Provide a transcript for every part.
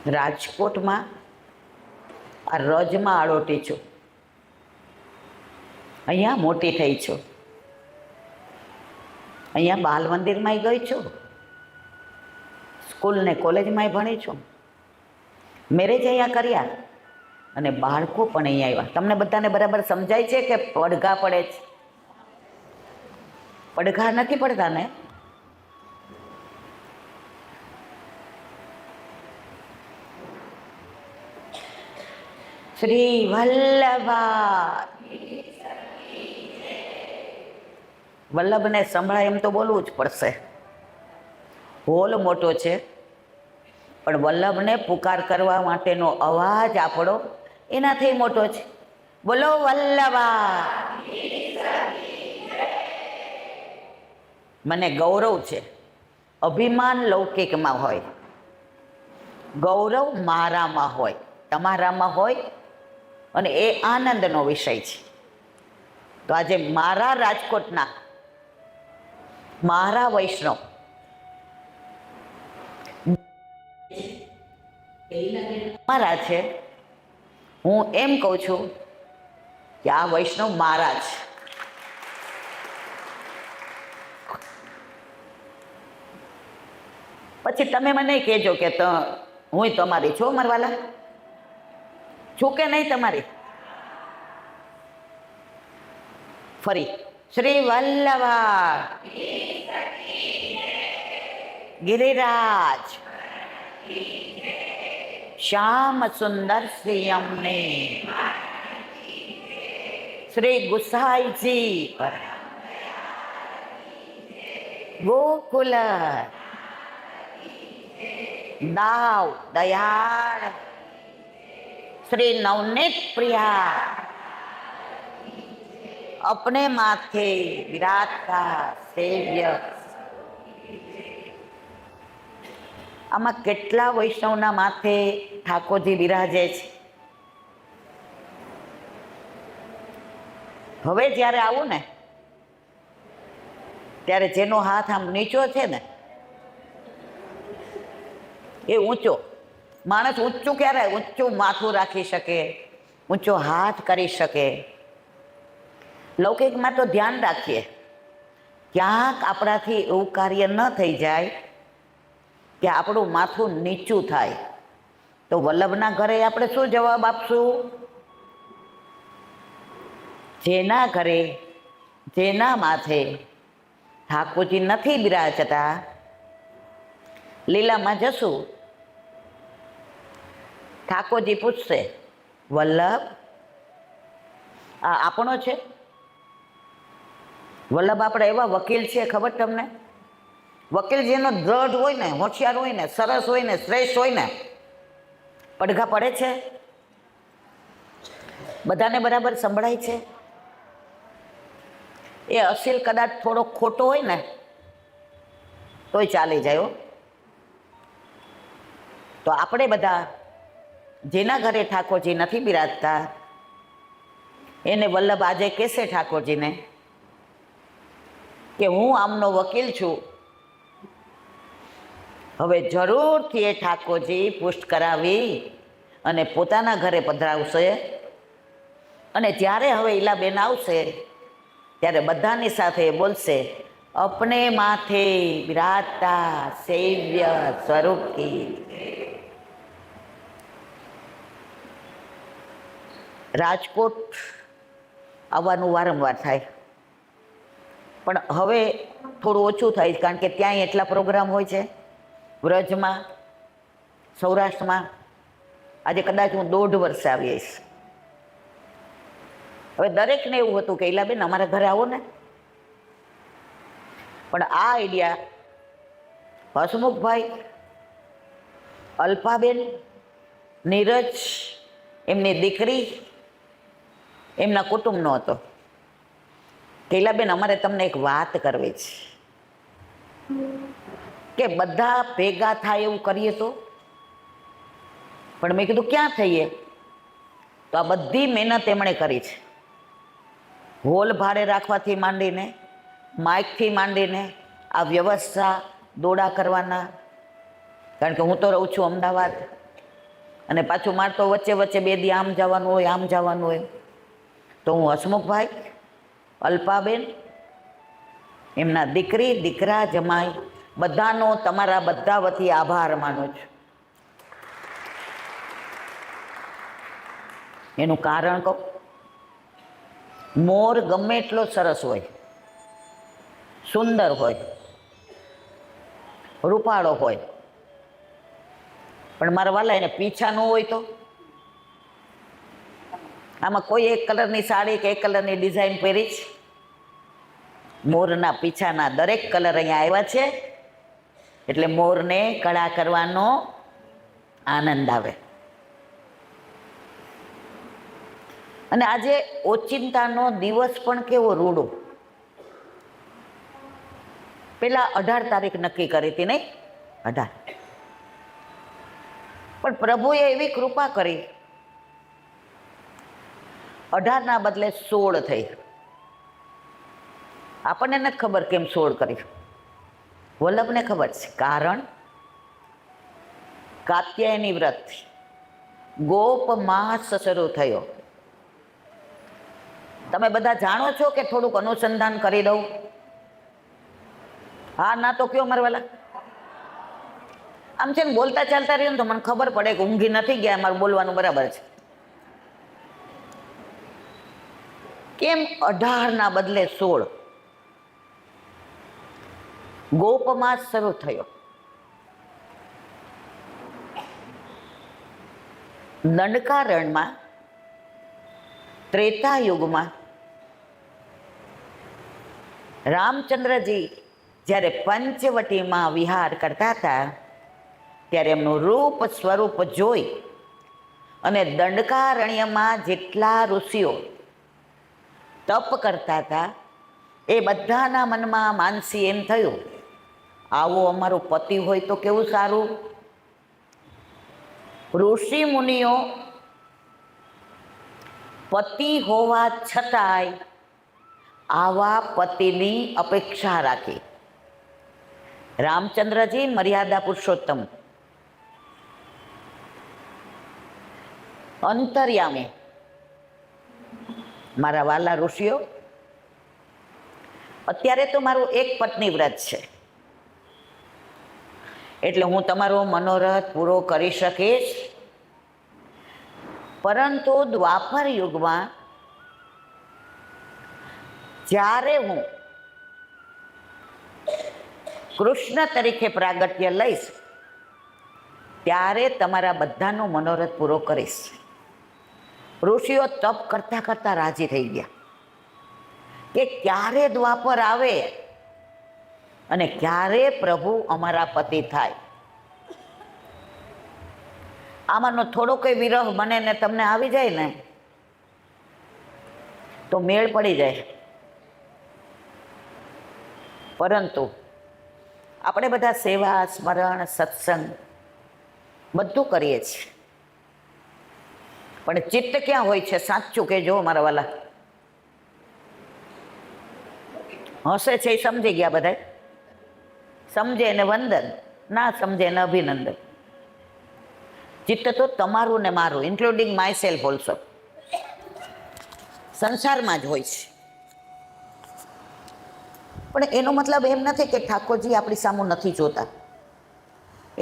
રાજકોટમાં આ રજમાં આળોટી છું. અહીંયા મોટી થઈ છું. અહીંયા બાલ મંદિરમાં ગઈ છું. સ્કૂલ ને કોલેજમાં ભણી છું. મેરેજ અહીંયા કર્યા અને બાળકો પણ અહીંયા આવ્યા. તમને બધાને બરાબર સમજાય છે કે પડઘા પડે છે? પડઘા નથી પડતા ને? શ્રી વલ્લભને સંભળાય એમ તો બોલવું જ પડશે. હોલ મોટો છે પણ વલ્લભને પુકાર કરવા માટેનો અવાજ આપણો એનાથી મોટો છે. બોલો વલ્લભા. મને ગૌરવ છે. અભિમાન લૌકિકમાં હોય, ગૌરવ મારામાં હોય, તમારામાં હોય, અને એ આનંદનો વિષય છે. તો આજે મારા રાજકોટના મારા વૈષ્ણવ મારા છે. હું એમ કહું છું કે આ વૈષ્ણવ મારા છે. પછી તમે મને કહેજો કે હું તમારી છો મરવાલા, છું કે નહીં તમારી? ફરી શ્રી વલ્લભા ગિરિરાજ શ્યામ સુંદર શ્રી અમને શ્રી ગુસાઈજી ગોકુલ દાવ દયાળ श्री नवनीत प्रिया अपने माथे विराजता सेव्य. आमा केटला वैष्णवना माथे ठाकोरजी विराजे छे. हवे ज्यारे आवुं ने त्यारे जेनो हाथ आम नीचो छे ने ए ऊंचो. माणस ऊंचું ક્યારે ઊંચું માથું રાખી શકે, ઊંચો હાથ કરી શકે. લૌકિકમાં તો ધ્યાન રાખીએ ક્યાંક આપણાથી એવું કાર્ય ન થઈ જાય કે આપણું માથું નીચું થાય. તો વલ્લભના ઘરે આપણે શું જવાબ આપશું? જેના ઘરે જેના માથે ઠાકોરજી નથી બિરાજતા, લીલામાં જશું, ઠાકોરજી પૂછશે વલ્લભ આ આપણો છે? વલ્લભ આપણે એવા વકીલ છે ખબર તમને? વકીલ જેનો દ્રઢ હોય ને, હોશિયાર હોય ને, સરસ હોય ને, શ્રેષ્ઠ હોય ને, પડઘા પડે છે? બધાને બરાબર સંભળાય છે? એ અસીલ કદાચ થોડો ખોટો હોય ને તોય ચાલી જાય. તો આપણે બધા જેના ઘરે ઠાકોરજી નથી બિરાજતા એને વલ્લભ આજે કહેશે ઠાકોરજીને કે હું આમનો વકીલ છું, હવે જરૂરથી એ ઠાકોરજી પુષ્ટ કરાવી અને પોતાના ઘરે પધરાવશે. અને જ્યારે હવે ઈલાબેન આવશે ત્યારે બધાની સાથે બોલશે અપને માથે બિરાજતા સેવ્ય સ્વરૂપ કી. રાજકોટ આવવાનું વારંવાર થાય પણ હવે થોડું ઓછું થાય કારણ કે ત્યાં એટલા પ્રોગ્રામ હોય છે. વ્રજમાં, સૌરાષ્ટ્રમાં આજે કદાચ હું 1.5 વર્ષે આવીશ. હવે દરેકને એવું હતું કે ઈલાબેન અમારા ઘરે આવો ને. પણ આ આઈડિયા હસમુખભાઈ, અલ્પાબેન, નીરજ, એમની દીકરી, એમના કુટુંબનો હતો. કૈલાબેન અમારે તમને એક વાત કરવી છે કે બધા ભેગા થાય એવું કરીએ તો. પણ મેં કીધું ક્યાં થઈએ? તો આ બધી મહેનત એમણે કરી છે. હોલ ભાડે રાખવાથી માંડીને, માઇકથી માંડીને, આ વ્યવસ્થા દોડા કરવાના. કારણ કે હું તો રહું છું અમદાવાદ, અને પાછું મારે તો વચ્ચે વચ્ચે બે દી આમ જવાનું હોય આમ જવાનું હોય. તો હું હસમુખભાઈ, અલ્પાબેન, એમના દીકરી દીકરા જમાઈ બધાનો તમારા બધા વતી આભાર માનું છું. એનું કારણ કહું, મોર ગમે એટલો સરસ હોય, સુંદર હોય, રૂપાળો હોય, પણ મારા વાલા એને પીછા ન હોય તો આમાં કોઈ એક કલરની સાડી કે એક કલરની ડિઝાઇન પહેરી છે? મોરના પીછાના દરેક કલર અહીંયા આવ્યા છે એટલે મોરને કળા કરવાનો આનંદ આવે. અને આજે ઓચિંતાનો દિવસ પણ કેવો રૂડો. પેલા 18 તારીખ નક્કી કરી હતી નહીં? 18. પણ પ્રભુએ એવી કૃપા કરી 18ના બદલે 16 થઈ. આપણને નથી ખબર કેમ 16 કરી. વલ્લભને ખબર છે. કારણ કાત્યાયની વ્રત, ગોપ માસ શરૂ થયો. તમે બધા જાણો છો કે થોડુંક અનુસંધાન કરી દઉં? હા ના તો કયો મારા વાલા. આમ છે ને બોલતા ચાલતા રહ્યું ને તો મને ખબર પડે કે ઊંઘી નથી ગયા, મારું બોલવાનું બરાબર છે. કેમ 18ના બદલે 16? ગોપમાસ શરૂ થયો. દંડકારણ્યમાં ત્રેતા યુગમાં રામચંદ્રજી જ્યારે પંચવટીમાં વિહાર કરતા હતા ત્યારે એમનું રૂપ સ્વરૂપ જોઈ અને દંડકારણ્યમાં જેટલા ઋષિઓ તપ કરતા હતા એ બધાના મનમાં માનસી એમ થયું, આવો અમારો પતિ હોય તો કેવું સારું. ઋષિ મુનિઓ પતિ હોવા છતાંય આવા પતિની અપેક્ષા રાખી. રામચંદ્રજી મર્યાદા પુરુષોત્તમ, અંતર્યામી, મારા વાલા ઋષિઓ, અત્યારે તો મારું એક પત્ની વ્રત છે એટલે હું તમારો મનોરથ પૂરો કરી શકીશ. પરંતુ દ્વાપર યુગમાં જ્યારે હું કૃષ્ણ તરીકે પ્રાગટ્ય લઈશ ત્યારે તમારા બધાનો મનોરથ પૂરો કરીશ. ઋષિઓ તપ કરતા કરતા રાજી થઈ ગયા કે ક્યારે દ્વાપર આવે અને ક્યારે પ્રભુ અમારા પતિ થાય. આમાંનો થોડો કઈ વિરહ મને ને તમને આવી જાય ને તો મેળ પડી જાય. પરંતુ આપણે બધા સેવા, સ્મરણ, સત્સંગ બધું કરીએ છીએ, પણ ચિત્ત ક્યાં હોય છે? સાચું કહેજો મારા વાલા. હશે છે એ સમજી ગયા બધા? સમજે એને વંદન, ના સમજે એને અભિનંદન. ચિત્ત તો તમારું ને મારું, ઇન્ક્લુડિંગ માય સેલ્ફ ઓલ્સો, સંસારમાં જ હોય છે. પણ એનો મતલબ એમ નથી કે ઠાકોરજી આપણી સામું નથી જોતા.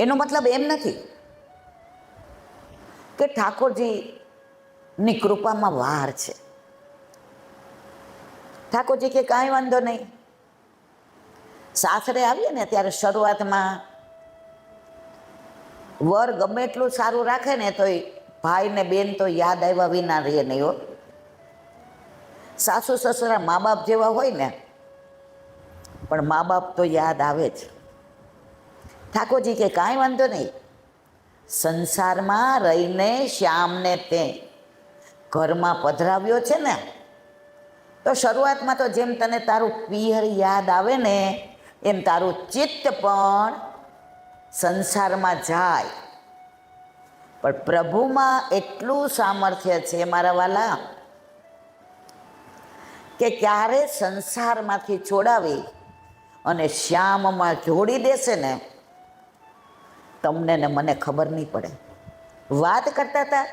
એનો મતલબ એમ નથી કે ઠાકોરજીની કૃપામાં વાર છે. ઠાકોરજી કે કાંઈ વાંધો નહીં. સાસરે આવીએ ને ત્યારે શરૂઆતમાં વર ગમે એટલું સારું રાખે ને તો ભાઈ ને બેન તો યાદ આવ્યા વિના રહે નહીં હો. સાસુ સસરા મા બાપ જેવા હોય ને, પણ મા બાપ તો યાદ આવે જ. ઠાકોરજી કે કાંઈ વાંધો નહીં, સંસારમાં રહીને શ્યામને તે ઘરમાં પધરાવ્યો છે ને, તો શરૂઆતમાં તો જેમ તને તારું પિયર યાદ આવે ને એમ તારું ચિત્ત પણ સંસારમાં જાય. પણ પ્રભુમાં એટલું સામર્થ્ય છે મારા વાલા કે ક્યારે સંસારમાંથી છોડાવી અને શ્યામમાં જોડી દેશે ને તમને ને મને ખબર નહીં પડે. વાત કરતા હતા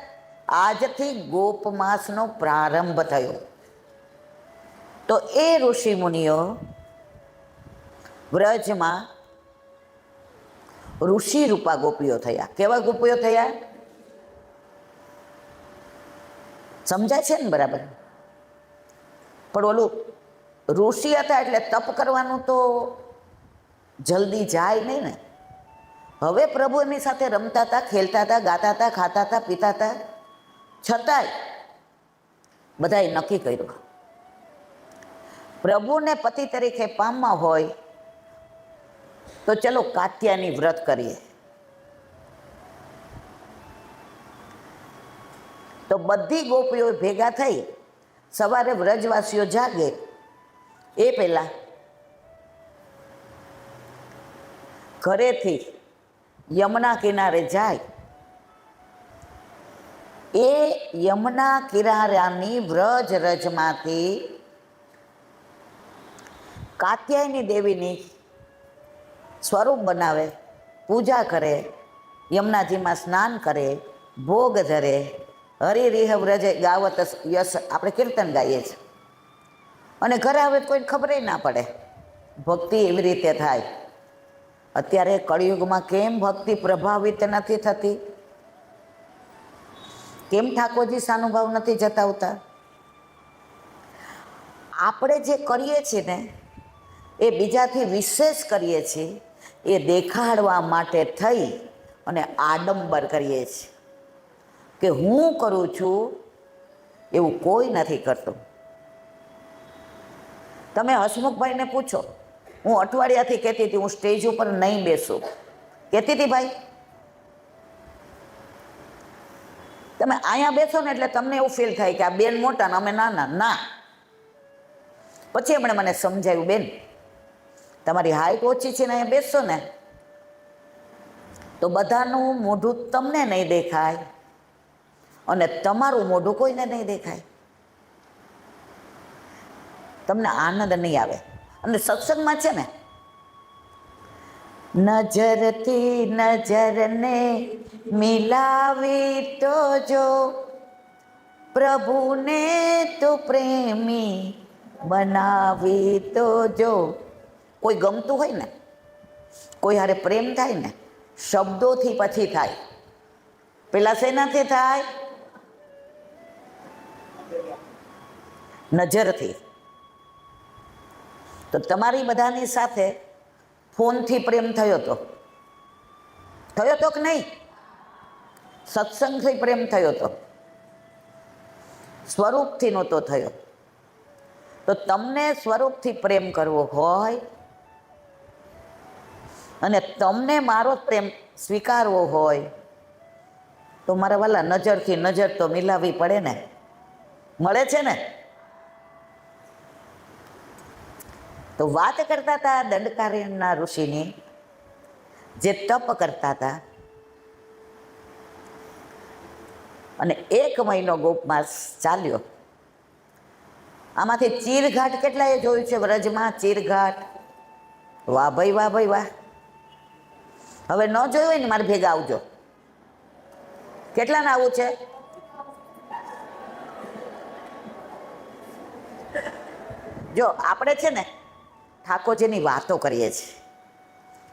આજથી ગોપ માસનો પ્રારંભ થયો. તો એ ઋષિ મુનિઓ વ્રજમાં ઋષિ રૂપા ગોપીઓ થયા. કેવા ગોપીઓ થયા? સમજાય છે ને બરાબર? પણ ઓલું ઋષિ હતા એટલે તપ કરવાનું તો જલ્દી જાય નહીં ને. હવે પ્રભુ એમની સાથે રમતા હતા, ખેલતા હતા, ગાતા હતા, ખાતા હતા, પીતા હતા, છતાંય બધાએ નક્કી કર્યું પ્રભુને પતિ તરીકે પામવા હોય તો ચલો કાત્યાની વ્રત કરીએ. તો બધી ગોપીઓ ભેગા થઈ સવારે વ્રજવાસીઓ જાગે એ પહેલા ઘરેથી યમુના કિનારે જાય. એ યમુના કિનારાની વ્રજ રજમાંથી કાત્યાયની દેવીની સ્વરૂપ બનાવે, પૂજા કરે, યમુનાજીમાં સ્નાન કરે, ભોગ ધરે, હરિરિહ વ્રજે ગાવત યશ આપણે કીર્તન ગાઈએ છીએ. અને ઘરે આવે તો કોઈને ખબર ના પડે. ભક્તિ એવી રીતે થાય. અત્યારે કળિયુગમાં કેમ ભક્તિ પ્રભાવિત નથી થતી? કેમ ઠાકોરજી સાનુભાવ નથી જતાવતા? આપણે જે કરીએ છીએ ને એ બીજાથી વિશેષ કરીએ છીએ, એ દેખાડવા માટે થઈ અને આડંબર કરીએ છીએ કે હું કરું છું એવું કોઈ નથી કરતું. તમે હસમુખભાઈને પૂછો, હું અઠવાડિયાથી કહેતી હતી હું સ્ટેજ ઉપર નહીં બેસું, કહેતી હતી ભાઈ. તમે અહીંયા બેસો ને એટલે તમને એવું ફીલ થાય કે આ બેન મોટા ને અમે નાના. ના, પછી એમણે મને સમજાવ્યું, બેન તમારી હાઈટ ઓછી છે ને અહીંયા બેસશો ને તો બધાનું મોઢું તમને નહીં દેખાય અને તમારું મોઢું કોઈને નહીં દેખાય, તમને આનંદ નહીં આવે. અને સત્સંગમાં છે ને નજરથી નજરને મિલાવી તો જો, પ્રભુને તો પ્રેમી બનાવી તો જો. કોઈ ગમતું હોય ને, કોઈ હારે પ્રેમ થાય ને, શબ્દોથી પછી થાય. પેલા શેનાથી થાય? નજરથી. તો તમારી બધાની સાથે ફોનથી પ્રેમ થયો તો કે નહીં? સત્સંગથી પ્રેમ થયો તો, સ્વરૂપથી નહોતો થયો. તો તમને સ્વરૂપથી પ્રેમ કરવો હોય અને તમને મારો પ્રેમ સ્વીકારવો હોય તો મારા વાલા નજરથી નજર તો મિલાવવી પડે ને. મળે છે ને? તો વાત કરતા હતા દંડકારણ્યના ઋષિની, જે તપ કરતા હતા. અને 1 મહિનો ગોપમાસ ચાલ્યો. આમાંથી ચીરઘાટ કેટલાએ જોયું છે વ્રજમાં? ચીરઘાટ. વાહ ભાઈ, વાહ ભાઈ, વાહ. હવે ન જોયું હોય ને મારે ભેગા આવજો. કેટલાને આવું છે? જો આપણે છે ને ઠાકોરજીની વાતો કરીએ છીએ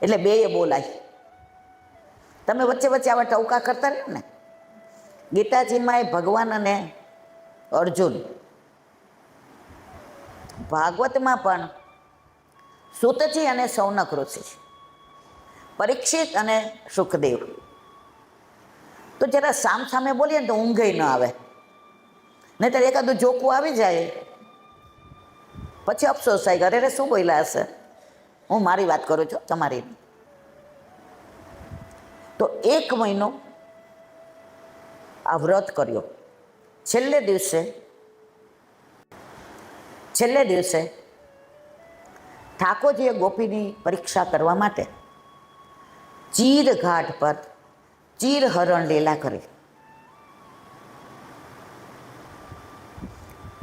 એટલે બેય બોલાય. તમે વચ્ચે વચ્ચે આવા ટવકા કરતા રહો ને. ગીતાજીમાં એ ભગવાન અને અર્જુન, ભાગવતમાં પણ સૂતજી અને સૌનક ઋષિ, પરીક્ષિત અને સુખદેવ. તો જરા સામ સામે બોલીએ ને તો ઊંઘે ન આવે, નહીં તો એકાદું જોકું આવી જાય પછી અફસોસ થાય, અરે શું બોલ્યા હશે. હું મારી વાત કરું છું, તમારી. તો 1 મહિનો આ વ્રત કર્યો. છેલ્લે દિવસે ઠાકોરજીએ ગોપીની પરીક્ષા કરવા માટે ચીરઘાટ પર ચીરહરણ લીલા કરી.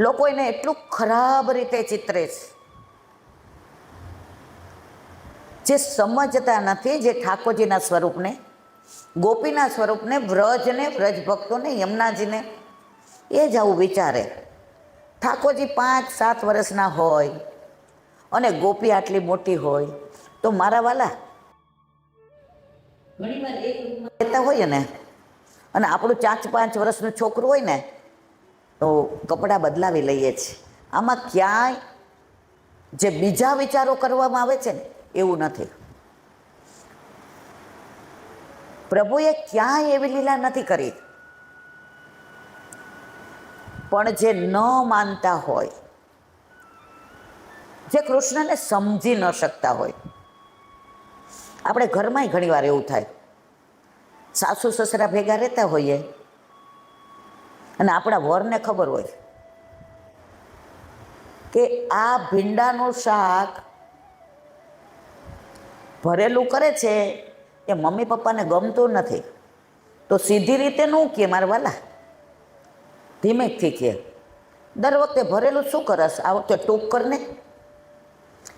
લોકો એને એટલું ખરાબ રીતે ચિતરે છે, જે સમજતા નથી, જે ઠાકોરજીના સ્વરૂપને ગોપીના સ્વરૂપને, વ્રજને, વ્રજ ભક્તોને, યમુનાજીને એ જ આવું વિચારે. ઠાકોરજી 5-7 વર્ષના હોય અને ગોપી આટલી મોટી હોય તો મારા વાલા ઘણીવાર એક રૂમમાં રહેતા હોય ને અને આપણું 4-5 વર્ષનું છોકરું હોય ને તો કપડાં બદલાવી લઈએ છીએ. આમાં ક્યાંય જે બીજા વિચારો કરવામાં આવે છે ને એવું નથી. પ્રભુએ ક્યાંય એવી લીલા નથી કરી. પણ જે ન માનતા હોય, જે કૃષ્ણને સમજી ન શકતા હોય, આપણે ઘરમાંય ઘણી વાર એવું થાય, સાસુ સસરા ભેગા રહેતા હોઈએ અને આપણા વરને ખબર હોય કે આ ભીંડાનું શાક ભરેલું કરે છે એ મમ્મી પપ્પાને ગમતું નથી, તો સીધી રીતે ન કહે મારા વાલા, ધીમેકથી કહે, દર વખતે ભરેલું શું કરસ, આ વખતે ટૂંક કરને.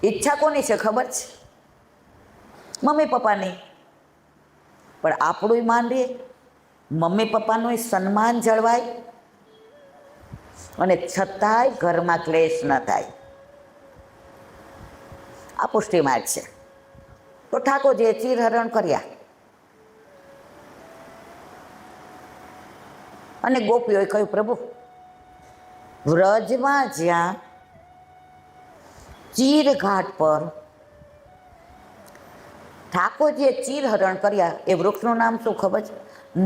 ઈચ્છા કોની છે ખબર છે? મમ્મી પપ્પાની. પણ આપણું માનીએ, મમ્મી પપ્પાનું સન્માન જળવાય અને છતાંય ઘરમાં ક્લેશ ન થાય. આ પુષ્ટિ માર્ગ છે. તો ઠાકોરજીએ ચીરહરણ કર્યા અને ગોપીઓએ કહ્યું, પ્રભુ વ્રજમાં જ્યાં ચીર ઘાટ પર ઠાકોરજીએ ચીરહરણ કર્યા, એ વૃક્ષનું નામ શું ખબર છે?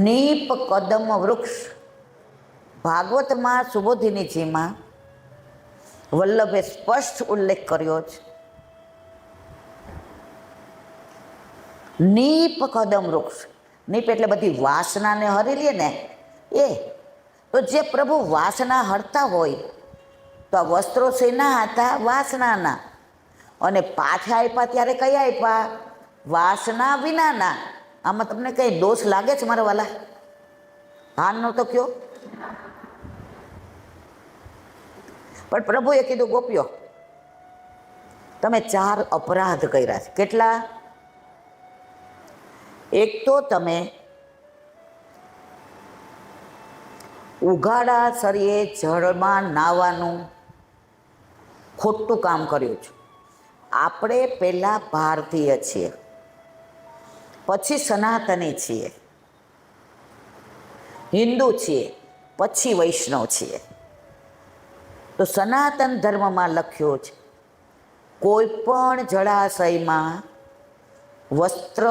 નીપ કદમ વૃક્ષ. ભાગવતમાં સુબોધિનીજીમાં વલ્લભે સ્પષ્ટ ઉલ્લેખ કર્યો છે. નીપ કદમ વૃક્ષ. નીપ એટલે બધી વાસનાને હરી લે ને એ. તો જે પ્રભુ વાસના હરતા હોય તો આ વસ્ત્રો શેના હતા? વાસનાના. અને પાછા આપ્યા ત્યારે કયા આપ્યા? વાસના વિનાના. આમાં તમને કઈ દોષ લાગે છે મારા વાલા? હાનનો તો કયો. પણ પ્રભુએ કીધું, ગોપીઓ તમે 4 અપરાધ કર્યા છે. કેટલા? એક તો તમે ઉઘાડા શરીરે જળમાં નાહવાનું ખોટું કામ કર્યું છે. આપણે પહેલાં ભારતીય છીએ, પછી સનાતની છીએ, હિન્દુ છીએ, પછી વૈષ્ણવ છીએ. તો સનાતન ધર્મમાં લખ્યું છે કોઈ પણ જળાશયમાં વસ્ત્ર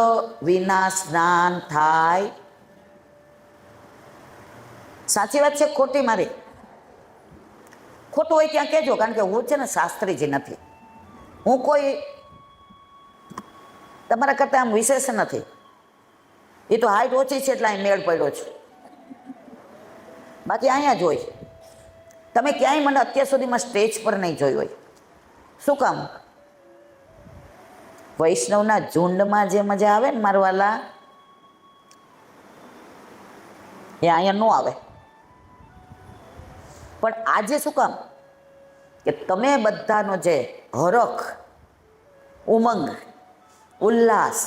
વિના સ્નાન થાય. સાચી વાત છે ખોટી મારી? ખોટું હોય ત્યાં કહેજો, કારણ કે હું છે ને શાસ્ત્રીજી નથી, હું કોઈ તમારા કરતાં આમ વિશેષ નથી. એ તો હાઈટ ઓછી છે એટલે અહીં મેળ પડ્યો છે, બાકી અહીંયા જ હોય. તમે ક્યાંય મને અત્યાર સુધીમાં સ્ટેજ પર નહીં જોઈ હોય. શું કામ? વૈષ્ણવના ઝુંડમાં જે મજા આવે ને મારા વાલા, એ અહીંયા ન આવે. પણ આજે શું કામ? કે તમે બધાનો જે હરખ, ઉમંગ, ઉલ્લાસ,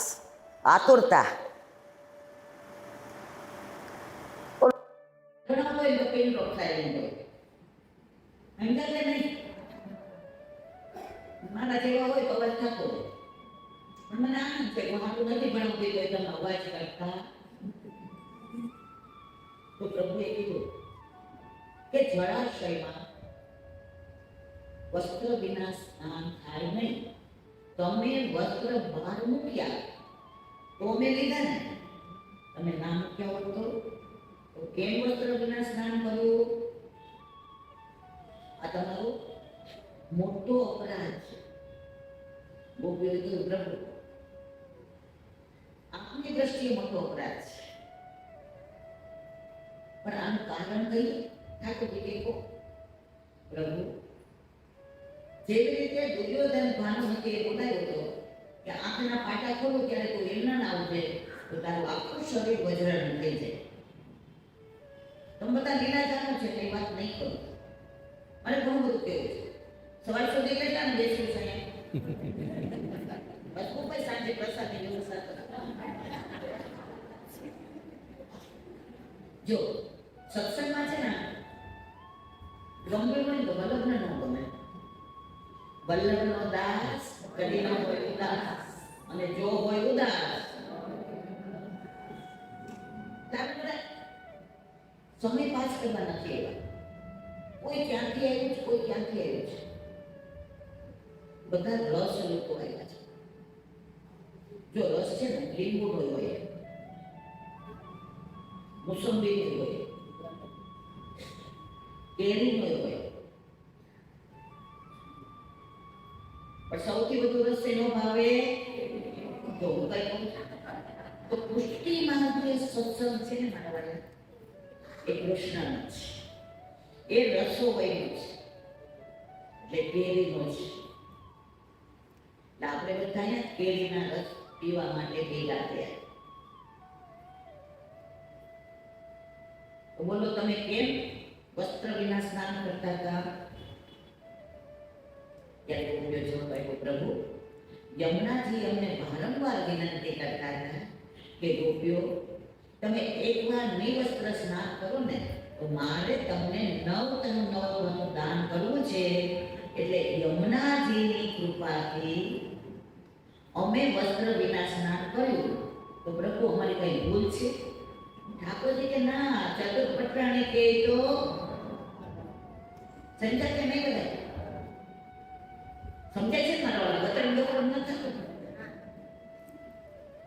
આતુરતા, મારા જેવા હોય તો અવાજ થતો હોય. પણ મને આનંદ છે કે મારું નથી ભણાવતી તો તમે અવાજ કરતા. તો પ્રભુએ કીધું કે જળાશયમાં વસ્ત્ર વિના સ્નાન થાય નહીં. તમે વસ્ત્ર બહાર મૂક્યા તો મેં લીધા ને, તમે ના મૂક્યા હોત તો કેમ વસ્ત્ર વિના સ્નાન કર્યું? આ તમારો મોટો અપરાધ છે. ગોપીઓએ કીધું, પ્રભુ આપની દ્રષ્ટિએ મોટો અપરાધ છે, પણ આનું કારણ કઈ? ઠાકોરજી કહો, પ્રભુ જેવી રીતે દુર્યોધન ભાનુમતીએ બોલાવ્યો હતો કે આંખના પાટા ખોલો ત્યારે કોઈ એમ ના આવજે તો તારું આખું શરીર વજ્રનું થઈ જાય. તમે બધા લીલા જાણો છે એ વાત નહીં કરો. અને ઘણું બધું કેવું છે. સવાર સુધી કેટલા ને બેસ્યું છે બસ ખૂબ સાંજે પ્રસાદની વ્યવસ્થા કરો. જો સત્સંગમાં છે ને ગમે હોય ને તો વલ્લભને ન ગમે. વલ્લભનો દાસ કદી ન હોય ઉદાસ, અને જો હોય ઉદાસ સમય પાસ કરવા નથી એવા. કોઈ ક્યાંથી આવ્યું છે, કોઈ ક્યાંથી આવ્યું છે, બધા રસ લોકો આવ્યા છે. જો રસ છે ને લીંબુનો હોય, મોસંબીનો હોય, કેરીનો હોય, પણ સૌથી વધુ રસ એનો ભાવે જો હું કઈ કહું તો પુષ્ટિમાં જે સત્સંગ છે ને મારા વાળા, એ કૃષ્ણનો છે, એ રસો વયનો છે, એટલે કેરીનો છે. એટલે આપણે બધા કેરીના રસ પીવા માટે ભેગા થયા. બોલો તમે કેમ વસ્ત્ર વિના સ્નાન કરતા હતા? ત્યારે ગોપીઓ જવાબ આપ્યો, પ્રભુ યમુનાજી અમને વારંવાર વિનંતી કરતા હતા કે ગોપીઓ તમે એકવાર નિવસ્ત્ર સ્નાન કરો ને તો મારે તમને 9 દાન કરવું છે. એટલે યમુનાજીની કૃપાથી અમે વસ્ત્ર વિના સ્નાન કર્યું. તો પ્રભુ અમારી કઈ ભૂલ છે? ઠાકોરજી કે ના, ચતુર પટરાણી કે તો સમજાય કે નહીં? બધા સમજાય છે મારા વાળા? ગતર ગતર ન થતું.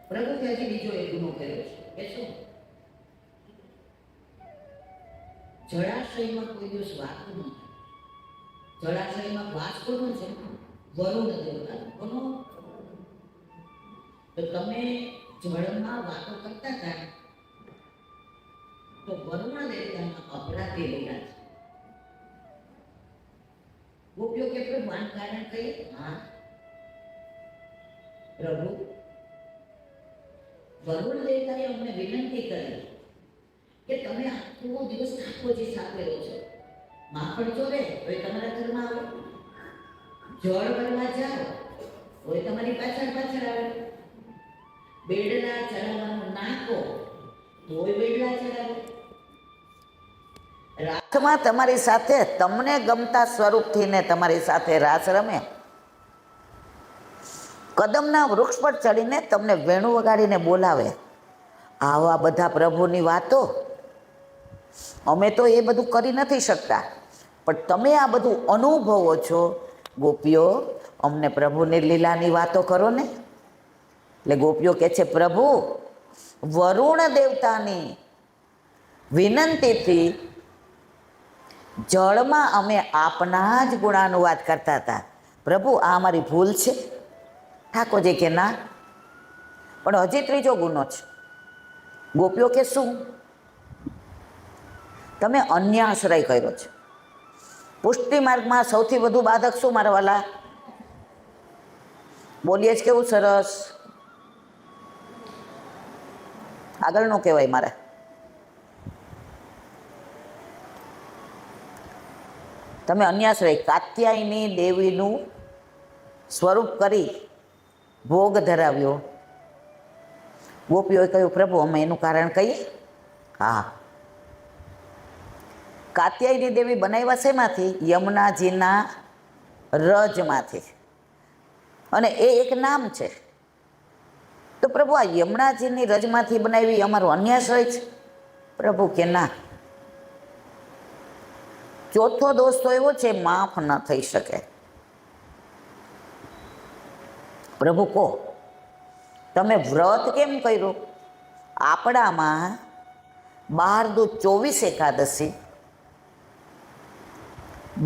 પ્રભુ કે હજી બીજો એક ગુનો કર્યો છે. કે શું? જળાશયમાં કોઈ દિવસ વાતું ન થાય. જળાશયમાં વાસ કોનો છે? વરુણ દેવતા. કોનો? તો તમે જળમાં વાતો કરતા હતા તો વરુણ દેવતાના અપરાધી બન્યા છે. ગોપીઓ કે પ્રભુ આનું કારણ કહીએ? હા પ્રભુ, વરુણ દેવતાએ અમને વિનંતી કરી કે તમે આખો દિવસ ઠાકોરજી સાથે રહો છો, માખણ ચોરે તો તમારા ઘરમાં આવે, જળ ભરવા જાઓ તો તમારી પાછળ પાછળ આવે, બેડલા ચડાવવાનું નાખો તોય બેડલા ચડાવે, રાસમાં તમારી સાથે તમને ગમતા સ્વરૂપથી ને તમારી સાથે રાસ રમે, કદમના વૃક્ષ પર ચડીને તમને વેણુ વગાડીને બોલાવે. આવા બધા પ્રભુની વાતો અમે તો એ બધું કરી નથી શકતા, પણ તમે આ બધું અનુભવો છો. ગોપીઓ અમને પ્રભુની લીલાની વાતો કરો ને. એટલે ગોપીઓ કહે છે, પ્રભુ વરુણ દેવતાની વિનંતીથી જળમાં અમે આપના જ ગુણાનુવાદ કરતા હતા. પ્રભુ આ અમારી ભૂલ છે? ઠાકોરજી કે ના, પણ હજી ત્રીજો ગુનો છે. ગોપીઓ કે શું? તમે અન્ય આશ્રય કર્યો છે. પુષ્ટિ માર્ગમાં સૌથી વધુ બાધક શું મારા વાલા? બોલીએ જ કેવું સરસ. આગળનું કહેવાય મારે. તમે અન્યાશ્રય કાત્યાયની દેવીનું સ્વરૂપ કરી ભોગ ધરાવ્યો. ગોપીઓએ કહ્યું, પ્રભુ અમે એનું કારણ કહીએ? હા, કાત્યાયની દેવી બનાવ્યા શેમાંથી? યમુનાજીના રજમાંથી. અને એ એક નામ છે. તો પ્રભુ આ યમુનાજીની રજમાંથી બનાવી અમારું અન્યાશ્રય છે? પ્રભુ કે ના. ચોથો દોષ તો એવો છે, માફ ન થઈ શકે. પ્રભુ કહો તમે વ્રત કેમ કર્યું? આપણામાં 12 એકાદશી,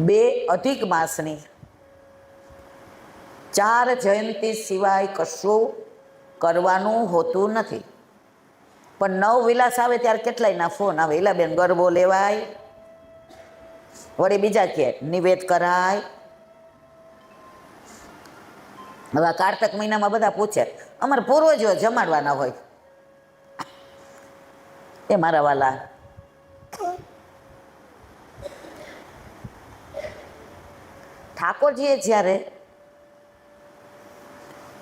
2 અધિક માસની, 4 જયંતી સિવાય કશું કરવાનું હોતું નથી. પણ 9 વિલાસ આવે ત્યારે કેટલાયના ફોન આવે, ઈલાબેન ગરબો લેવાય, વળી બીજા કે નિવેદ કરાય. હવે કાર્તક મહિનામાં બધા પૂછે, અમારે પૂર્વજો જમાડવાના હોય. એ મારા વાલા, ઠાકોરજીએ જ્યારે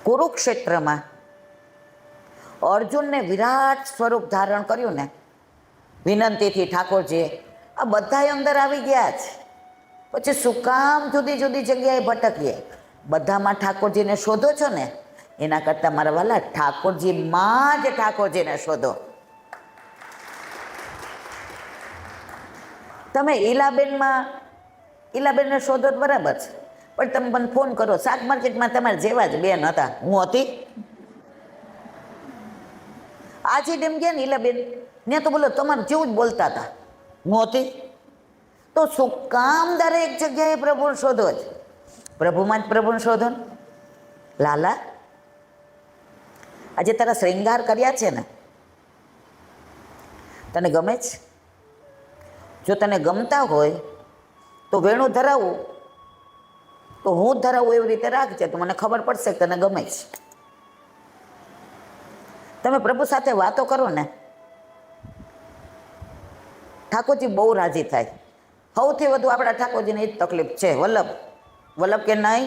કુરુક્ષેત્રમાં અર્જુનને વિરાટ સ્વરૂપ ધારણ કર્યું ને, વિનંતીથી ઠાકોરજી આ બધાય અંદર આવી ગયા છે, પછી શું કામ જુદી જુદી જગ્યાએ ભટકીએ? બધામાં ઠાકોરજીને શોધો છો ને, એના કરતાં મારા વાલા ઠાકોરજીમાં જ ઠાકોરજીને શોધો. તમે ઈલાબેનને શોધો તો બરાબર છે, પણ તમે મને ફોન કરો, શાક માર્કેટમાં તમારે જેવા જ બેન હતા, હું હતી. આજે એમ ગયા ને ઈલાબેન ને તો બોલો તમારે જેવું જ બોલતા હતા, હું હતી. તો શું કામ દરેક જગ્યાએ પ્રભુને શોધો જ? પ્રભુમાં જ પ્રભુને શોધો ને. લાલા, આજે તારા શ્રૃંગાર કર્યા છે ને, તને ગમે છે? જો તને ગમતા હોય તો વેણું ધરાવવું તો હું ધરાવું એવી રીતે રાખજે, તો મને ખબર પડશે કે તને ગમે છે. તમે પ્રભુ સાથે વાતો કરો ને, ઠાકોરજી બહુ રાજી થાય. સૌથી વધુ આપણા ઠાકોરજીને એ જ તકલીફ છે, વલ્લભ કે નહીં,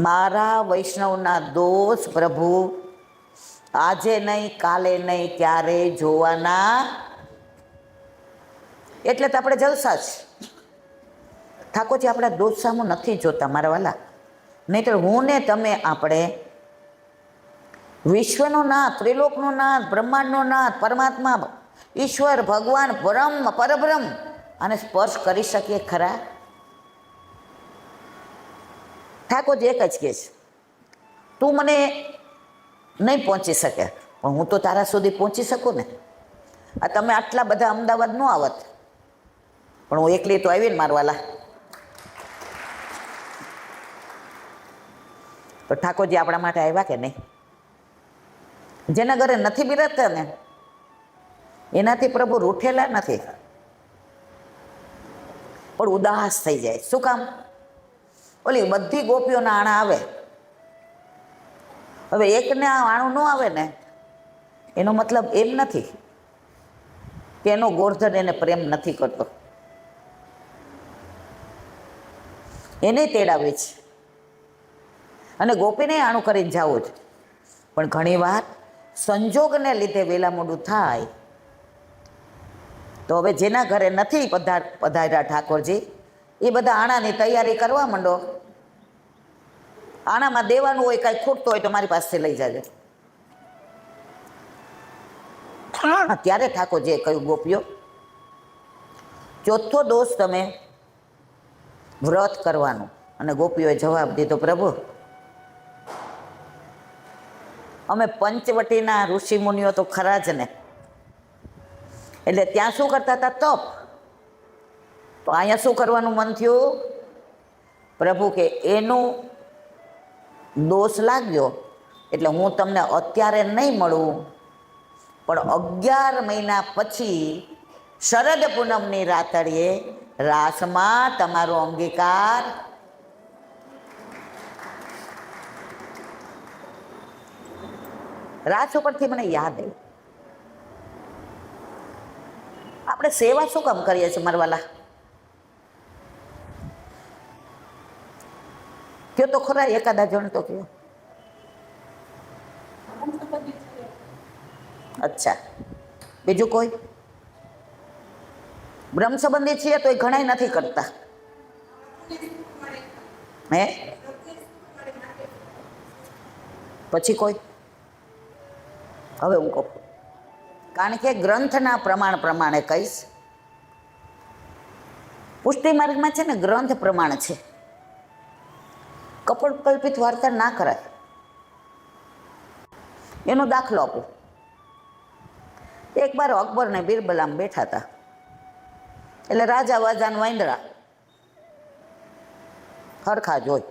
મારા વૈષ્ણવના દોષ પ્રભુ આજે નહીં, કાલે નહીં, ક્યારે જોવાના. એટલે તો આપણે જલસા છે. ઠાકોરજી આપણા દોષ સામુ નથી જોતા મારા વાલા. નહીં તો હું ને તમે આપણે વિશ્વનો નાથ, ત્રિલોકનો નાથ, બ્રહ્માંડનો નાથ, પરમાત્મા, ઈશ્વર, ભગવાન, પરબ્રહ્મ આને સ્પર્શ કરી શકીએ ખરા? ઠાકોરજી એક જ કહે છે, તું મને નહીં પહોંચી શકે, પણ હું તો તારા સુધી પહોંચી શકું ને. આ તમે આટલા બધા અમદાવાદ ન આવત, પણ હું એકલી તો આવી ને મારવાલા. તો ઠાકોરજી આપણા માટે આવ્યા કે નહીં? જેના ઘરે નથી બિરાજતા ને એનાથી પ્રભુ રૂઠેલા નથી, પણ ઉદાસ થઈ જાય. શું કામ? ઓલી બધી ગોપીઓના આણા આવે, હવે એકને આ આણું ન આવે ને એનો મતલબ એમ નથી કે એનો ગોર્ધન એને પ્રેમ નથી કરતો, એને તેડાવે છે અને ગોપીને આણું કરીને જવું જ. પણ ઘણીવાર સંજોગને લીધે વહેલા મોડું થાય, તો હવે જેના ઘરે નથી પધાર્યા ઠાકોરજી એ બધા આણાની તૈયારી કરવા માંડો. આણામાં દેવાનું હોય, કાંઈ ખૂટતું હોય તો મારી પાસેથી લઈ જાજો. ત્યારે ઠાકોરજીએ કહ્યું, ગોપીઓ, ચોથો દોષ તમે વ્રત કરવાનું. અને ગોપીઓએ જવાબ દીધો, પ્રભુ અમે પંચવટીના ઋષિ મુનિઓ તો ખરા જ ને, એટલે ત્યાં શું કરતા હતા? તપ. તો અહીંયા શું કરવાનું મન થયું? પ્રભુ કે એનું દોષ લાગ્યો એટલે હું તમને અત્યારે નહીં મળું, પણ 11 મહિના પછી શરદ પૂનમની રાતડીએ રાસમાં તમારો અંગીકાર. રાસ ઉપરથી મને યાદ આવ્યું, આપણે સેવા શું કામ કરીએ છીએ મારવાલા? કયો તો ખરા એકાદા જણ તો કયો. અચ્છા, બીજું કોઈ? બ્રહ્મ સંબંધી છીએ તો એ ઘણાય નથી કરતા. હે? પછી કોઈ? હવે હું કહું, કારણ કે ગ્રંથના પ્રમાણે કહીશ. પુષ્ટિ માર્ગમાં છે ને ગ્રંથ પ્રમાણ છે, કલ્પિત વાર્તા ના કરાય. એનો દાખલો આપું. એક વાર અકબર ને બિરબલ આમ બેઠા હતા, એટલે રાજા વાજાન વાંદરા હરખા જોઈ.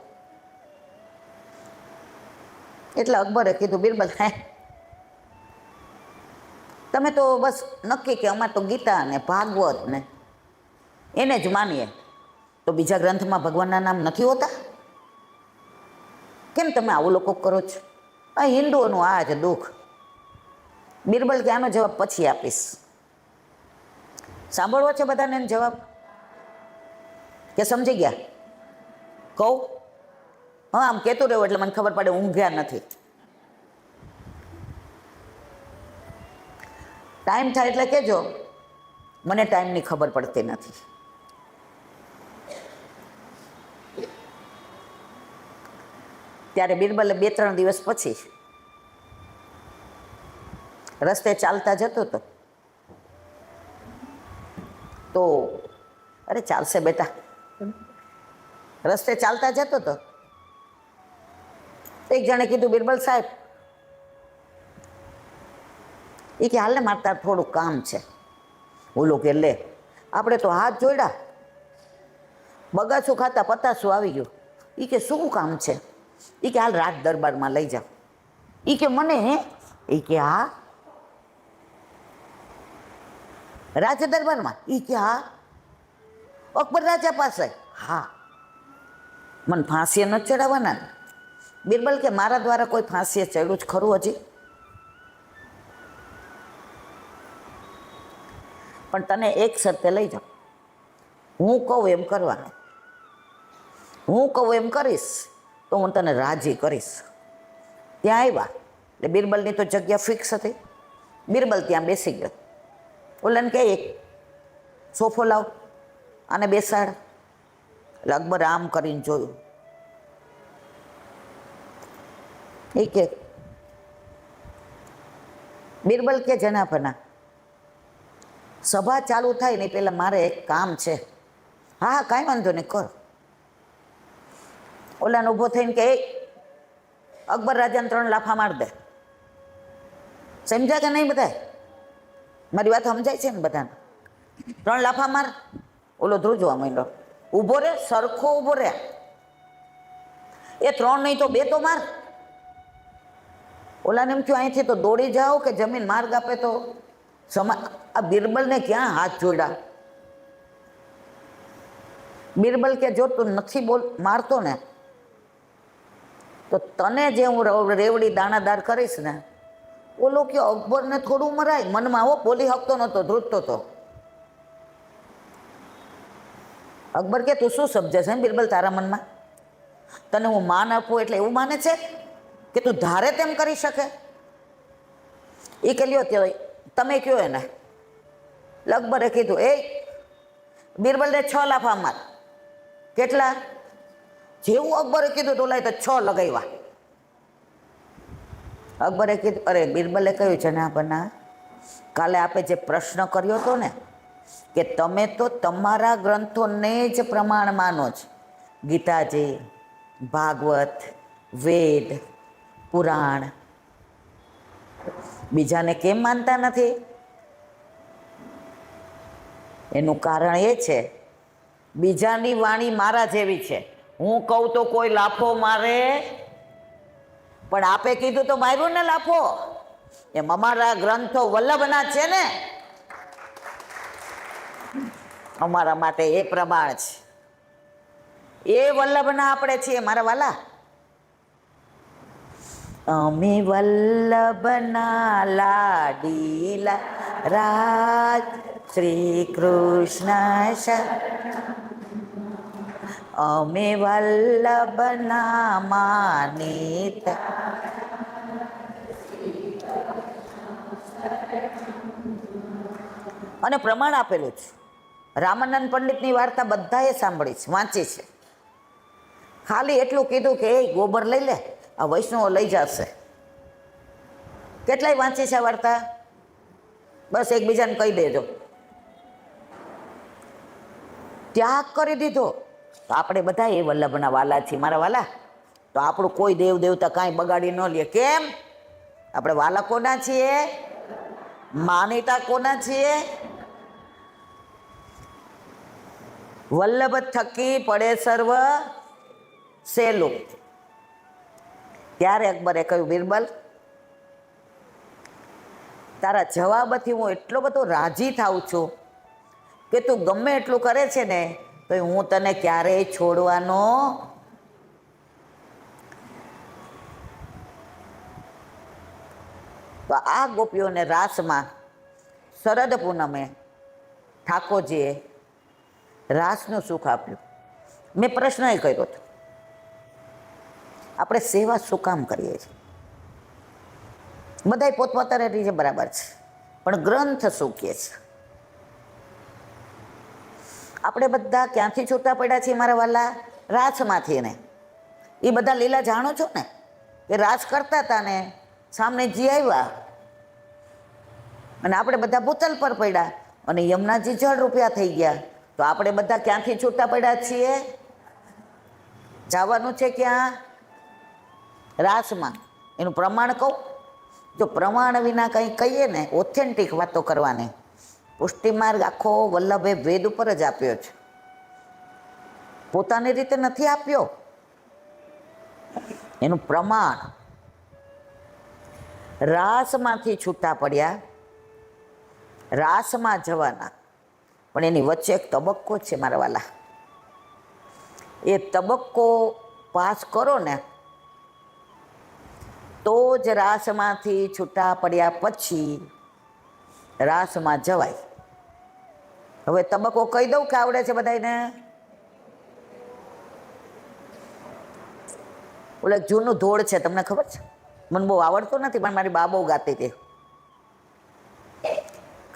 એટલે અકબરે કીધું, બિરબલ, હે તમે તો બસ નક્કી કે અમારે તો ગીતા ને ભાગવત ને એને જ માનીએ, તો બીજા ગ્રંથમાં ભગવાનના નામ નથી હોતા? કેમ તમે આવું લોકો કરો છો? આ હિન્દુઓનું આ જ દુઃખ. બિરબલ કે આનો જવાબ પછી આપીશ. સાંભળવો છે બધાને જવાબ? કે સમજી ગયા? કહું? હા, આમ કહેતું રહેવું એટલે મને ખબર પડે ઊંઘ્યા નથી. ટાઈમ થાય એટલે કહેજો. મને ટાઈમની ખબર પડતી નથી. ત્યારે બિરબલે 2-3 દિવસ પછી રસ્તે ચાલતા જતો હતો. તો અરે ચાલશે બેટા, રસ્તે ચાલતા જતો હતો. એક જણે કીધું, બિરબલ સાહેબ, એ કે હાલ ને મારે તાર થોડું કામ છે. ઓલો કે લે, આપણે તો હાથ જોડ્યા, બગાસું ખાતા પતાસું આવી ગયું. એ કે શું કામ છે? એ કે હાલ રાજ દરબારમાં લઈ જાઓ. એ કે મને? હે? એ કે હા. રાજ દરબારમાં? એ કે હા. અકબર રાજા પાસે? હા. મને ફાંસીએ ન ચડાવવાના? બિરબલ કે મારા દ્વારા કોઈ ફાંસીએ ચડ્યું જ ખરું હજી? પણ તને એક શરતે લઈ જાઉં, હું કહું એમ કરવાનું. હું કહું એમ કરીશ તો હું તને રાજી કરીશ. ત્યાં આવ્યા એટલે બિરબલની તો જગ્યા ફિક્સ હતી. બિરબલ ત્યાં બેસી ગયો. ઓલાને કહે, એક સોફો લાવ, આને બેસાડ. એટલે અકબર આમ કરીને જોયું. એ કે બિરબલ કે જનાભના સભા ચાલુ થાય ને પહેલાં મારે એક કામ છે. હા હા, કાંઈ વાંધો નહીં, કર. ઓલાને ઊભો થઈને કે અકબર રાજાને 3 લાફા માર દે. સમજ્યા કે નહીં બધા? મારી વાત સમજાય છે ને બધાને? 3 લાફા માર. ઓલો ધ્રુજવા માંડ્યો. ઊભો રે, સરખો ઊભો રે. એ 3 નહીં તો 2 તો માર. ઓલાને એમ થયું અહીંથી તો દોડી જાઓ કે જમીન માર્ગ આપે તો આ બિરબલને ક્યાં હાથ જોડ્યા? બિરબલ કે જો તું નથી મારતો ને તો તને જે હું રેવડી દાણાદાર કરીશ ને, ઓલો કે અકબરને થોડું મરાય. મનમાં બોલી શકતો નહોતો, ધ્રુજતો હતો. અકબર કે તું શું સમજે છે બિરબલ તારા મનમાં? તને હું માન આપું એટલે એવું માને છે કે તું ધારે તેમ કરી શકે? એ કે લ્યો તમે કયો એને. અકબરે કીધું, બિરબલને 6 લાફા માર. કેટલા? જેવું અકબરે કીધું તો તો 6 લગાવ્યા. અકબરે કીધું, અરે બિરબલે કહ્યું, જનાબના, કાલે આપે જે પ્રશ્ન કર્યો હતો ને કે તમે તો તમારા ગ્રંથોને જ પ્રમાણ માનો છો, ગીતાજી, ભાગવત, વેદ, પુરાણ, બીજાને કેમ માનતા નથી? એનું કારણ એ છે, બીજાની વાણી મારા જેવી છે. હું કહું તો કોઈ લાફો મારે, પણ આપે કીધું તો માર્યું ને લાફો. એમ અમારા ગ્રંથો વલ્લભના છે ને, અમારા માટે એ પ્રમાણ છે. એ વલ્લભના આપણે છીએ મારા વાલા. અમે વલ્લભના લાડીલા રાજ શ્રી કૃષ્ણ. અમે વલ્લભના માનિત. અને પ્રમાણ આપેલું છે. રામાનંદ પંડિતની વાર્તા બધાએ સાંભળી છે, વાંચી છે. ખાલી એટલું કીધું કે એ ગોબર લઈ લે, આ વૈષ્ણવો લઈ જશે. કેટલાય વાંચી છે આ વાર્તા? બસ એકબીજાને કહી દેજો. ત્યાગ કરી દીધો. તો આપણે બધા એ વલ્લભના વાલા છીએ મારા વાલા. તો આપણું કોઈ દેવ દેવતા કાંઈ બગાડી ન લે. કેમ? આપણે વાલા કોના છીએ? માનીતા કોના છીએ? વલ્લભ થકી પડે સર્વ સહેલું. ત્યારે અકબરે કહ્યું, બિરબલ, તારા જવાબથી હું એટલો બધો રાજી થાઉં છું કે તું ગમે એટલું કરે છે ને તો હું તને ક્યારેય છોડવાનો. તો આ ગોપીઓને રાસમાં શરદ પૂનમે ઠાકોરજીએ રાસનું સુખ આપ્યું. મેં પ્રશ્ન એ કર્યો હતો, આપણે સેવા શું કામ કરીએ છીએ? બધાય પોતપોતાની રીતે બરાબર છે, પણ ગ્રંથ શું કહે છે? આપણે બધા ક્યાંથી છૂટા પડ્યા છીએ મારા વાલા? રાસમાંથી. ને એ બધા લીલા જાણો છો ને, કે રાસ કરતા હતા ને સામને જી આવ્યા અને આપણે બધા ભૂતલ પર પડ્યા અને યમુનાજી જળ રૂપિયા થઈ ગયા. તો આપણે બધા ક્યાંથી છૂટા પડ્યા છીએ? જવાનું છે ક્યાં? રાસમાં. એનું પ્રમાણ કહું? જો પ્રમાણ વિના કંઈ કહીએ ને, ઓથેન્ટિક વાતો કરવાની. પુષ્ટિમાર્ગ આખો વલ્લભે વેદ ઉપર જ આપ્યો છે, પોતાની રીતે નથી આપ્યો. એનું પ્રમાણ. રાસમાંથી છૂટા પડ્યા, રાસમાં જવાના, પણ એની વચ્ચે એક તબક્કો છે મારા વાલા. એ તબક્કો પાસ કરો ને તો જ રાસમાંથી છૂટા પડ્યા પછી રાસમાં જવાય. હવે તબક્કો કહી દઉં કે આવડે છે બધાને? ઓલે જૂનું ધોળ છે, તમને ખબર છે? મને બહુ આવડતું નથી પણ મારી બા બહુ ગાતી હતી.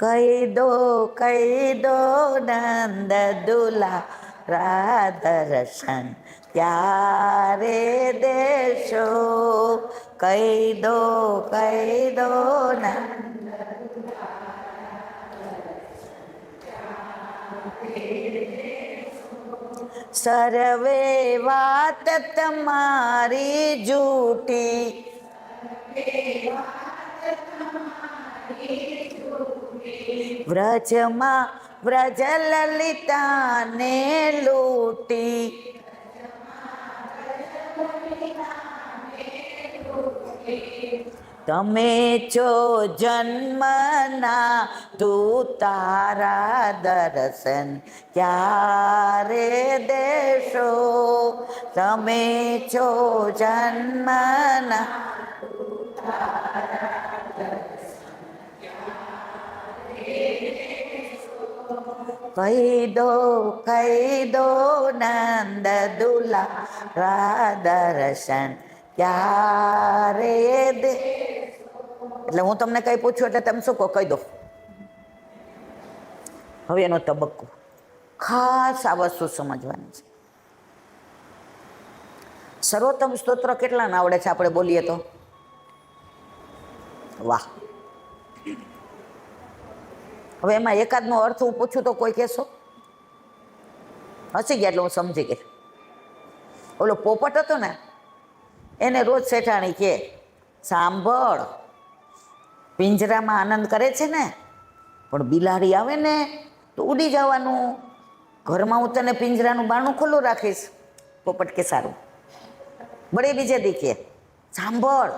કહી દો નંદ દુલા દર્શન ક્યારે દેશો. કહી દો નંદ. સર્વે વાત તમારી જૂઠી, વ્રજમાં વ્રજ લલિતાને લૂટી. તમે છો જન્મના તું તારા દર્શન ક્યારે દેશો. તમે છો જન્મના. કહી દો નંદ દુલા દર્શન ક્યારે દે. એટલે હું તમને કઈ પૂછ્યું એટલે તમે શું કહો? કહી દો. હવે એનો તબક્કો ખાસ આ વસ્તુ સમજવાની છે. સર્વોત્તમ સ્તોત્ર કેટલાને આવડે છે આપણે બોલીએ તો? વાહ. હવે એમાં એકાદનો અર્થ હું પૂછું તો કોઈ કહેશો? હસી ગયા એટલે હું સમજી ગઈ. ઓલો પોપટ હતો ને એને રોજ શેઠાણી કે સાંભળ, પિંજરામાં આનંદ કરે છે ને, પણ બિલાડી આવે ને તો ઉડી જવાનું. ઘરમાં હું તને પિંજરાનું બારણું ખુલ્લું રાખીશ. પોપટ કે સારું. બળે બીજે દી કે સાંભળ,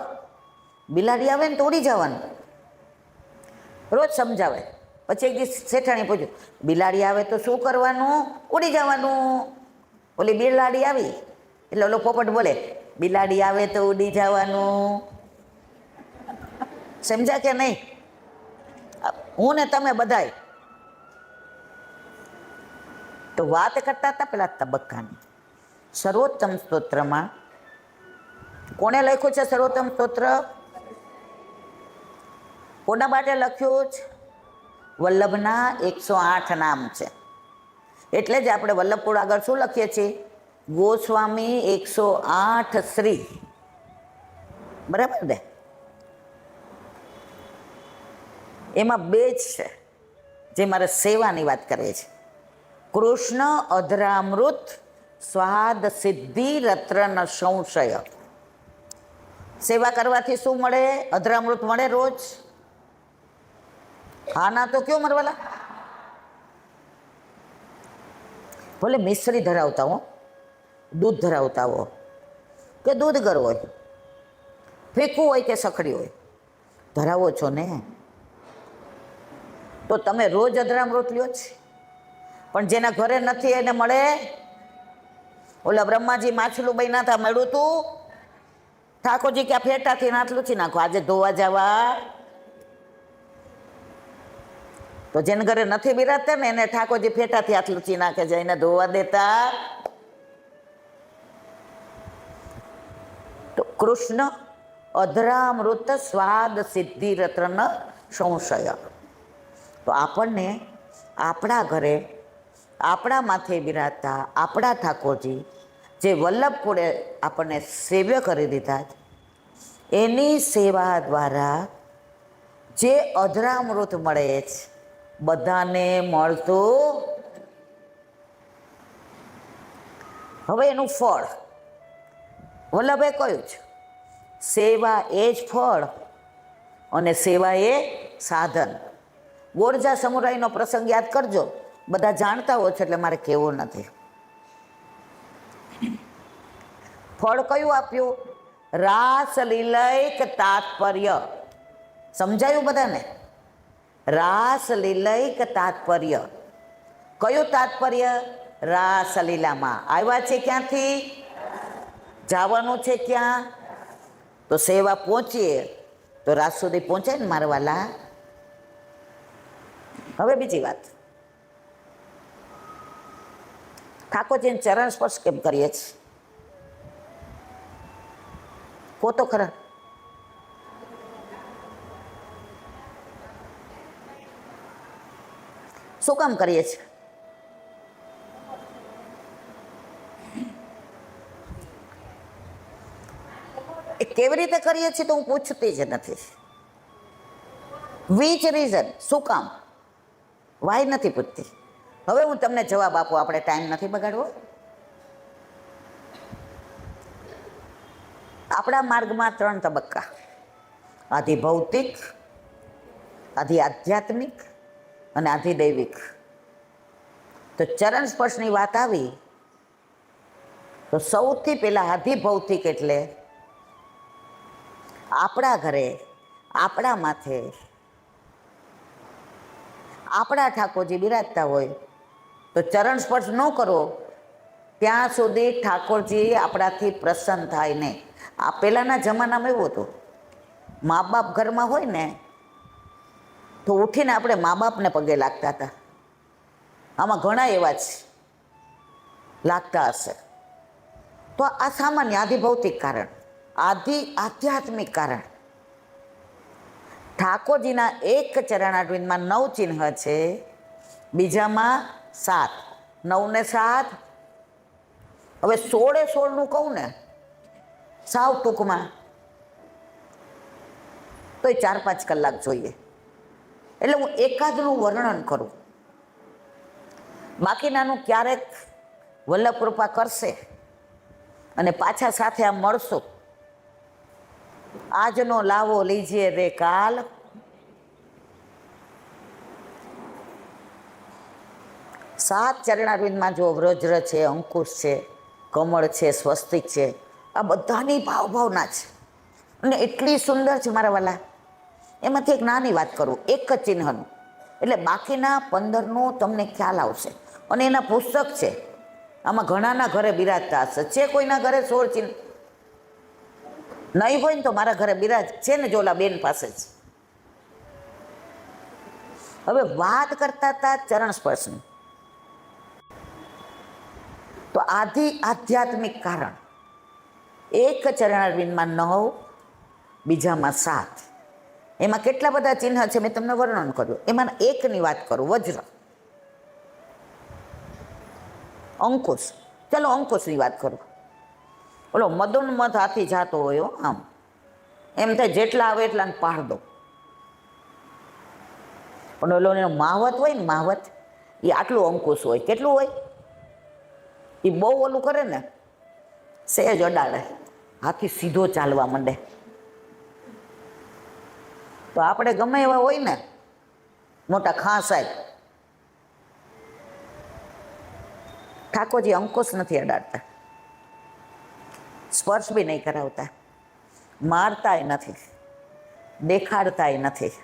બિલાડી આવે ને તો ઉડી જવાનું. રોજ સમજાવે. પછી એક દિવસ શેઠાણી પૂછ્યું, બિલાડી આવે તો શું કરવાનું? ઉડી જવાનું. ઓલી બિલાડી આવી એટલે ઓલો પોપટ બોલે, બિલાડી આવે તો ઉડી જવાનું. સમજ્યા કે નહીં? હું ને તમે બધાય તો વાત કરતા હતા પેલા તબક્કાની. સર્વોત્તમ સ્તોત્રમાં કોણે લખ્યું છે સર્વોત્તમ સ્તોત્ર? કોના માટે લખ્યું છે? વલ્લભના 108 નામ છે. એટલે જ આપણે વલ્લભપુર આગળ શું લખીએ છીએ? ગોસ્વામી 108 શ્રી. બરાબર ને? એમાં બે જ છે જે મારે સેવાની વાત કરે છે. કૃષ્ણ અધરામૃત સ્વાદ સિદ્ધિ રત્ન સંશય. સેવા કરવાથી શું મળે? અધરામૃત મળે રોજ. હા ના તો કયો મરવાલા? ભલે મિશ્રી ધરાવતા હો, દૂધ ધરાવતા હો કે દૂધ ગર હોય, ફીકું હોય કે સખડી હોય, ધરાવો છો ને તો તમે રોજ અધરામૃત લ્યો છે. પણ જેના ઘરે નથી એને મળે. ઓલા બ્રહ્માજી માછલું બન્યા હતા, મળ્યું તું? ઠાકોરજી ક્યાં ફેટાથી નાથ લૂછી નાખો, આજે ધોવા જવા. તો જેને ઘરે નથી બિરાજતા ને એને ઠાકોરજી ફેટાથી હાથ લૂછી નાખે છે, એને ધોવા દેતા. તો કૃષ્ણ અધરામૃત સ્વાદ સિદ્ધિ રત્ન સંશય. તો આપણને આપણા ઘરે આપણા માથે બિરાજતા આપણા ઠાકોરજી જે વલ્લભપુરે આપણને સેવ્ય કરી દીધા, એની સેવા દ્વારા જે અધરામૃત મળે છે બધાને મળતું. હવે એનું ફળ વલ્લભે કહ્યું છે, સેવા એ જ ફળ અને સેવા એ સાધન. ગોરજા સમુરાઈનો પ્રસંગ યાદ કરજો, બધા જાણતા હોય છે એટલે મારે કહેવું નથી. ફળ કયું આપ્યું? રાસ લીલૈક તાત્પર્ય. સમજાયું બધાને? રાસ લીલૈક તાત્પર્ય. કયું તાત્પર્ય? રાસલીલામાં આવ્યા છે ક્યાંથી? જવાનું છે ક્યાં? તો સેવા પહોંચીએ તો રાસ સુધી પહોંચે ને મારવાલા. હવે બીજી વાત, ઠાકોરજીને ચરણ સ્પર્શ કેમ કરીએ છીએ? કો તો ખરા. શું કામ કરીએ છીએ? એ કેવી રીતે કરીએ છીએ તો હું પૂછતી જ નથી. Which reason? શું કામ? વાય નથી પૂછતી. હવે હું તમને જવાબ આપું, આપણે ટાઈમ નથી બગાડવો. આપણા માર્ગમાં 3 તબક્કા: આધિ ભૌતિક, આધિ આધ્યાત્મિક અને આધિ દૈવિક. તો ચરણ સ્પર્શની વાત આવી તો સૌથી પહેલા આધિ ભૌતિક એટલે આપણા ઘરે આપણા માથે આપણા ઠાકોરજી બિરાજતા હોય તો ચરણ સ્પર્શ ન કરો ત્યાં સુધી ઠાકોરજી આપણાથી પ્રસન્ન થાય નહીં. આ પહેલાંના જમાનામાં એવું હતું, મા બાપ ઘરમાં હોય ને તો ઉઠીને આપણે મા બાપને પગે લાગતા હતા. આમાં ઘણા એવા જ લાગતા હશે. તો આ સામાન્ય આધિ ભૌતિક કારણ. આધિ આધ્યાત્મિક કારણ, ઠાકોરજીના એક ચરણારવિંદમાં 9 ચિહ્ન છે, બીજામાં 7. 9 ને 7. હવે 16 કહું ને સાવ ટૂંકમાં તો 4-5 કલાક જોઈએ, એટલે હું એકાદનું વર્ણન કરું. બાકીનાનું ક્યારેક વલ્લભ કૃપા કરશે અને પાછા સાથે આમ મળશું. આજનો લાવો લીજીએ રે કાલ. સાત ચરણારવિંદમાં જો વ્રજ્ર છે, અંકુશ છે, કમળ છે, સ્વસ્તિક છે, આ બધાની ભાવભાવના છે અને એટલી સુંદર છે મારા વાલા. એમાંથી એક નાની વાત કરું, એક જ ચિહ્નનું, એટલે બાકીના 15નું તમને ખ્યાલ આવશે. અને એના પુસ્તક છે, આમાં ઘણાના ઘરે બિરાજતા હશે. છે કોઈના ઘરે 16 ચિહ્ન? નહીં હોય ને તો મારા ઘરે બિરાજ છે ને, જોલા બેન પાસે જ. હવે વાત કરતા હતા ચરણ સ્પર્શની, તો આધિ આધ્યાત્મિક કારણ એક ચરણારવિંદમાં 9, બીજામાં 7. એમાં કેટલા બધા ચિહ્ન છે મેં તમને વર્ણન કર્યું. એમાં એકની વાત કરું, વજ્ર, અંકુશ. ચલો અંકુશની વાત કરું. ઓલો મદોન્મથ હાથી જાતો હોય, આમ એમ થાય જેટલા આવે એટલાને પાડ દો. પણ ઓલો એનો માવત હોય ને, માવત એ આટલું અંકુશ હોય. કેટલું હોય? એ બહુ ઓલું કરે ને, સહેજ અડાડે, હાથી સીધો ચાલવા માંડે. તો આપણે ગમે એવા હોય ને, મોટા ખાં સાહેબ, ઠાકોરજી અંકુશ નથી અડાડતા, સ્પર્શ બી નહીં કરાવતા, મારતાય નથી, દેખાડતાય નથી.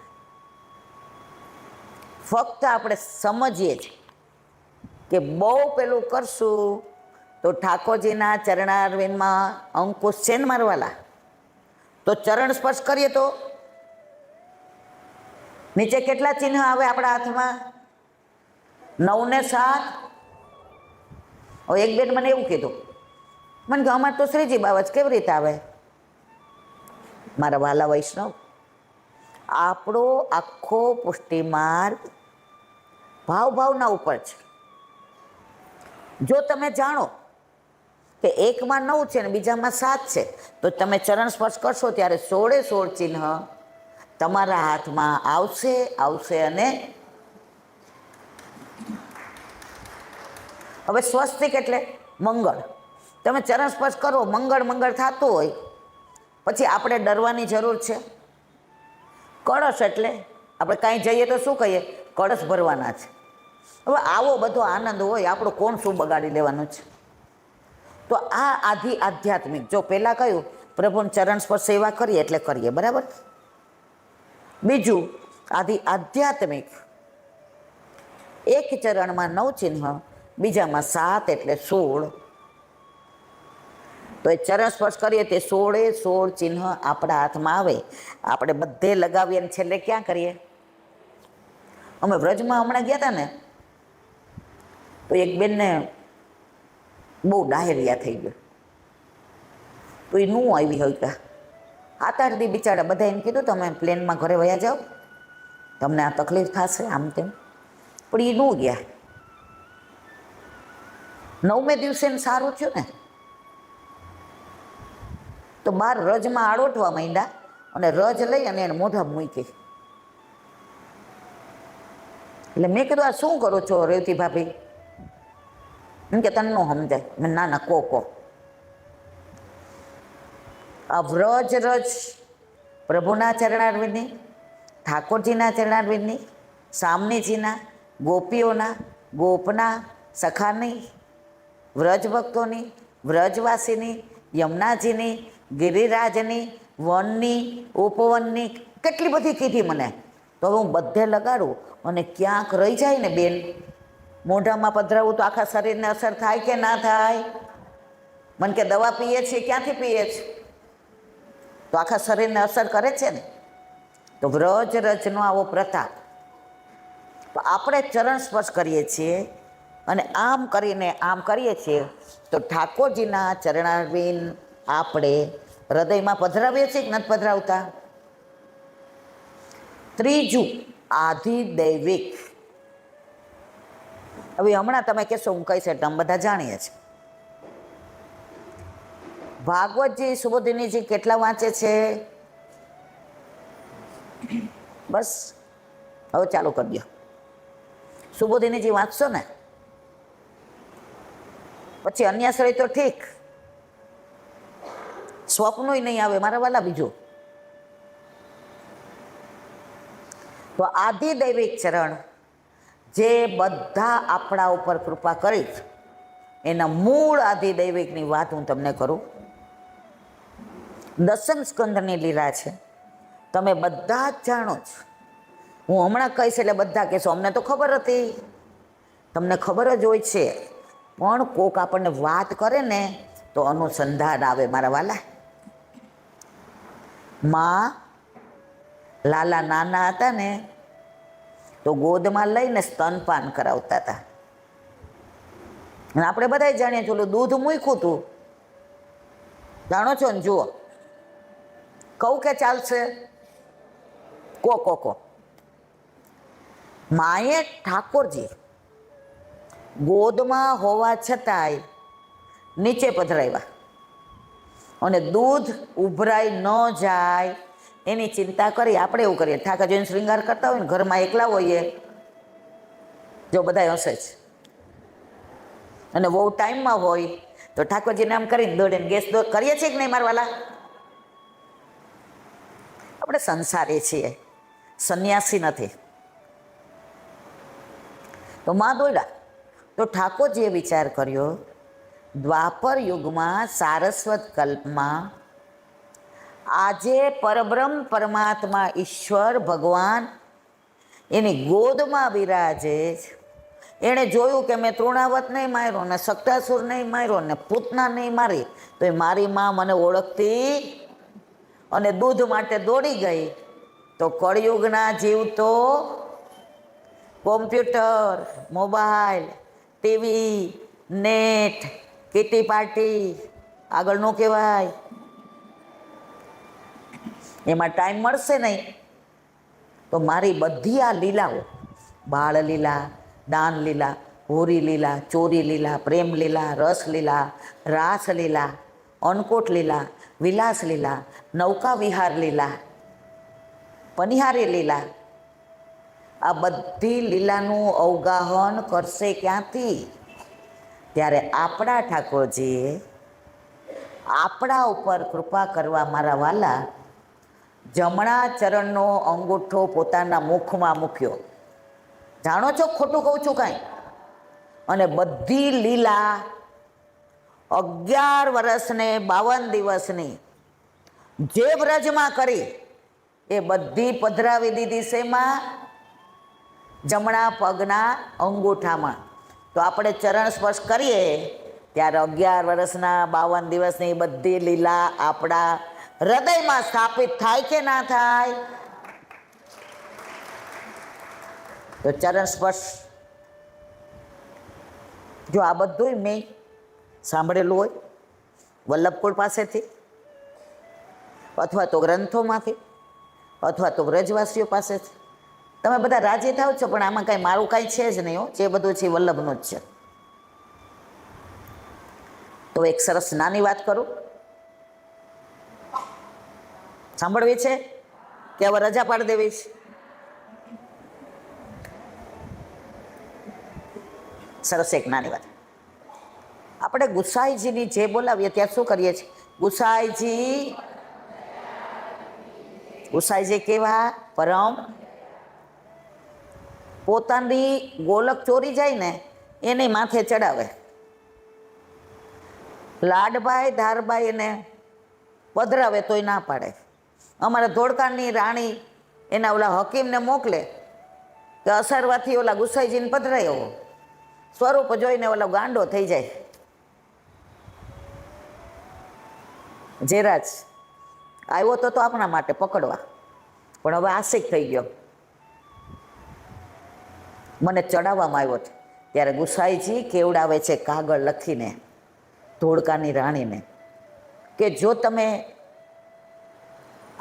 ફક્ત આપણે સમજીએ જ કે બહુ પેલું કરશું તો ઠાકોરજીના ચરણારવિંદમાં અંકુશ છે ને મારવાલા. તો ચરણ સ્પર્શ કરીએ તો નીચે કેટલા ચિહ્ન આવે આપણા હાથમાં? 9 ને 7. હવે એક બેન મને એવું કીધું, મને કે અમારે તો શ્રીજી બાવચ કેવી રીતે આવે? મારા વાલા વૈષ્ણવ, આપણો આખો પુષ્ટિ માર્ગ ભાવના ઉપર છે. જો તમે જાણો કે એકમાં 9 છે ને બીજામાં 7 છે, તો તમે ચરણ સ્પર્શ કરશો ત્યારે 16 ચિહ્ન તમારા હાથમાં આવશે. અને હવે સ્વસ્તિક એટલે મંગળ. તમે ચરણ સ્પર્શ કરો, મંગળ થતું હોય, પછી આપણે ડરવાની જરૂર છે? કળશ એટલે આપણે કાંઈ જઈએ તો શું કહીએ? કળશ ભરવાના છે. હવે આવો બધો આનંદ હોય, આપણો કોણ શું બગાડી લેવાનું છે? તો આ આધ્યાત્મિક, જો પહેલાં કહ્યું પ્રભુને ચરણ સ્પર્શ સેવા કરીએ એટલે કરીએ, બરાબર. બીજું આધ્યાત્મિક, એક ચરણમાં 9 ચિહ્ન, બીજામાં 7 એટલે 16. તો એ ચરણ સ્પર્શ કરીએ તે 16 ચિહ્ન આપણા હાથમાં આવે. આપણે બધે લગાવીએ ને છેલ્લે ક્યાં કરીએ? અમે વ્રજમાં હમણાં ગયા હતા ને, તો એક બેનને બહુ ડાયરિયા થઈ ગયો, તો એ નું આવી હોય કે 7-8 દી બિચારા બધા એમ કીધું તમે પ્લેનમાં ઘરે વયા જાઓ, તમને આ તકલીફ થશે આમ તેમ, પણ એ નું ગયા. 9મે દિવસે સારું થયું ને, તો બહાર રજમાં આડોટવા માંડ્યા અને રજ લઈ અને એને મોઢા મૂકી. એટલે મેં કીધું આ શું કરો છો રેવતી ભાભી? એમ કે તને ન સમજાય. મેં ના કો. આ રજ પ્રભુના ચરણારવિંદની, ઠાકોરજીના ચરણારવિંદની, સામનીજીના, ગોપીઓના, ગોપના, સખાની, વ્રજ ભક્તોની, વ્રજવાસીની, યમુનાજીની, ગિરિરાજની, વનની, ઉપવનની, કેટલી બધી કીધી મને. તો હું બધે લગાડું અને ક્યાંક રહી જાય ને બેન, મોઢામાં પધરાવું તો આખા શરીરને અસર થાય કે ના થાય? મને કે દવા પીએ છીએ, ક્યાંથી પીએ છીએ? તો આખા શરીરને અસર કરે છે ને. તો રજનો આવો પ્રતાપ. તો આપણે ચરણ સ્પર્શ કરીએ છીએ અને આમ કરીને આમ કરીએ છીએ, તો ઠાકોરજીના ચરણારવિંદ આપણે હૃદયમાં પધરાવીએ છીએ કે નથી પધરાવતા? ત્રીજું આધિદૈવિક. હવે હમણાં તમે કહેશો હું કહીશ એટલે અમે બધા જાણીએ છીએ. ભાગવતજી સુબોધિનીજી કેટલા વાંચે છે? બસ હવે ચાલુ કરી દો. સુબોધિનીજી વાંચશો ને, પછી અન્યાશ્રય તો ઠીક, સ્વપ્નોય નહીં આવે મારા વાલા. બીજું તો આધિદૈવિક ચરણ, જે બધા આપણા ઉપર કૃપા કરી, એના મૂળ આધિદૈવિકની વાત હું તમને કરું. 10મ સ્કંદની લીલા છે, તમે બધા જ જાણો છો. હું હમણાં કહીશ એટલે બધા કહેશો અમને તો ખબર હતી. તમને ખબર જ હોય છે, પણ કોક આપણને વાત કરે ને તો અનુસંધાન આવે મારા વાલા. માં લાલા નાના હતા ને, તો ગોદમાં લઈને સ્તનપાન કરાવતા હતા. અને આપણે બધા જાણીએ છીએ, ઓલું દૂધ મૂક્યું હતું, જાણો છો ને? જુઓ, કહું કે ચાલશે? કો. માએ ઠાકોરજી ગોદમાં હોવા છતાંય નીચે પધરાવ્યા, અને દૂધ ઉભરાઈ ન જાય એની ચિંતા કરી. આપણે એવું કરીએ, ઠાકોરજીનો શ્રૃંગાર કરતા હોય ને, ઘરમાં એકલા હોઈએ, જો બધા હશે જ, અને બહુ ટાઈમમાં હોય તો ઠાકોરજીને આમ કરીને દોડીને ગેસ કરીએ છીએ કે નહીં મારા વાલા? આપણે સંસારી છીએ, સંન્યાસી નથી. તો માં દોડ્યા. તો ઠાકોરજીએ વિચાર કર્યો, દ્વાપર યુગમાં સારસ્વત કલ્પમાં આજે પરબ્રહ્મ પરમાત્મા ઈશ્વર ભગવાન એની ગોદમાં બિરાજે. એણે જોયું કે મેં તૃણાવત નહીં માર્યો ને સક્તાસુર નહીં માર્યો ને પૂતના નહીં મારી, તો એ મારી માં મને ઓળખતી અને દૂધ માટે દોડી ગઈ. તો કળયુગના જીવ તો computer, mobile, TV, net, kitty party, આગળ ન કહેવાય, એમાં ટાઈમ મળશે નહીં. તો મારી બધી આ લીલાઓ, બાળ લીલા, દાન લીલા, હોરી લીલા, ચોરી લીલા, પ્રેમ લીલા, રસ લીલા, રાસ લીલા, અન્નકોટ લીલા, વિલાસ લીલા, નૌકા વિહાર લીલા, પનિહારી લીલા, આ બધી લીલાનું અવગાહન કરશે ક્યાંથી? ત્યારે આપણા ઠાકોરજીએ આપણા ઉપર કૃપા કરવા મારા વાલા જમણા ચરણનો અંગૂઠો પોતાના મુખમાં મૂક્યો. જાણો છો ખોટું કહું છું કાંઈ? અને બધી લીલા 11 વર્ષને 52 દિવસની જે વ્રજમાં કરી એ બધી પધરાવી દીધી શેમાં? જમણા પગના અંગૂઠામાં. તો આપણે ચરણ સ્પર્શ કરીએ ત્યારે 11 વર્ષના 52 દિવસની બધી લીલા આપણા હૃદયમાં સ્થાપિત થાય કે ના થાય? તો ચરણ સ્પર્શ જો આ બધું મેં સાંભળેલું હોય વલ્લભકુળ પાસેથી અથવા તો ગ્રંથોમાંથી અથવા તો વ્રજવાસીઓ પાસેથી, તમે બધા રાજી થાવ છો, પણ આમાં કાંઈ મારું કાંઈ છે જ નહીં હો. જે બધું છે વલ્લભનું જ છે. તો એક સરસ નાની વાત કરું, સાંભળવી છે કે હવે રજા પાડી દેવી છે? સરસ એક નાની વાત. આપણે ગુસાઈજીની જે બોલાવીએ ત્યાં શું કરીએ છીએ? ગુસાઈજી. ગુસાઈજી કેવા? પરમ. પોતાની ગોલક ચોરી જાય ને એને માથે ચડાવે. લાડભાઈ ધારભાઈ એને પધરાવે તોય ના પાડે. અમારા ધોળકાની રાણી એના ઓલા હકીમને મોકલે કે અસરવાથી ઓલા ગુસાઈજીને પધરાયો. સ્વરૂપ જોઈને ઓલો ગાંડો થઈ જાય. જેરાજ આવ્યો તો આપણા માટે પકડવા, પણ હવે આશિક થઈ ગયો. મને ચડાવવામાં આવ્યો હતો ત્યારે ગુસાઈજી કેવડાવે છે કાગળ લખીને ધોળકાની રાણીને કે જો તમે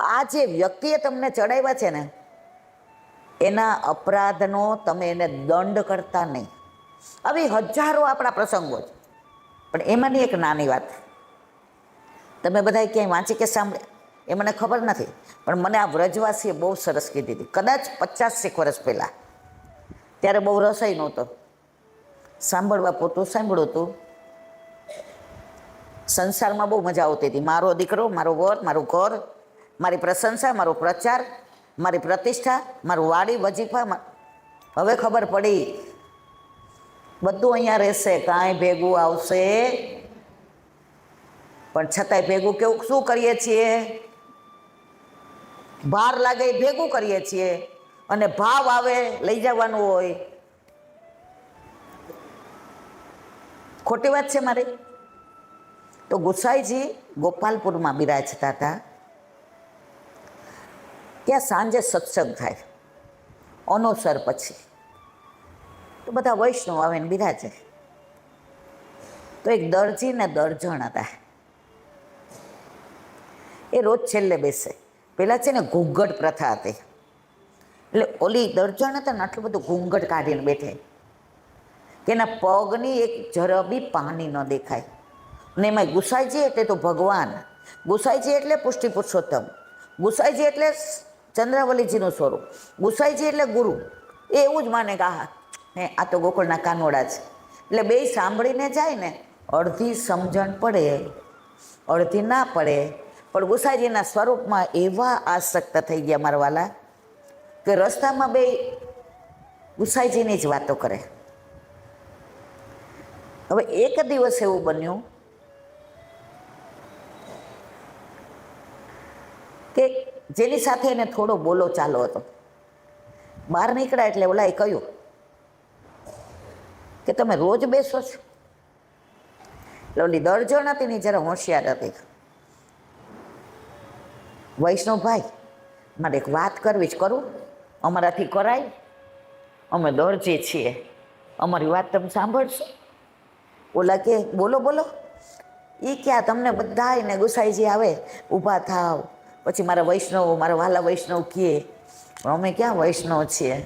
આ જે વ્યક્તિએ તમને ચડાવ્યા છે ને એના અપરાધનો તમે એને દંડ કરતા નહીં. આવી હજારો આપણા પ્રસંગો છે, પણ એમાંની એક નાની વાત તમે બધા ક્યાંય વાંચી કે સાંભળ્યા એ મને ખબર નથી, પણ મને આ વ્રજવાસીએ બહુ સરસ કીધી હતી. કદાચ 50 વર્ષ પહેલાં, ત્યારે બહુ રસાઈ નહોતો, સાંભળવા પોતું સાંભળ્યું હતું. સંસારમાં બહુ મજા આવતી હતી. મારો દીકરો, મારો વર, મારું ઘર, મારી પ્રશંસા, મારો પ્રચાર, મારી પ્રતિષ્ઠા, મારું વાડી વજીફા. હવે ખબર પડી બધું અહીંયા રહેશે, કાંઈ ભેગું આવશે પણ છતાંય ભેગું કેવું શું કરીએ છીએ? ભાર લાગે ભેગું કરીએ છીએ, અને ભાવ આવે લઈ જવાનું હોય. ખોટી વાત છે મારી? તો ગુસાઈજી ગોપાલપુરમાં બિરાજતા હતા. ત્યાં સાંજે સત્સંગ થાય અનોસર પછી, તો બધા વૈષ્ણવ આવે ને બિરાજે. તો એક દરજી ને દર્જણ હતા, એ રોજ છેલ્લે બેસે. પેલા છે ને ઘૂંઘટ પ્રથા હતી, એટલે ઓલી દર્જણ હતા ને આટલું બધું ઘૂંઘટ કાઢીને બેઠે કે એના પગની એક જરબી પાણી ન દેખાય. અને એમાં ગુસાઈજી એટલે તો ભગવાન, ગુસાઈજી એટલે પુષ્ટિ પુરુષોત્તમ, ગુસાઈજી એટલે ચંદ્રાવલીજીનું સ્વરૂપ, ગુસાઈજી એટલે ગુરુ. એ એવું જ માને કે આ તો ગોકુળના કાનોડા છે. એટલે બે સાંભળીને જાય ને, અડધી સમજણ પડે અડધી ના પડે, પણ ગુસાઈજીના સ્વરૂપમાં એવા આસક્ત થઈ ગયા મારા વાલા કે રસ્તામાં બે ગુસાઈજીની જ વાતો કરે. હવે એક દિવસ એવું બન્યું કે જેની સાથે એને થોડો બોલો ચાલો હતો. બહાર નીકળ્યા એટલે ઓલાએ કહ્યું કે તમે રોજ બેસો છો? એટલે ઓલી દર્જણ હતી ને જરા હોશિયાર હતી. વૈષ્ણવભાઈ, મારે એક વાત કરવી જ. કરું? અમારાથી કરાય? અમે દરજી છીએ, અમારી વાત તમે સાંભળશો? ઓલા કે બોલો બોલો. એ ક્યાં તમને બધા ને ગુસાઈજી આવે ઊભા થાવ, પછી મારા વૈષ્ણવ, મારા વાલા વૈષ્ણવ કહે, પણ અમે ક્યાં વૈષ્ણવ છીએ?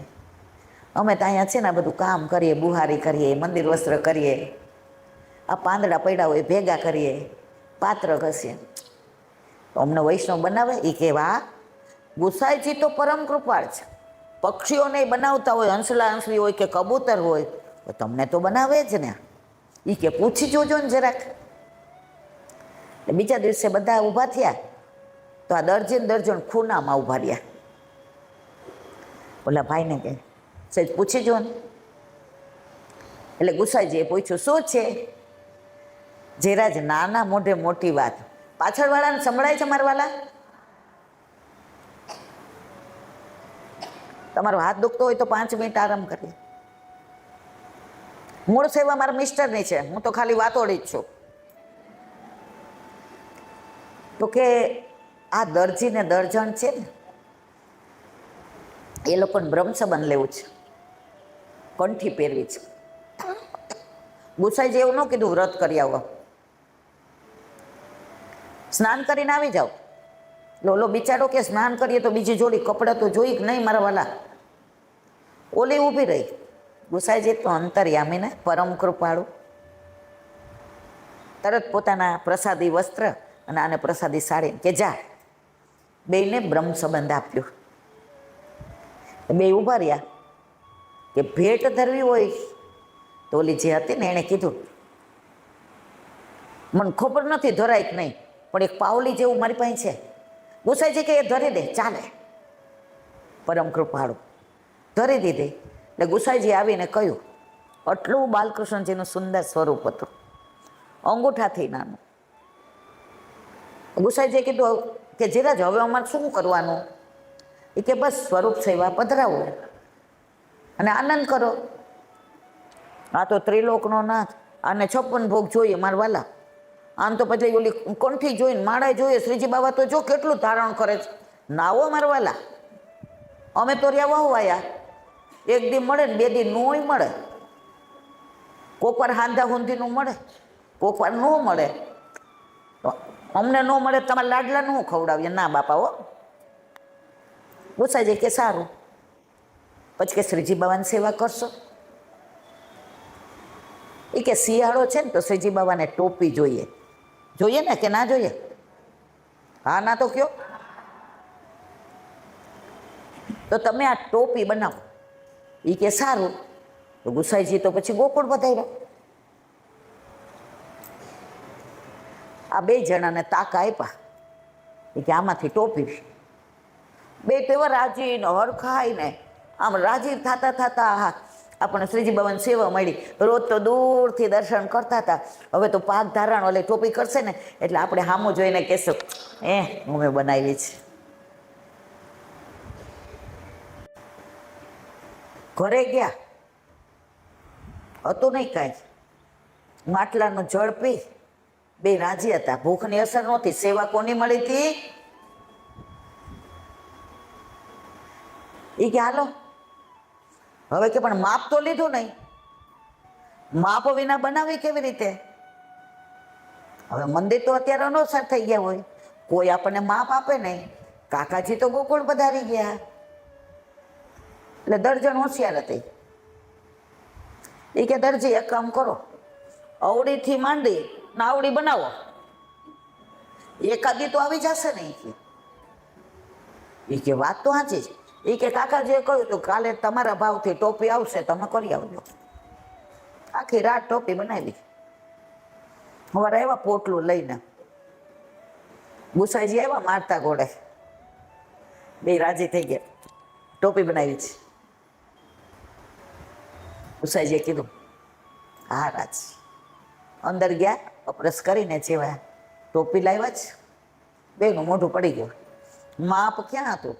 અમે તો અહીંયા છે ને બધું કામ કરીએ, બુહારી કરીએ, મંદિર વસ્ત્ર કરીએ, આ પાંદડા પડ્યા હોય ભેગા કરીએ, પાત્ર ઘસીએ. તો અમને વૈષ્ણવ બનાવે? એ કે વાહ, ગુસાઈજી તો પરમ કૃપાળ છે. પક્ષીઓને બનાવતા હોય, હંસલા હંસલી હોય કે કબૂતર હોય, તો તમને તો બનાવે જ ને. એ કે પૂછી જોજો ને જરાક. બીજા દિવસે બધા ઊભા થયા તો આ દર્જન ખૂણામાં ઊભા રહ્યા. ઓલા ભાઈને કે સહેજ પૂછી જો ને. એટલે ગુસાઈજીએ પૂછ્યું, શું છે? જેરાજ નાના મોઢે મોટી વાત. પાછળવાળાને સંભળાય છે મારા વાલા? તમારો હાથ દુખતો હોય તો 5 મિનિટ આરામ કરીએ. મૂળ સેવા મારા મિસ્ટરની છે, હું તો ખાલી વાતોડી જ છું. તો કે આ દરજી ને દર્જન છે ને, એ લોકોને બ્રહ્મસંબંધ લેવું છે, કંઠી પહેરવી છે. ગુસાઈજી એવું ન કીધું વ્રત કરી આવો, સ્નાન કરીને આવી જાઓ. લોલો બિચારો કે સ્નાન કરીએ તો બીજી જોડી કપડાં તો જોઈ કે નહીં મારા વાલા. ઓલી ઊભી રહી. ગુસાઈજી તો અંતર્યામી ને પરમ કૃપાળુ. તરત પોતાના પ્રસાદી વસ્ત્ર અને આને પ્રસાદી સાડી કે જા, બેયને બ્રહ્મ સંબંધ આપ્યો. બે ઊભા રહ્યા કે ભેટ ધરવી હોય તો ઓલી જે હતી ને એણે કીધું, મને ખબર નથી ધરાય કે નહીં, પણ એક પાવલી જેવું મારી પાસે છે. ગુસાઈજી કે એ ધરી દે, ચાલે. પરમ કૃપાળુ ધરી દીધી. એટલે ગુસાઈજી આવીને કહ્યું, આટલું બાલકૃષ્ણજીનું સુંદર સ્વરૂપ હતું, અંગૂઠાથી નાનું. ગુસાઈજીએ કીધું કે જીરાજ હવે અમારે શું કરવાનું? એ કે બસ સ્વરૂપ સેવા પધરાવો અને આનંદ કરો. આ તો ત્રિલોકનો નાથ, આને 56 ભોગ જોઈએ મારા વાલા. આમ તો પછી ઓલી કંઠી જોઈને માળા જોઈએ, શ્રીજી બાબા તો જો કેટલું ધારણ કરે છે. નાવો મારા વાલા, અમે તો રહ્યા વાહવાયા, એક દી મળે ને 2 દી નોય મળે. કોકવાર હાંધા હુંધીનું મળે, કોકવાર ન મળે. તો અમને ન મળે તમારા લાડલા ન ખવડાવીએ. ના બાપા હો. ગુસાઈજી કે સારું. પછી કે શ્રીજી બાબાની સેવા કરશો? એ કે શિયાળો છે ને તો શ્રીજી બાબાને ટોપી જોઈએ. જોઈએ ને કે ના જોઈએ? હા ના તો કયો. તો તમે આ ટોપી બનાવો. એ કે સારું. તો ગુસાઈજી તો પછી ગોકુળ બધાવ્યા. આ 2 જણાને તાકા આપ્યા. એ કે આમાંથી ટોપી. 2 તો એવા રાજી ને હરખાઈ ને આમ રાજી થતા થતા આપણે શ્રીજી બાબાની સેવા મળી. રોજ તો દૂરથી દર્શન કરતા હતા, હવે તો પાક ધારણ ઓલે ટોપી કરશે ને એટલે આપણે સામું જોઈને કહેશું, અમે બનાવી છે. ઘરે ગયા, હતું નહીં કાંઈ. માટલાનું જળ પી 2 રાજી હતા. ભૂખની અસર નહોતી. સેવા કોની મળી હતી? એ કે હાલો હવે કે પણ માપ તો લીધું નહીં. માપ વિના બનાવી કેવી રીતે? હવે મંદિર તો અત્યારે અનોસર થઈ ગયા હોય, કોઈ આપણને માપ આપે નહીં. કાકાજી તો ગોકુળ પધારી ગયા. એટલે દર્જન હોશિયાર હતી. એ કે દરજી એક કામ કરો, અવળીથી માંડી નાવડી બનાવો, એકાદી તો આવી જશે ને. એ કે વાત તો સાચી જ. એ કે કાકાજીએ કહ્યું હતું કાલે તમારા ભાવથી ટોપી આવશે, તમે કરી આવજો. આખી રાત ટોપી બનાવી. હવે આવ્યા પોટલું લઈને. ગુસાઈજી આવ્યા મારતા ઘોડે. 2 રાજી થઈ ગયા. ટોપી બનાવી છે. ગુસાઈજીએ કીધું હા રાજ. અંદર ગયા, અપરસ કરીને જેવા ટોપી લાવ્યા છે. 2નું મોઢું પડી ગયું. માપ ક્યાં હતું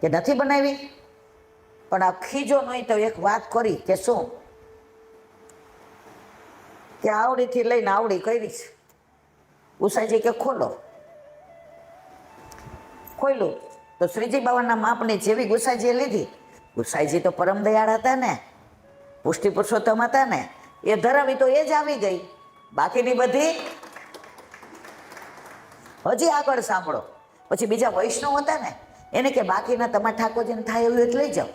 કે નથી બનાવી? પણ આ ખીજો નહીં તો એક વાત કરી કે શું કે આવડીથી લઈને આવડી કરી છે. ગુસાઈજી કે ખોલો. ખોલ્યું તો શ્રીજી બાબાના માપની જેવી ગુસાઈજીએ લીધી. ગુસાઈજી તો પરમ દયાળ હતા ને, પુષ્ટિ પુરુષોત્તમ હતા ને, એ ધરાવી તો એ જ આવી ગઈ. બાકીની બધી હજી આગળ સાંભળો. પછી બીજા વૈષ્ણવ હતા ને, એને કે બાકીના તમારા ઠાકોરજીને થાય એવું એટલે લઈ જાઓ.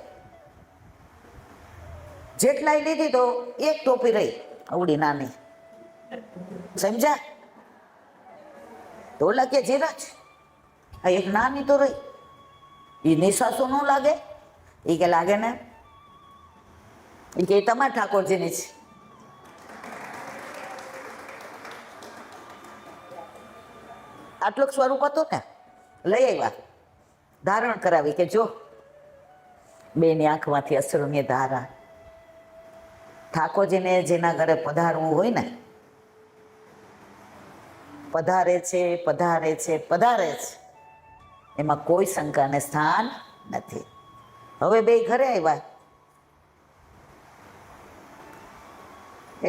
જેટલાય લીધી તો એક ટોપી રહી આવડી નાની, સમજ્યા? તો ઓલા કે ધીરજ, આ એક નાની તો રહી, એ નિશાસો ન લાગે? એ કે લાગે ને. એ કે તમારા ઠાકોરજીની છે. આટલું સ્વરૂપ હતું ને, લઈ આવ્યા, ધારણ કરાવી કે જો બેની આંખમાંથી અશ્રુની ધારા. ઠાકોરજીને જેના ઘરે પધારવું હોય ને, પધારે છે, પધારે છે, પધારે છે, એમાં કોઈ શંકાને સ્થાન નથી. હવે બે ઘરે આવ્યા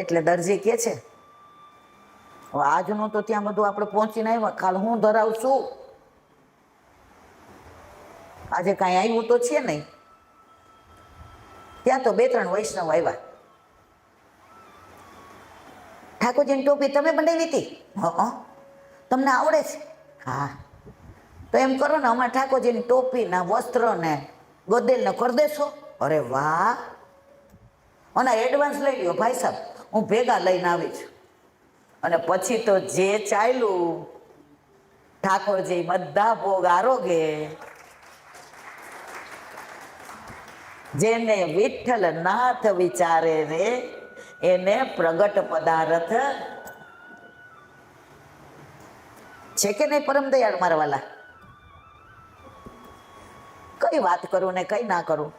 એટલે દરજી કે છે આજનું તો ત્યાં બધું આપણે પહોંચીને આવ્યા, કાલ હું ધરાવશું? આજે કાંઈ આવ્યું તો છે નહીં. ત્યાં તો 2-3 વૈષ્ણવ આવ્યા. ઠાકોરજીની ટોપી તમે બનાવી હતી? હા. તમને આવડે છે? હા. તો એમ કરો ને, અમારા ઠાકોરજીની ટોપીના વસ્ત્રને ગોદેલને કરી દેશો? અરે વાહ! અને એડવાન્સ લઈ લ્યો ભાઈ સાહેબ, હું ભેગા લઈને આવી છું. અને પછી તો જે ચાલ્યું, ઠાકોરજી બધા ભોગ આરોગે. જેને વિઠ્ઠલ નાથ વિચારે રે એને પ્રગટ પદાર્થ છે કે નહીં? પરમ દયાળ મારા વાલા, કઈ વાત કરું ને કઈ ના કરું.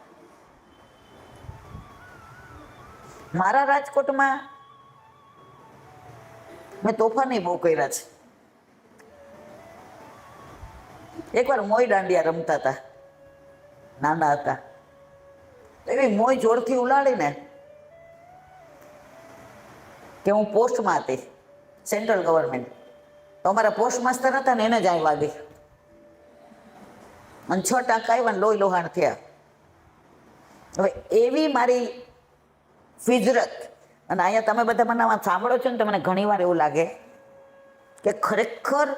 મારા રાજકોટમાં મેં તોફાની બહુ કર્યા છે. એકવાર મોય દાંડિયા રમતા હતા, નાના હતા. એવી મોય જોરથી ઉલાડીને કે હું પોસ્ટમાં હતી, સેન્ટ્રલ ગવર્મેન્ટ. તો અમારા પોસ્ટ માસ્ટર હતા ને, એને જ આવી વાગી અને 6 ટાંકા આવ્યા ને લોહી લોહાણ થયા. હવે એવી મારી ફિજરત. અને અહીંયા તમે બધા મને સાંભળો છો ને, તો મને ઘણી વાર એવું લાગે કે ખરેખર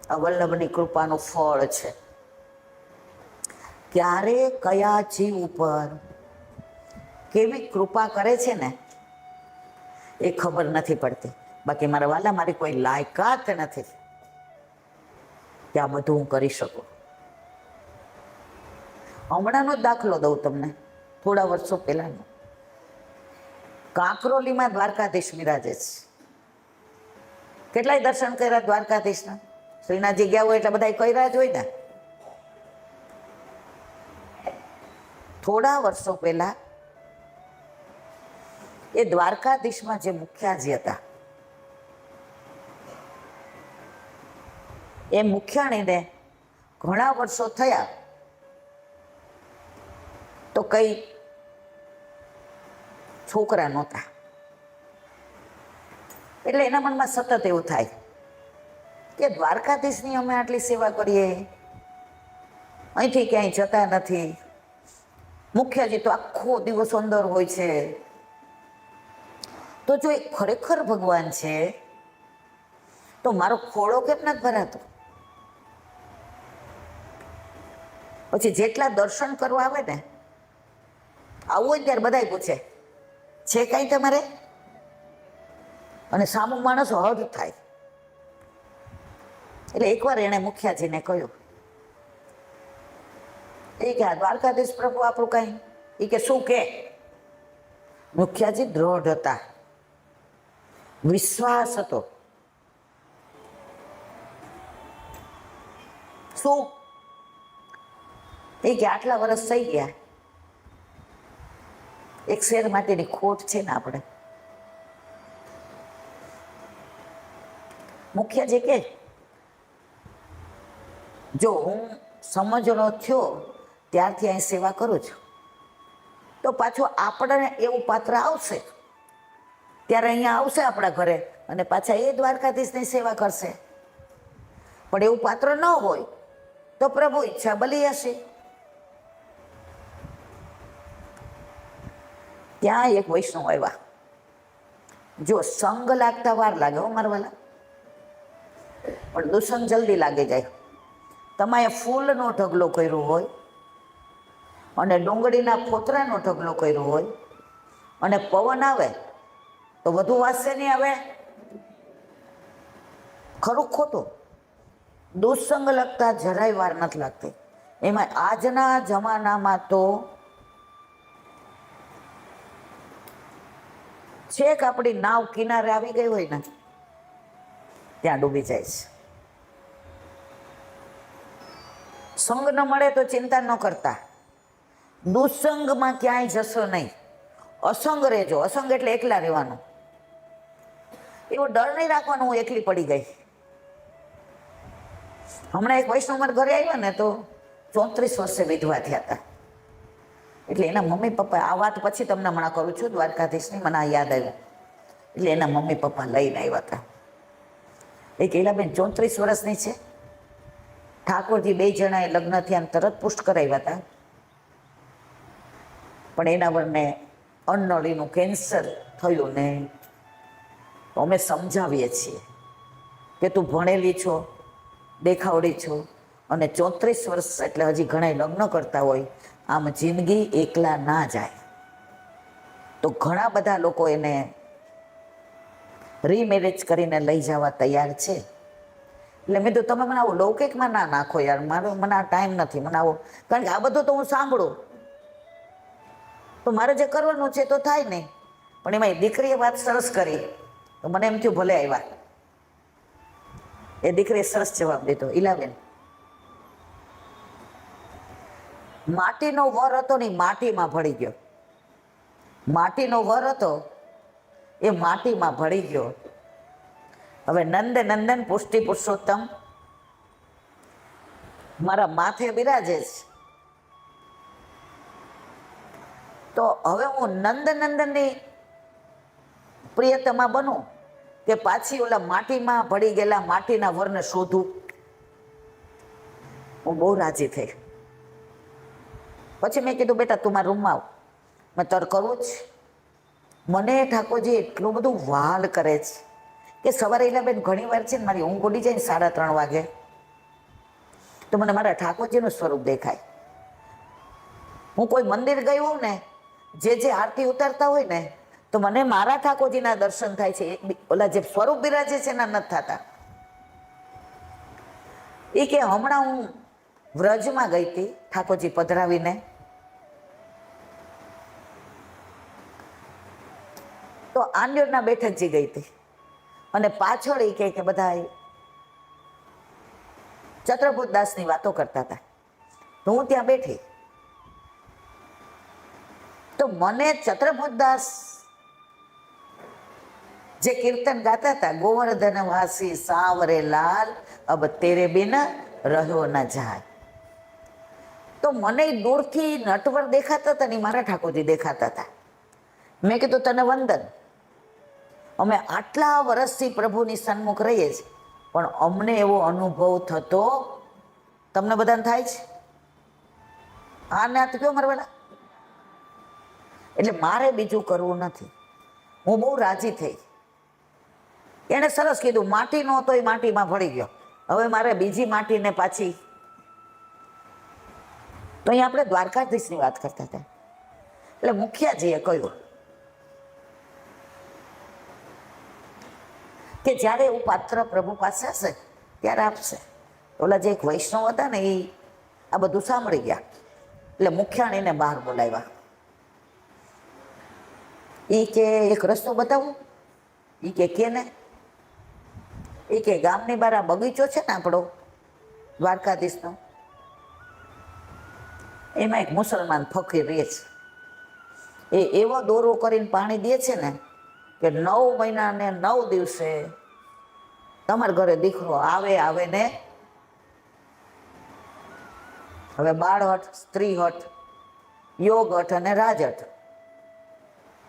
આ વલ્લભની કૃપાનું ફળ છે. ક્યારે કયા જીવ ઉપર કેવી કૃપા કરે છે ને, એ ખબર નથી પડતી. બાકી મારા વાલા, મારી કોઈ લાયકાત નથી કે આ બધું હું કરી શકું. હમણાંનો જ દાખલો દઉં તમને, થોડા વર્ષો પહેલાનો. કાંકરોલીમાં દ્વારકાધીશ બિરાજે છે. કેટલાય દર્શન કર્યા દ્વારકાધીશના? શ્રીનાથજી ગયા હોય એટલે બધા કર્યા જ હોય ને. થોડા વર્ષો પહેલા એ દ્વારકાધીશમાં જે મુખ્યાજી હતા, એ મુખ્યાણીને ઘણા વર્ષો થયા તો કઈ છોકરા નહોતા. એટલે એના મનમાં સતત એવું થાય કે દ્વારકાધીશની અમે આટલી સેવા કરીએ, અહીંથી ક્યાંય જતા નથી. મુખ્યજી તો આખો દિવસ અંદર હોય છે. તો જો એ ખરેખર ભગવાન છે તો મારો ખોળો કેમ નથી ભરાતો? પછી જેટલા દર્શન કરવા આવે ને, આવું હોય ત્યારે બધાય પૂછે છે કાંઈ તમારે? અને સામું માણસ હદ થાય. એટલે એકવાર એણે મુખ્યાજીને કહ્યું, એ કે દ્વારકાધીશ પ્રભુ આપણું કાંઈ? એ કે શું કે? મુખ્યાજી દ્રઢ હતા, વિશ્વાસ હતો. શું? એ કે આટલા વર્ષ થઈ ગયા, એક શેર માટેની ખોટ છે ને આપણે. મુખ્યજી કે જો હું સમજણો થયો ત્યારથી અહીં સેવા કરું છું, તો પાછું આપણને એવું પાત્ર આવશે ત્યારે અહીંયા આવશે આપણા ઘરે અને પાછા એ દ્વારકાધીશની સેવા કરશે. પણ એવું પાત્ર ન હોય તો પ્રભુ ઈચ્છા બલી હશે. ત્યાં એક વૈષ્ણવ આવ્યા. જો સંગ લાગતા વાર લાગે હો મારા વાલા, પણ દુસંગ જલ્દી લાગી જાય. તમારે ફૂલનો ઢગલો કર્યો હોય અને ડુંગળીના ફોતરાનો ઢગલો કર્યો હોય અને પવન આવે તો વધુ વાસશે નહીં આવે? ખરું ખોટું? દુસ્સંગ લગતા જરાય વાર નથી લાગતી. એમાં આજના જમાનામાં તો છેક આપણી નાવ કિનારે આવી ગઈ હોય ને ત્યાં ડૂબી જાય છે. સંગ ન મળે તો ચિંતા ન કરતા, દુસ્સંગમાં ક્યાંય જશો નહીં, અસંગ રહેજો. અસંગ એટલે એકલા રહેવાનું. એવો ડર નહીં રાખવાનો હું એકલી પડી ગઈ. હમણાં એક વૈષ્ણવ મારા ઘરે આવ્યા ને તો 34 વર્ષે વિધવા થયા હતા. એટલે એના મમ્મી પપ્પા, આ વાત પછી તમને હમણાં કરું છું દ્વારકાધીશની, મને આ યાદ આવ્યું. એટલે એના મમ્મી પપ્પા લઈને આવ્યા હતા. એ કૈલાબેન 34 વર્ષની છે, ઠાકોરજી 2 જણાએ લગ્ન થયા તરત પુષ્ટ કરાવ્યા હતા, પણ એના વરને અન્નળીનું કેન્સર થયું ને. તો અમે સમજાવીએ છીએ કે તું ભણેલી છો, દેખાવડી છો, અને 34 વર્ષ એટલે હજી ઘણા લગ્ન કરતા હોય. આમ જિંદગી એકલા ના જાય. તો ઘણા બધા લોકો એને રીમેરેજ કરીને લઈ જવા તૈયાર છે. એટલે મેં તો તમે મને આવું લૌકિકમાં ના નાખો યાર, મને આ ટાઈમ નથી, મને આવો. કારણ કે આ બધું તો હું સાંભળું તો મારે જે કરવાનું છે તો થાય નહીં. પણ એમાં દીકરીએ વાત સરસ કરી તો મને એમ થયું ભલે આવ્યા. એ દીકરીએ સરસ જવાબ દીધો, ઈલાબેન માટીનો વર હતો ને માટીમાં ભળી ગયો. માટીનો વર હતો એ માટીમાં ભળી ગયો. હવે નંદ નંદન પુષ્ટિ પુરુષોત્તમ મારા માથે બિરાજે છે. તો હવે હું નંદ નંદનની પ્રિયતમા બનું કે પાછી ઓલા માટીમાં ભળી ગયેલા માટીના વરને શોધું? હું બહુ રાજી થઈ. પછી મેં કીધું બેટા તું મારા રૂમમાં આવ, મેં તર કરવું જ. મને ઠાકોરજી એટલું બધું વહાલ કરે છે કે સવારે ઈલાબેન ઘણી વાર છે ને મારી ઊંઘ ઉડી જાય ને 3:30 વાગે તો મને મારા ઠાકોરજીનું સ્વરૂપ દેખાય. હું કોઈ મંદિર ગઈ હોઉં ને, જે આરતી ઉતારતા હોય ને તો મને મારા ઠાકોરજીના દર્શન થાય છે. ઓલા જે સ્વરૂપ બિરાજે છે એના નથી થતા. એ કે હમણાં હું વ્રજમાં ગઈ હતી ઠાકોરજી પધરાવીને, તો આંડ્યોરના બેઠકજી ગઈ હતી અને પાછળ એ કે બધા ચત્રભુતદાસની વાતો કરતા હતા. તો હું ત્યાં બેઠી તો મને ચત્રભુતદાસ જે કીર્તન ગાતા હતા, ગોવર્ધન વાસી સાવરે લાલ અબ તેરે બિન રહ્યો ન જાય, તો મને દૂરથી નટવર દેખાતા હતા ને મારા ઠાકોરજી દેખાતા હતા. મેં કીધું તને વંદન, અમે આટલા વર્ષથી પ્રભુની સન્મુખ રહીએ છીએ પણ અમને એવો અનુભવ થતો, તમને બધાને થાય છે? હા ને આ તો કયો મારા બેટા. એટલે મારે બીજું કરવું નથી. હું બહુ રાજી થઈ. એણે સરસ કીધું માટીનો હતો એ માટીમાં ભળી ગયો, હવે મારે બીજી માટીને પાછી. તો અહીં આપણે દ્વારકાધીશની વાત કરતા હતા. એટલે મુખિયાજીએ કહ્યું કે જ્યારે એવું પાત્ર પ્રભુ પાસે હશે ત્યારે આપશે. ઓલા જે એક વૈષ્ણવ હતા ને એ આ બધું સાંભળી ગયા એટલે મુખ્યાણીને બહાર બોલાવ્યા. એ કે એક રસ્તો બતાવું? એ કે ને એ કે ગામની બહાર આ બગીચો છે ને આપણો દ્વારકાધીશનો, એમાં એક મુસલમાન ફકીર રહે છે. એ એવો દોરો કરીને પાણી દે છે ને કે 9 મહિના ને 9 દિવસે તમારા ઘરે દીકરો આવે ને. હવે બાળહઠ, સ્ત્રીહઠ, યોગહઠ અને રાજહઠ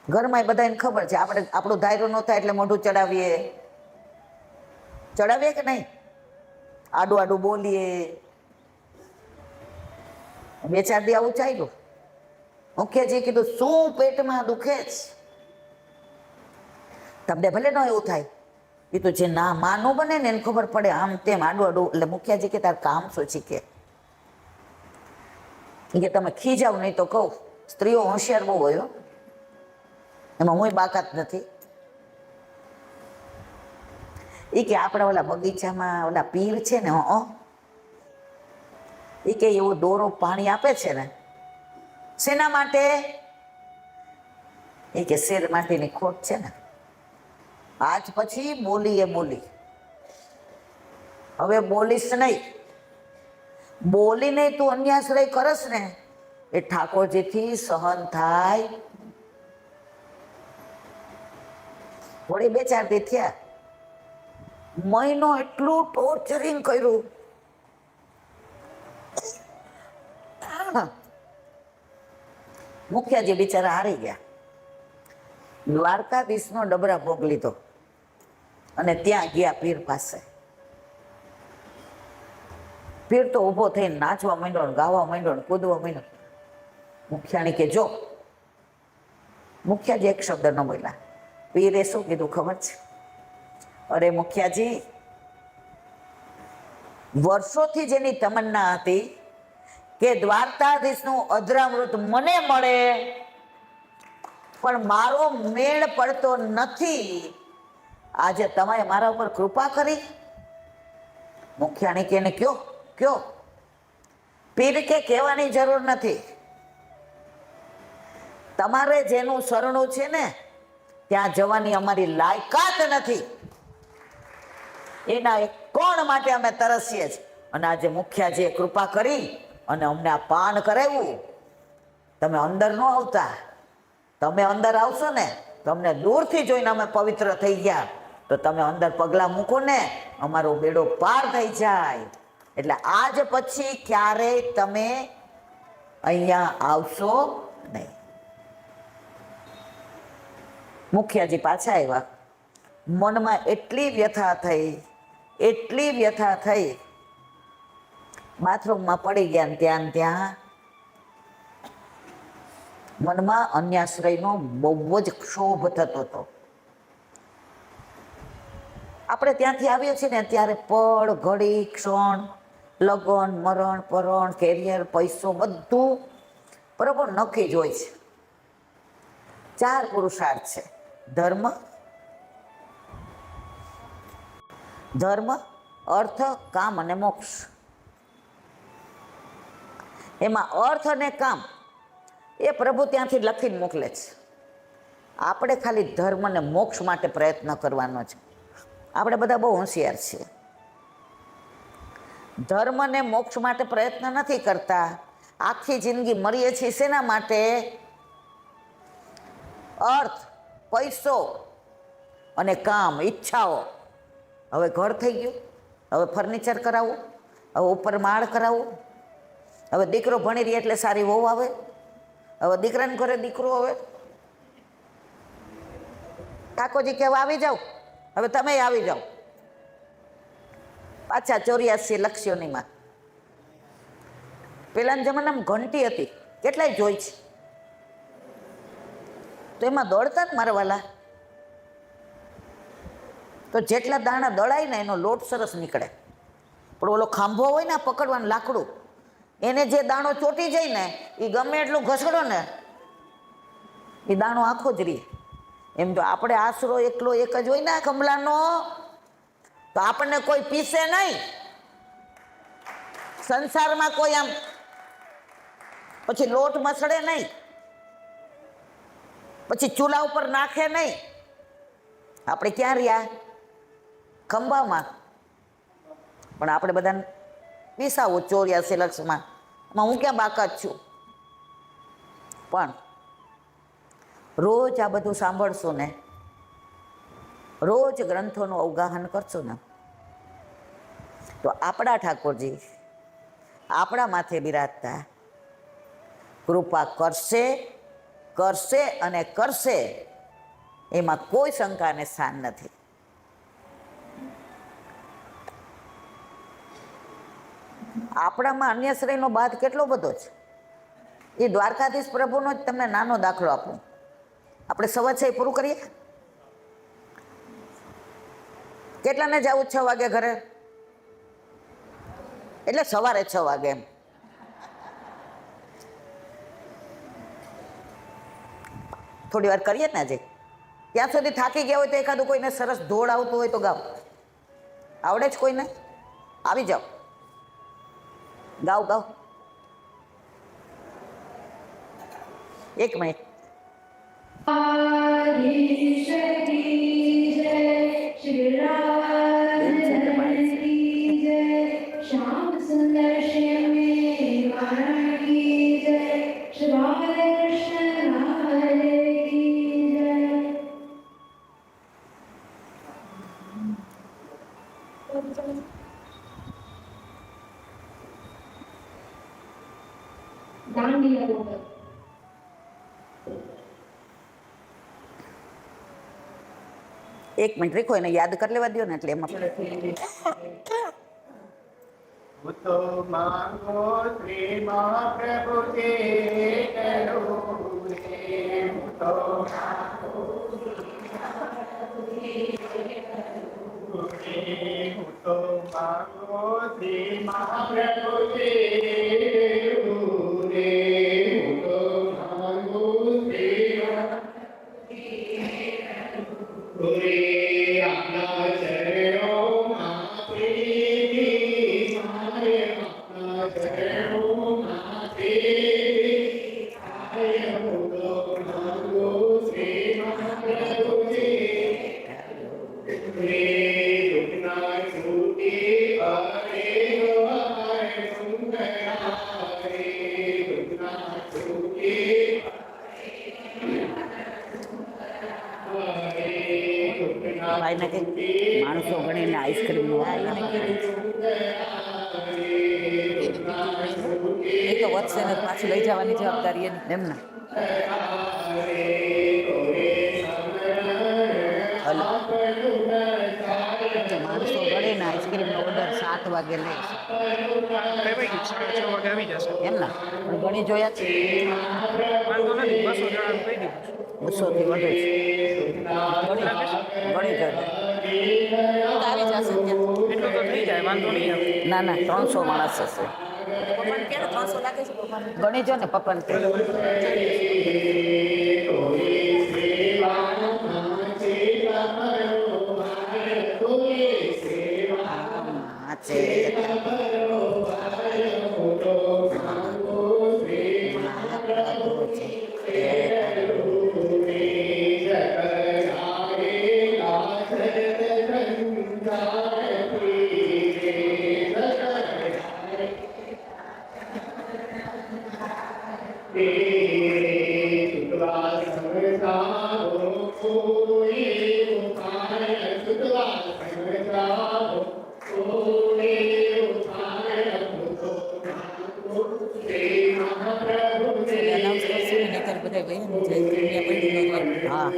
ઘરમાં બધાને ખબર છે. આપણે આપણું ધાયરો ન થાય એટલે મોઢું ચડાવીએ કે નહીં, આડું આડું બોલીએ. 2-4 દી આવું ચાલ્યું. મુખ્યજી કીધું શું પેટમાં દુખે છે? તમને ભલે ન એવું થાય, એ તો જે ના માં ન બને ને એને ખબર પડે આમ તેમ આડું આડું. એટલે મુખ્યજી કે તાર કામ શું છે? કે તમે ખીજાવ નહીં તો કહું. સ્ત્રીઓ હોશિયાર બહુ હોય. એમાં હું બાકાત નથી. એ કે આપણા ઓલા બગીચામાં ઓલા પીર છે ને, એ કે એવો દોરો પાણી આપે છે ને, શેના માટે? એ કે શેર માટેની ખોટ છે ને. આજ પછી બોલી એ બોલી, હવે બોલીશ નહીં. બોલીને તું અન્યાશ્રય કરસ ને એ ઠાકોરજીથી સહન થાય. વળી 2-4 દી થયા, મહિનો એટલું ટોર્ચરિંગ કર્યું. મુખિયાજી બિચારા હારી ગયા. દ્વારકાધીશનો ડબરા ભોગ લીધો અને ત્યાં ગયા પીર પાસે. પીર તો ઊભો થઈને નાચવા માંડ્યો ને ગાવા માંડ્યો ને કૂદવા માંડ્યો. મુખિયાણી કે જો, મુખિયાજી એક શબ્દ ન બોલ્યા. પીરે શું કીધું ખબર છે? અરે મુખિયાજી, વર્ષોથી જેની તમન્ના હતી કે દ્વારકાધીશનું અધરામૃત મને મળે, પણ મારો મેળ પડતો નથી. આજે તમે મારા ઉપર કૃપા કરી. મુખિયાણી કે એને કયો કયો. પીર કે કહેવાની જરૂર નથી. તમારે જેનું શરણું છે ને ત્યાં જવાની અમારી લાયકાત નથી. એના એક કોણ માટે અમે તરસીએ છીએ. અને આજે મુખિયાજીએ કૃપા કરી અને અમને આ પાન કરાવ્યું. તમે અંદર ન આવતા. તમે અંદર આવશો ને, તમને દૂરથી જોઈને અમે પવિત્ર થઈ ગયા, તો તમે અંદર પગલાં મૂકો ને અમારો બેડો પાર થઈ જાય. એટલે આજ પછી ક્યારેય તમે અહીંયા આવશો નહીં. મુખિયાજી પાછા આવ્યા. મનમાં એટલી વ્યથા થઈ, બાથરૂમમાં પડી ગયા ને ત્યાં મનમાં અન્યાશ્રયનો બહુ જ ક્ષોભ થતો હતો. આપણે ત્યાંથી આવીએ છીએ ને ત્યારે પળ, ઘડી, ક્ષણ, લગ્ન, મરણ, પરણ, કેરિયર, પૈસો બધું બરોબર નક્કી જ હોય છે. 4 પુરુષાર્થ છે: ધર્મ, અર્થ, કામ અને મોક્ષ. એમાં અર્થ અને કામ એ પ્રભુ ત્યાંથી લખીને મોકલે છે. આપણે ખાલી ધર્મ અને મોક્ષ માટે પ્રયત્ન કરવાનો છે. આપણે બધા બહુ હોશિયાર છીએ. ધર્મ અને મોક્ષ માટે પ્રયત્ન નથી કરતા. આખી જિંદગી મરીએ છીએ શેના માટે? અર્થ, પૈસો અને કામ, ઈચ્છાઓ. હવે ઘર થઈ ગયું, હવે ફર્નિચર કરાવવું, હવે ઉપર માળ કરાવવું, હવે દીકરો ભણી રહી એટલે સારી વહુ આવે, હવે દીકરાને ઘરે દીકરો આવે. ઠાકોરજી કહેવા આવી જાઓ, હવે તમે આવી જાઓ. પાછા 84 લક્ષ્યોનીમાં. પેલાના જમાનામાં ઘંટી હતી, કેટલાય જોઈ છે, તો એમાં દોડતા ને મારા વાલા. તો જેટલા દાણા દળાય ને એનો લોટ સરસ નીકળે. પણ ઓલો ખાંભો હોય ને પકડવાનું લાકડું, એને જે દાણો ચોટી જાય ને એ ગમે એટલું ઘસડો ને એ દાણો આખો જ રહે. એમ તો આપણે આશરો એકલો એક જ હોય ને કમલાનો, તો આપણને કોઈ પીસે નહીં. સંસારમાં કોઈ આમ પછી લોટ મસળે નહીં, પછી ચૂલા ઉપર નાખે નહીં. આપણે ક્યાં રહ્યા? ખંભામાં. પણ આપણે બધાને પીસાવું 84 લક્ષમાં. એમાં હું ક્યાં બાકાત છું? પણ રોજ આ બધું સાંભળશો ને, રોજ ગ્રંથોનું અવગાહન કરશો ને, તો આપણા ઠાકોરજી આપણા માથે બિરાજતા કૃપા કરશે અને કરશે. એમાં કોઈ શંકાને સ્થાન નથી. આપણામાં અન્યશ્રયનો બાદ કેટલો બધો છે. એ દ્વારકાધીશ પ્રભુનો જ તમને નાનો દાખલો આપું. આપણે સવા 6 પૂરું કરીએ. કેટલાને જવું 6 વાગે ઘરે? એટલે સવારે 6 વાગે એમ. થોડી વાર કરીએ ને આજે. ત્યાં સુધી થાકી ગયા હોય તો એકાદું કોઈને સરસ ધોળ આવતું હોય તો ગાઓ. આવડે જ કોઈને? આવી જાઓ, ગાઓ ગાઓ. એક મિનિટ. श्याम सुंदर श्यामी वाराणी जय श्री राधे कृष्ण राधे की जय. दांडिया बोल. એક મિનિટ રીખો, એને યાદ કરી લેવા દો ને એટલે એમાં તો માંગો શ્રી મહાપ્રભુજી કરું રે. તો માંગો શ્રી મહાપ્રભુજી કરું રે. તો માંગો શ્રી આપના ચરણોમાં પ્રીતિ મારે, આપના ચરણોમાં પ્રીતિ થાય. બોલો માંગો શ્રી મહાપ્રભુજી રે. દુઃખના છૂટી અરે હરે સુંદરા રે. દુઃખના છૂટી ભાઈને કે માણસો ગણીને આઈસ્ક્રીમ એ તો વધશે ને પાછું લઈ જવાની જવાબદારી એમને. માણસો ગણીને આઈસ્ક્રીમનો ઓર્ડર 7 વાગે લે એમના પણ ગણી જોયા છે. 200 થી વધુ છે. ગણી જોઈએ આવી જશે ના ના 300 માણસ હશે. ગણી જો ને પપ્પાને હા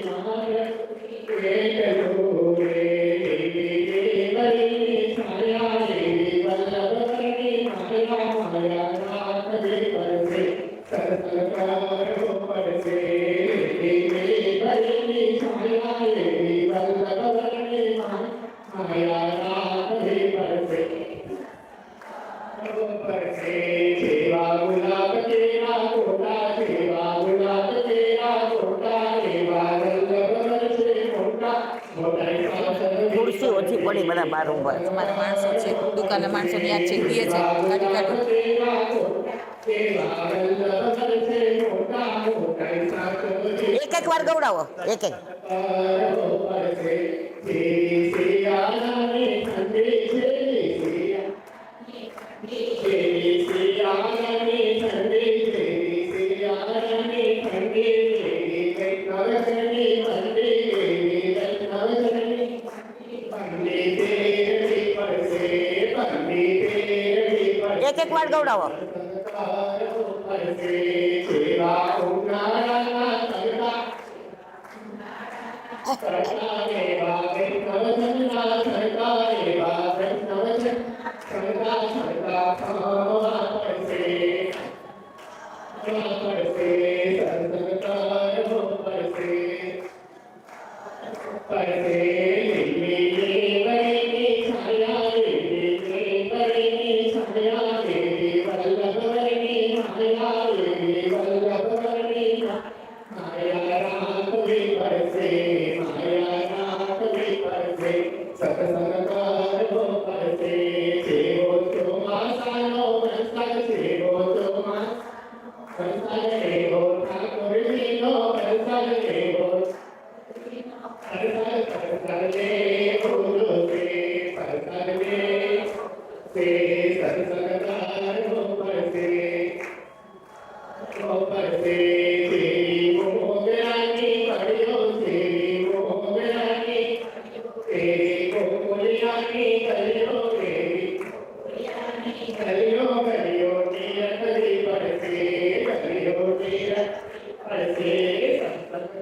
Namo પડી બધા બાર ઊભા છે. તમારા માણસો છે દુકાનના માણસો યાદ છે દીએ છે કાઢી કાઢો એક એક વાર ગવડાવો એક એક એક એક વાર ગવડાવો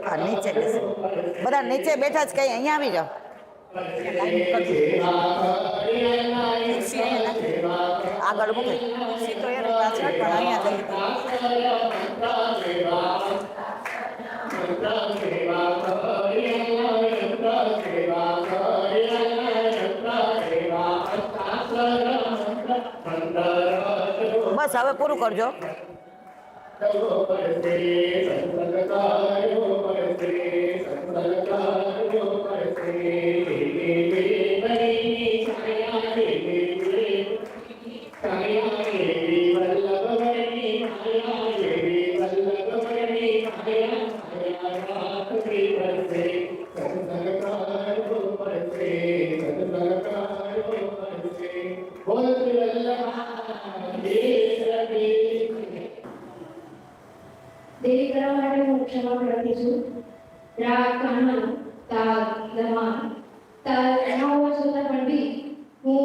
હા નીચે બેસો બધા નીચે બેઠા જ કઈ અહીંયા આવી જાઓ આગળ મૂકે સીતો યાર પાછળ પણ અહીંયા બસ હવે પૂરું કરજો દેવી કરવા માટે હું ક્ષમા પ્રાર્થી છું રાગ કાનન તાલ દમા તાલ એના હોવા છતાં પણ બી હું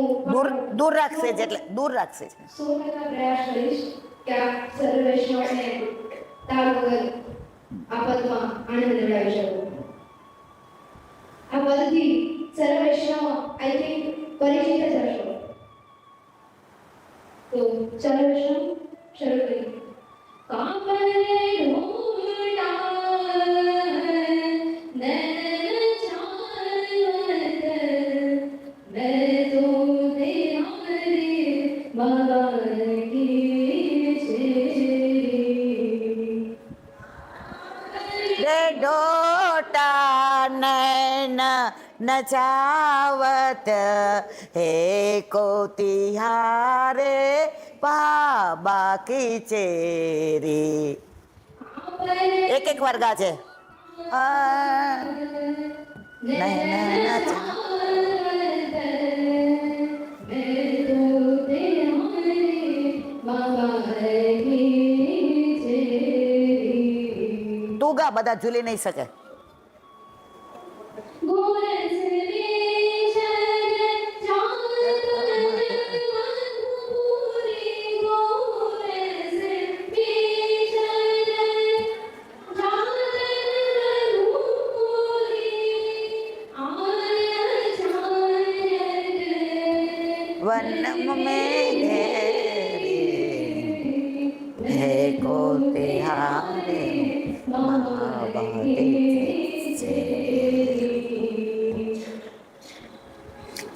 દૂર રાખશે જ એટલે દૂર રાખશે જ 100% પ્રયાસ કરીશ કે આ સર્વ વૈષ્ણવને તાલ વગર આ પદમાં આનંદ મેળવી શકું આ પદથી સર્વ વૈષ્ણવ આઈ થિંક પરિચિત જ હશો તો સર્વ વૈષ્ણવ શરૂ કરીએ કાપરે ઢોળા નૈન ચાલત મેં તો તેરી મગનકી છે રે ડોટા નૈન નચાવત હે કોતિહારે બાબા કી ચેરી એક એક વાર ગાજે તું ગા બધા ઝૂલી નહીં શકે वनम में है को तिहारे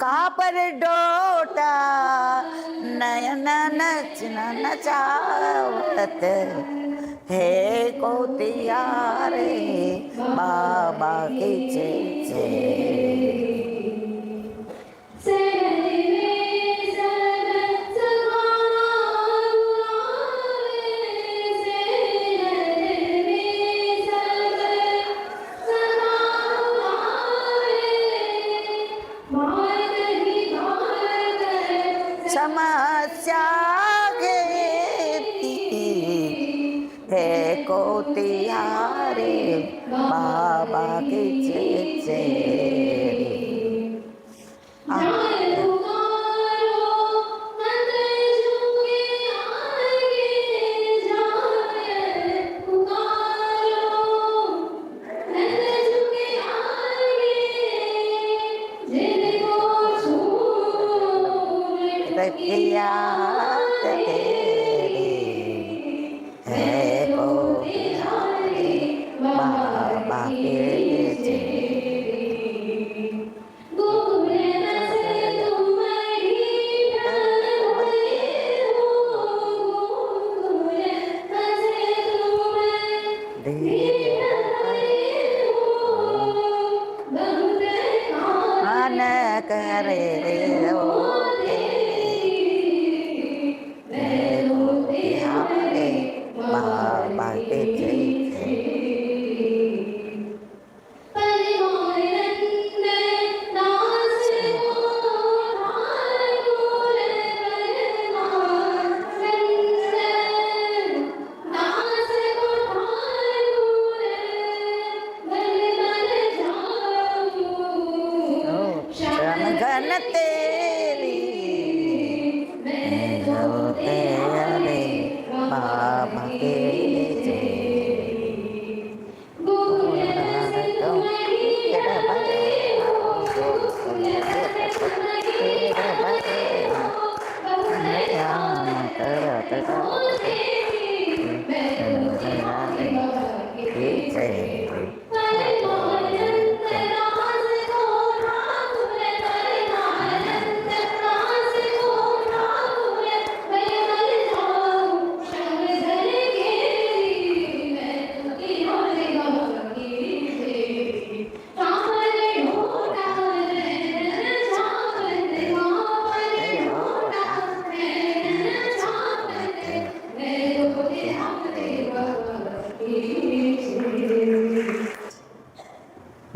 कहाँ पर डोटा नयन नचना नचावत है को तिहारे बाबा की जय રે બાબા કે છે जाने पुकारो नंद जुगे आगे जाने पुकारो नंद जुगे आगे जिनको छूने रखिया तेरी है बिहारी बाबा के છે गोकुले नसे तुम्हारी ढाले हो गोकुले नसे तुम्हारी ढाले हो बहुत મન કરે ઓ રે બાબા કે છે શરણ તેરી હોતે રે બાબા કે છે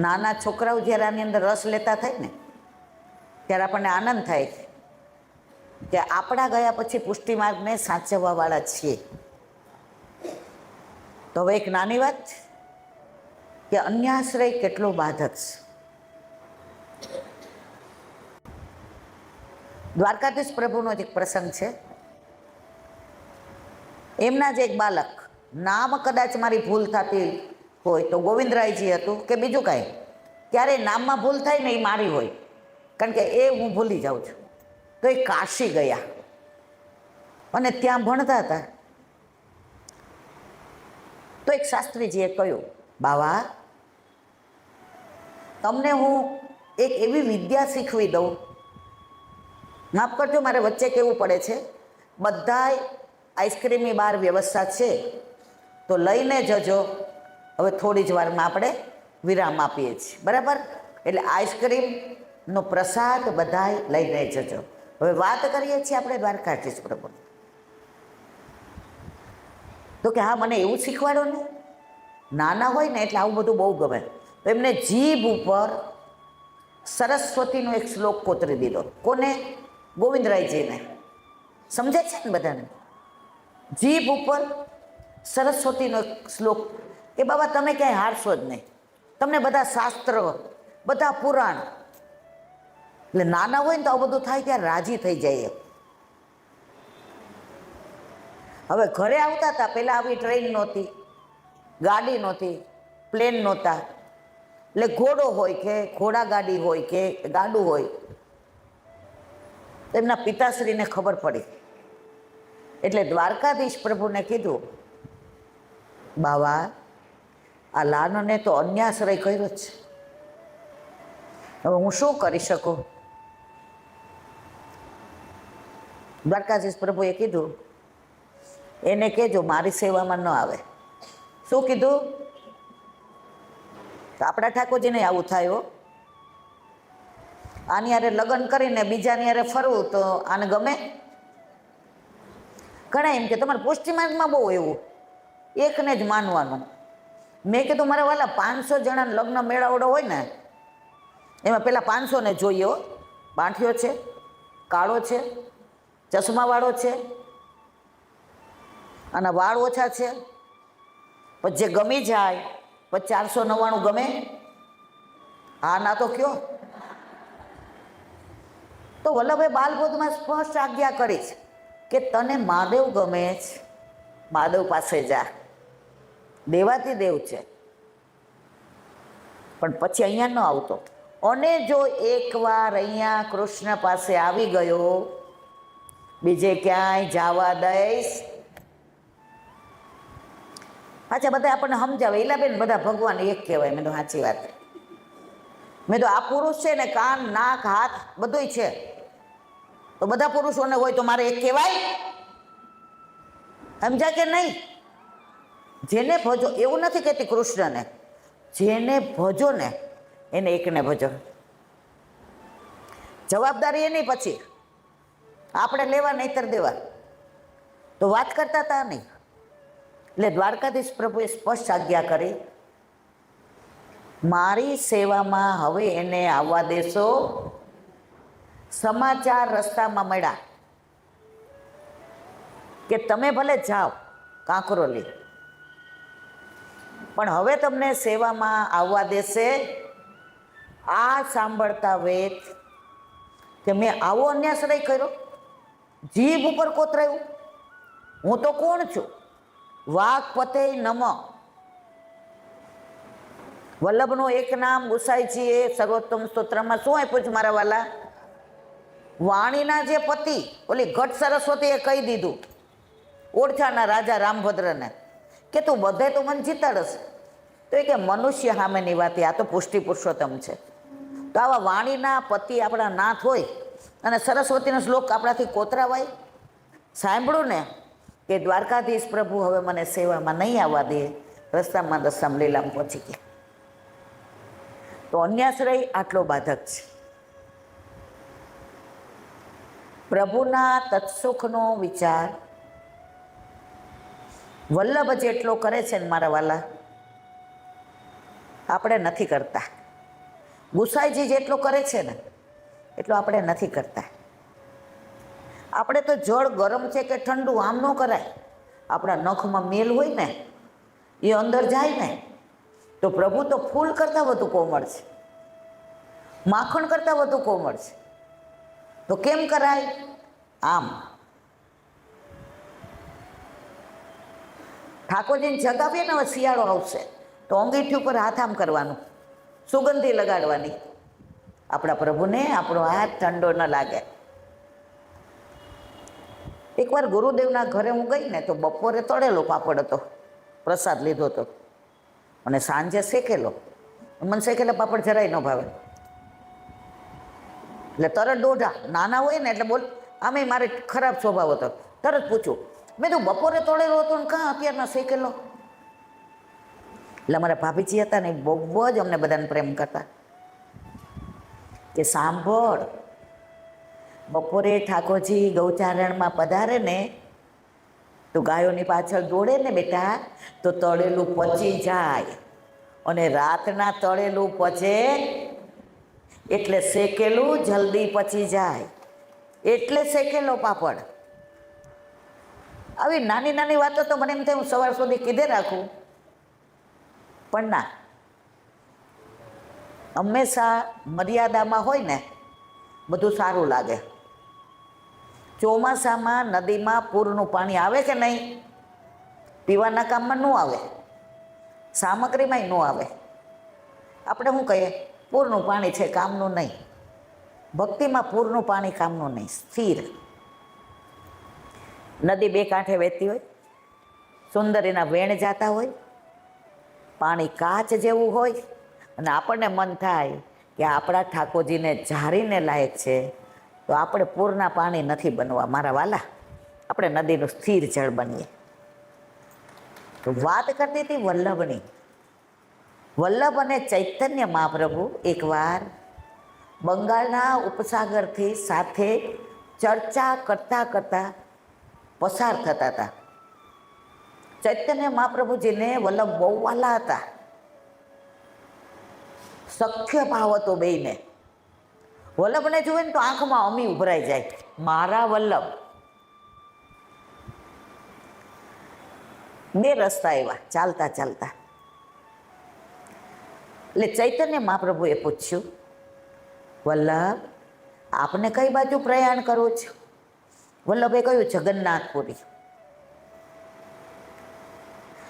નાના છોકરાઓ જ્યારે આની અંદર રસ લેતા થાય ને ત્યારે આપણને આનંદ થાય કે આપણા ગયા પછી પુષ્ટિ માર્ગને સાચવવાવાળા છીએ. તો હવે એક નાની વાત કે અન્યાશ્રય કેટલો બાધક છે. દ્વારકાધીશ પ્રભુનો જ એક પ્રસંગ છે. એમના જ એક બાલક, નામ કદાચ મારી ભૂલ થતી હોય તો ગોવિંદરાયજી હતું કે બીજું કાંઈ, ક્યારે નામમાં ભૂલ થાય ને એ મારી હોય, કારણ કે એ હું ભૂલી જાઉં છું. તો એ કાશી ગયા અને ત્યાં ભણતા હતા. તો એક શાસ્ત્રીજીએ કહ્યું, બાવા તમને હું એક એવી વિદ્યા શીખવી દઉં, માફ કરજો મારે વચ્ચે કહેવું પડે છે, બધાય આઈસ્ક્રીમની બહાર વ્યવસ્થા છે તો લઈને જજો. હવે થોડી જ વારમાં આપણે વિરામ આપીએ છીએ, બરાબર? એટલે આઈસ્ક્રીમનો પ્રસાદ બધાય લઈને જજો. હવે વાત કરીએ છીએ આપણે દ્વારકાધીશ પ્રભુ. તો કે હા, મને એવું શીખવાડો ને. નાના હોય ને એટલે આવું બધું બહુ ગમે. તો એમને જીભ ઉપર સરસ્વતીનો એક શ્લોક કોતરી દીધો. કોને? ગોવિંદરાયજીને. સમજે છે ને બધાને? જીભ ઉપર સરસ્વતીનો એક શ્લોક કે બાબા તમે ક્યાંય હારશો જ નહીં, તમને બધા શાસ્ત્ર, બધા પુરાણ. એટલે નાના હોય ને તો આવું બધું થાય ત્યારે રાજી થઈ જાય. હવે ઘરે આવતા હતા, પહેલાં આવી ટ્રેન નહોતી, ગાડી નહોતી, પ્લેન નહોતા, એટલે ઘોડો હોય કે ઘોડા ગાડી હોય કે ગાડું હોય. એમના પિતાશ્રીને ખબર પડી એટલે દ્વારકાધીશ પ્રભુને કીધું, બાવા આ લાનને તો અન્યાશ્રય કર્યો છે, હવે હું શું કરી શકું? દ્વારકાધીશ પ્રભુએ કીધું, એને કહેજો મારી સેવામાં ન આવે. શું કીધું? તો આપણા ઠાકોરજીને આવું થાય હો. આની હારે લગ્ન કરીને બીજાની હારે ફરવું તો આને ગમે? ઘણા એમ કે તમારે પુષ્ટિમાર્ગમાં બહુ એવું એકને જ માનવાનું. મેં કીધું મારા વાલા 500 જણાને લગ્ન મેળાવડો હોય ને એમાં પહેલાં 500 ને જોઈએ. બાંઠિયો છે, કાળો છે, ચશ્માવાળો છે, અને વાળ ઓછા છે, પછી જે ગમી જાય પછી 499 ગમે? હા ના તો કયો. તો વલ્લભે બાલબોધમાં સ્પષ્ટ આજ્ઞા કરી છે કે તને મહાદેવ ગમે છે, મહાદેવ પાસે જા, દેવાથી દેવ છે. પણ પછી અહીંયા ન આવતો. અને જો એકવાર અહીંયા કૃષ્ણ પાસે આવી ગયો, બીજે ક્યાંય જવા દઈશ? પાછા બધા આપણને સમજાવે, ઈલાબેન બધા ભગવાન એક કહેવાય. મેં તો સાચી વાત. મેં તો આ પુરુષ છે ને, કાન નાક હાથ બધુંય છે, તો બધા પુરુષોને હોય તો મારે એક કહેવાય? સમજા કે નહીં? જેને ભજો, એવું નથી કહેતી કૃષ્ણને, જેને ભજો ને એને એકને ભજો. જવાબદારી એની પછી આપણે લેવા નહીતર દેવા. તો વાત કરતા હતા નહીં. એટલે દ્વારકાધીશ પ્રભુએ સ્પષ્ટ આજ્ઞા કરી, મારી સેવામાં હવે એને આવવા દેશો. સમાચાર રસ્તામાં મળ્યા કે તમે ભલે જાઓ કાંકરોલી, પણ હવે તમને સેવામાં આવવા દેશે. આ સાંભળતા વેત કે મેં આવો અન્યાશ્રય કર્યો, જીભ ઉપર કોતરાયું, હું તો કોણ છું? વાક્પતે નમ. વલ્લભનું એક નામ ગુસાઈજીએ સર્વોત્તમ સ્તોત્રમાં શું આપ્યું છે મારા વાલા? વાણીના જે પતિ, ઓલી ઘટ સરસ્વતીએ કહી દીધું ઓળખાના રાજા રામભદ્રને કે તું બધે તો મને જીતાડશ. તો એ કે મનુષ્ય સામેની વાત, આ તો પુષ્ટિ પુરુષોત્તમ છે. તો આવા વાણીના પતિ આપણા નાથ હોય અને સરસ્વતીનો શ્લોક આપણાથી કોતરાવાય? સાંભળ્યું ને કે દ્વારકાધીશ પ્રભુ હવે મને સેવામાં નહીં આવવા દે, રસ્તામાં લીલામાં પહોંચી ગયા. તો અન્યાશ્રય આટલો બાધક છે. પ્રભુના તત્સુખનો વિચાર વલ્લભ જેટલો કરે છે ને મારા વાલા, આપણે નથી કરતા. ગુસાઈજી જેટલો કરે છે ને એટલો આપણે નથી કરતા. આપણે તો જળ ગરમ છે કે ઠંડુ આમ ન કરાય. આપણા નખમાં મેલ હોય ને એ અંદર જાય ને તો પ્રભુ તો ફૂલ કરતાં વધુ કોમળ છે, માખણ કરતાં વધુ કોમળ છે. તો કેમ કરાય? આમ. ઠાકોરજીને જગાવીએ ને, હવે શિયાળો આવશે તો અંગીઠી ઉપર હાથ આમ કરવાનું, સુગંધી લગાડવાની. આપણા પ્રભુને આપણો હાથ ઠંડો ન લાગે. એકવાર ગુરુદેવના ઘરે હું ગઈ ને તો બપોરે તળેલો પાપડ હતો, પ્રસાદ લીધો હતો, અને સાંજે શેકેલો. મને શેકેલા પાપડ જરાય ન ભાવે, એટલે તરત દોઢા. નાના હોય ને એટલે બોલ, આમે મારે ખરાબ સ્વભાવ હતો, તરત પૂછું, મેં તો બપોરે તળેલો હતો ને કાં અત્યારના શેકેલો? એટલે અમારા ભાભીજી હતા ને બહુ જ અમને બધાને પ્રેમ કરતા કે સાંભળ, બપોરે ઠાકોરજી ગૌચારણમાં પધારે ને તો ગાયોની પાછળ દોડે ને બેટા, તો તળેલું પચી જાય, અને રાતના તળેલું પચે એટલે શેકેલું જલ્દી પચી જાય, એટલે શેકેલો પાપડ. આવી નાની નાની વાતો તો મને એમ થાય હું સવાર સુધી કીધે રાખું, પણ ના, હંમેશા મર્યાદામાં હોય ને બધું સારું લાગે. ચોમાસામાં નદીમાં પૂરનું પાણી આવે કે નહીં? પીવાના કામમાં ન આવે, સામગ્રીમાંય ન આવે. આપણે શું કહીએ? પૂરનું પાણી છે, કામનું નહીં. ભક્તિમાં પૂરનું પાણી કામનું નહીં, સ્થિર. નદી બે કાંઠે વહેતી હોય, સુંદરીના વેણ જાતા હોય, પાણી કાચ જેવું હોય, અને આપણને મન થાય કે આપણા ઠાકોરજીને ઝારીને લાયક છે, તો આપણે પૂરના પાણી નથી બનવા મારા વાલા, આપણે નદીનું સ્થિર જળ બનીએ. તો વાત કરતી હતી વલ્લભની. વલ્લભ અને ચૈતન્ય મહાપ્રભુ એકવાર બંગાળના ઉપસાગરથી સાથે ચર્ચા કરતાં કરતાં પસાર થતા હતા. ચૈતન્ય મહાપ્રભુજીને વલ્લભ બહુ વાલા હતા, સખ્ય ભાવ હતો બેયને. વલ્લભને જુએ ને તો આંખમાં અમી ઉભરાઈ જાય, મારા વલ્લભ. બે રસ્તા આવ્યા ચાલતા ચાલતા. એટલે ચૈતન્ય મહાપ્રભુએ પૂછ્યું, વલ્લભ આપને કઈ બાજુ પ્રયાણ કરવું છે? વલ્લભે કહ્યું જગન્નાથપુરી.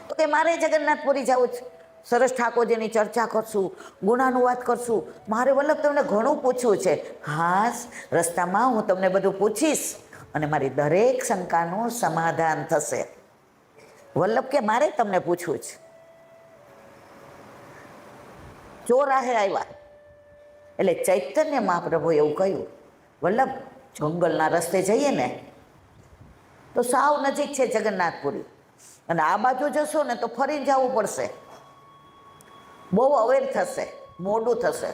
તો કે મારે જગન્નાથપુરી જવું છે. સરસ ઠાકોરજીની ચર્ચા કરશું, ગુણાનુવાદ કરશું. મારે વલ્લભ તમને ઘણું પૂછવું છે. હા, રસ્તામાં હું તમને બધું પૂછીશ અને મારી દરેક શંકાનું સમાધાન થશે. વલ્લભ કે મારે તમને પૂછવું છે. ચોરાહે આવ્યા એટલે ચૈતન્ય મહાપ્રભુ એવું કહ્યું, વલ્લભ જંગલના રસ્તે જઈએ ને તો સાવ નજીક છે જગન્નાથપુરી, અને આ બાજુ જશો ને તો ફરીને જવું પડશે. બહુ અવેર થશે, મોડું થશે.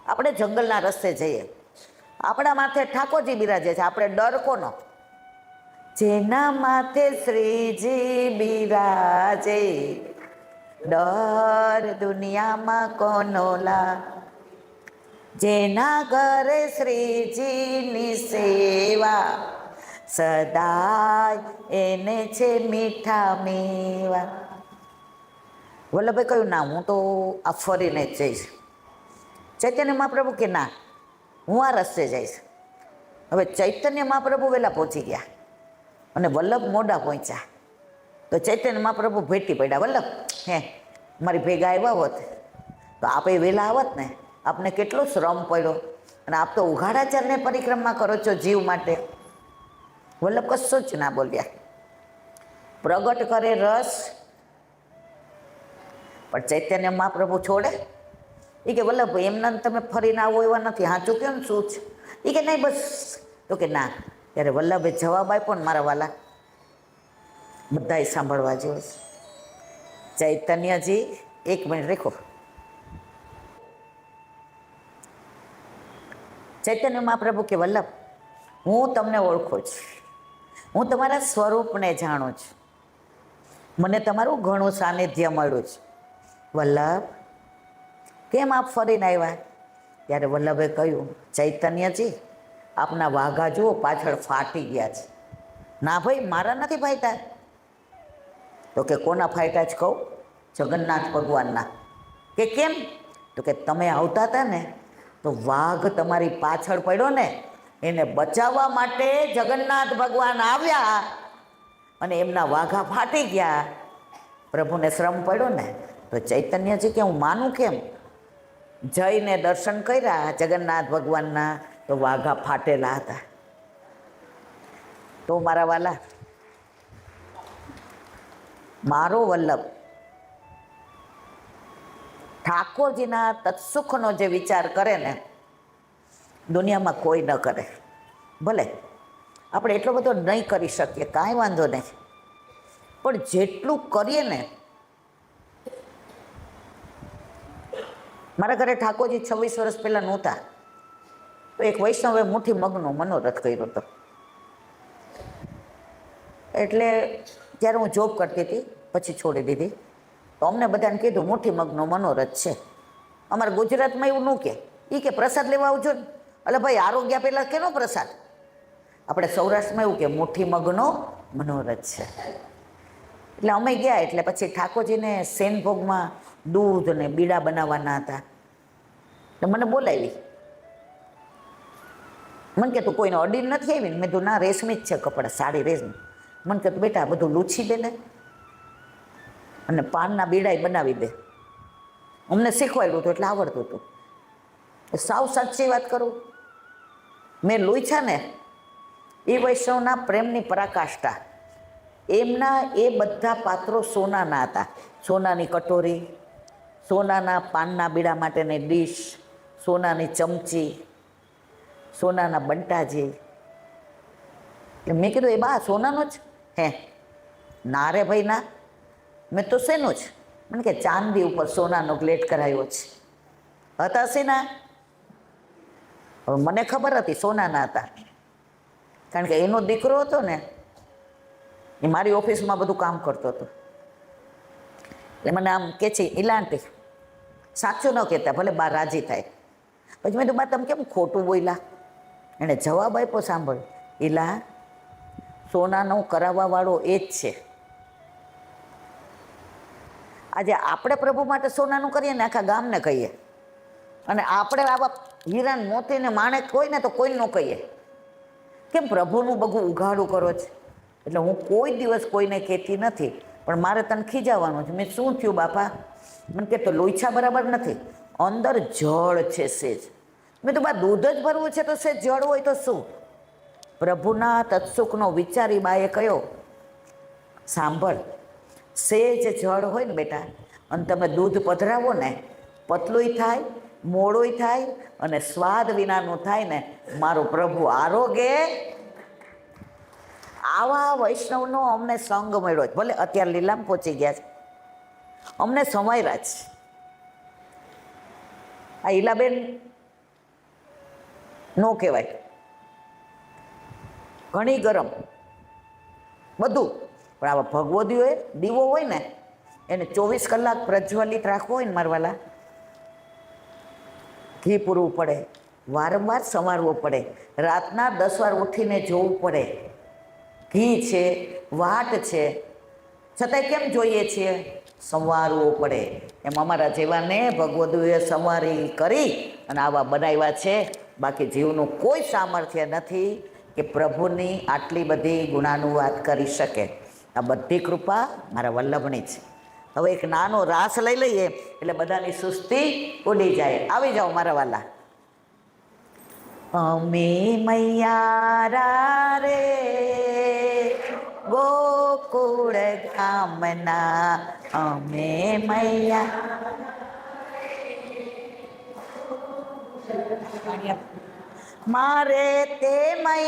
આપણે જંગલના રસ્તે જઈએ. આપણા માથે ઠાકોરજી બિરાજે છે, આપણે ડર કોનો? જેના માથે શ્રીજી બિરાજે, ડર દુનિયામાં કોનો લા. જેના ઘરે શ્રીજીની સેવા, સદાય એને છે મીઠા મેવા. વલ્લભે કહ્યું, ના હું તો આ ફરીને જ જઈશ. ચૈતન્ય મહાપ્રભુ કે ના, હું આ રસ્તે જઈશ. હવે ચૈતન્ય મહાપ્રભુ વહેલા પહોંચી ગયા અને વલ્લભ મોડા પહોંચ્યા. તો ચૈતન્ય મહાપ્રભુ ભેટી પડ્યા, વલ્લભ હે મારી ભેગા આવ્યા હોત તો આપે વહેલા આવત ને, આપને કેટલો શ્રમ પડ્યો, અને આપ તો ઉઘાડાચરને પરિક્રમા કરો છો જીવ માટે. વલ્લભ કશું જ ના બોલ્યા. પ્રગટ કરે રસ પણ ચૈતન્ય મહાપ્રભુ છોડે? એ કે વલ્લભ એમના તમે ફરીને આવો એવા નથી, સાચું કેમ શું છે? એ કે નહીં બસ. તો કે ના. ત્યારે વલ્લભે જવાબ આપ્યો ને મારા વાલા, બધાય સાંભળવા જેવું છે. ચૈતન્યજી એક મિનિટ રેખો. ચૈતન્ય મહાપ્રભુ કે વલ્લભ હું તમને ઓળખું છું, હું તમારા સ્વરૂપને જાણું છું, મને તમારું ઘણું સાનિધ્ય મળ્યું છે. વલ્લભ કેમ આપ ફરીને આવ્યા? ત્યારે વલ્લભે કહ્યું, ચૈતન્યજી આપના વાઘા જુઓ પાછળ ફાટી ગયા છે. ના ભાઈ મારા નથી ફાટ્યા. તો કે કોના ફાટ્યા જ કહું? જગન્નાથ ભગવાનના. કે કેમ? તો કે તમે આવતા હતા ને તો વાઘ તમારી પાછળ પડ્યો ને, એને બચાવવા માટે જગન્નાથ ભગવાન આવ્યા અને એમના વાઘા ફાટી ગયા. પ્રભુને શ્રમ પડ્યો ને. તો ચૈતન્યજી કે હું માનું કેમ? જઈને દર્શન કર્યા જગન્નાથ ભગવાનના તો વાઘા ફાટેલા હતા. તો મારા વાલા, મારો વલ્લભ ઠાકોરજીના તત્સુખનો જે વિચાર કરે ને, દુનિયામાં કોઈ ન કરે. ભલે આપણે એટલો બધો નહીં કરી શકીએ, કાંઈ વાંધો નહીં, પણ જેટલું કરીએ ને. મારા ઘરે ઠાકોરજી 26 વર્ષ પહેલાં નહોતા તો એક વૈષ્ણવે મુઠ્ઠી મગનો મનોરથ કર્યો હતો. એટલે જ્યારે હું જોબ કરતી હતી પછી છોડી દીધી, તો અમને બધાને કીધું મુઠ્ઠી મગનો મનોરથ છે. અમારા ગુજરાતમાં એવું ન કે, એ કે પ્રસાદ લેવા આવજો ને. એટલે ભાઈ આરોગ્ય પહેલાં કેનો પ્રસાદ? આપણે સૌરાષ્ટ્રમાં એવું કે મુઠ્ઠી મગનો મનોરથ છે. એટલે અમે ગયા. એટલે પછી ઠાકોરજીને સેનભોગમાં દૂધ ને બીડા બનાવવાના હતા. તો મને બોલાવી. મને કે તું કોઈને અડીને નથી આવી ને? મેં કીધું ના, રેશમી જ છે કપડાં, સાડી રેશમી. મને કે બેટા બધું લૂછી દે ને અને પાનના બીડાય બનાવી દે. અમને શીખવાડ્યું હતું એટલે આવડતું હતું. સાવ સાચી વાત કરું, મેં લૂછા ને એ વૈષ્ણવના પ્રેમની પરાકાષ્ઠા. એમના એ બધા પાત્રો સોનાના હતા. સોનાની કટોરી, સોનાના પાનના બીડા માટેની ડીશ, સોનાની ચમચી, સોનાના બંટાજી. એટલે મેં કીધું એ બા સોનાનું જ હે? ના રે ભાઈ ના. મેં તો શેનું જ? મને કે ચાંદી ઉપર સોનાનો પ્લેટ કરાયો છે. હતા શેના? હવે મને ખબર હતી સોનાના હતા, કારણ કે એનો દીકરો હતો ને એ મારી ઓફિસમાં બધું કામ કરતો હતો. એટલે મને આમ કે છે, ઈલાંટી સાચું ન કહેતા, ભલે બા રાજી થાય. પછી મેં તો બા તમે કેમ ખોટું બોલ્યા? એણે જવાબ આપ્યો, સાંભળ ઈલા, સોનાનો કરાવવાવાળો એ જ છે, આજે આપણે પ્રભુ માટે સોનાનું કરીએ ને આખા ગામને કહીએ, અને આપણે આવા હીરાન મોતીને માણેક હોય ને તો કોઈ ન કહીએ. કેમ પ્રભુનું બધું ઉઘાડું કરો છે? એટલે હું કોઈ દિવસ કોઈને કહેતી નથી, પણ મારે તને ખીજાવવાનું છે. મેં શું થયું બાપા? મને કે તો લોહીછા બરાબર નથી, અંદર જળ છે સેજ. મેં તો બા દૂધ જ ભરવું છે તો સેજ જળ હોય તો શું? પ્રભુના તત્સુખનો વિચારી બાએ કયો, સાંભળ, સેજ જળ હોય ને બેટા, અને તમે દૂધ પધરાવો ને, પતલુંય થાય, મોડુંય થાય, અને સ્વાદ વિનાનું થાય ને, મારો પ્રભુ આરોગે. આવા વૈષ્ણવનો અમને સંગ મળ્યો છે. ભલે અત્યારે લીલામાં પહોંચી ગયા છે, અમને સમાયરા છે. આ ઈલાબેન નો કહેવાય, ઘણી ગરમ બધું, પણ આવા ભગવદીઓએ દીવો હોય ને એને 24 કલાક પ્રજ્વલિત રાખવો હોય ને મારવાલા, ઘી પૂરવું પડે, વારંવાર સંવારવો પડે, રાતના 10 વાર ઉઠીને જોવું પડે. ઘી છે, વાટ છે, છતાંય કેમ જોઈએ છીએ? સંવારવું પડે. એમ અમારા જેવાને ભગવદીઓએ સંવારી કરી અને આવા બનાવ્યા છે. બાકી જીવનું કોઈ સામર્થ્ય નથી કે પ્રભુની આટલી બધી ગુણાનુવાદ કરી શકે. આ બધી કૃપા મારા વલ્લભની છે. હવે એક નાનો રાસ લઈ લઈએ એટલે બધાની સુસ્તી ઉડી જાય. આવી જાઓ મારા વાલા. અમે મૈયારા રે ગોકુળ ગામના, અમે મૈયા મારે તે મય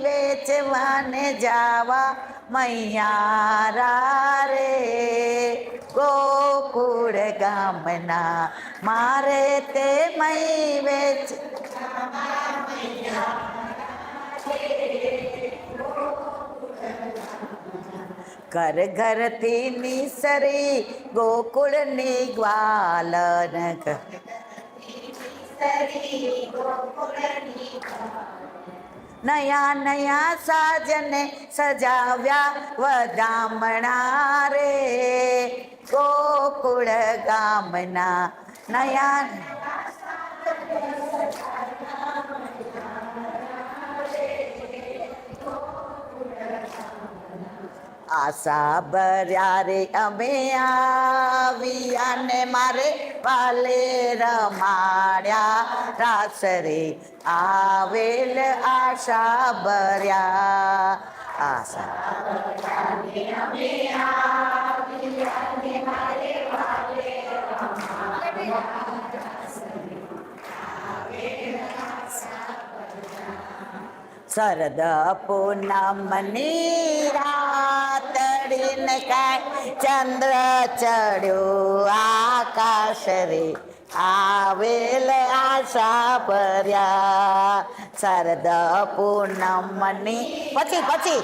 વેચવાને જાવા મૈયારા રે ગોકુળ ગામના, મારે તે મય વેચ ઘર ઘરથી નિસરી ગોકુળની ગ્વાલન, નયા નયા સાજને સજાવ્યા વધામણા રે ગોકુળ ગામના, નયા આશા ભર્યા રે અમે આવ્યા ને મારે પાલે રમાડ્યા રાસ રે, આવેલ આશા ભર્યા. શરદ પૂનમની રાતડીને કાંઈ ચંદ્ર ચડ્યો આકાશ રે, આવેલ આશા ભર્યા. શરદ પૂનમની પછી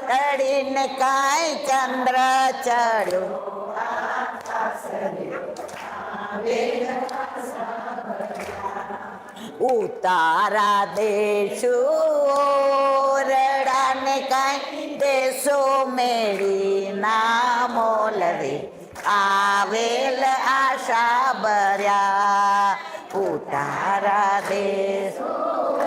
તડીને કાંઈ ચંદ્ર ચડ્યો, ઉતારા દેશો ઓરડાને કાંઈ દેશો મેળી ના મોલ રે, આવેલ આશા ભર્યા. ઉતારા દેશો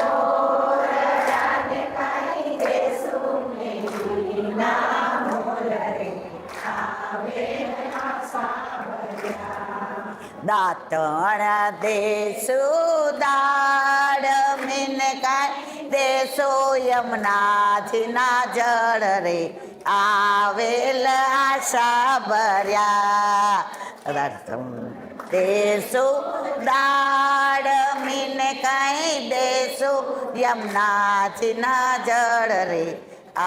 ઓરડાને કાંઈ દેશો મેળી ના મોલ રે, આવેલ આશા ભર્યા. દાંતણ દેશો દાડ મીન કાંઈ દેશો યમુનાજીના જળ રે, આવેલ આશા ભર્યા. દેશો દાડ મીન કાંઈ દેશો યમુનાજીના જળ રે,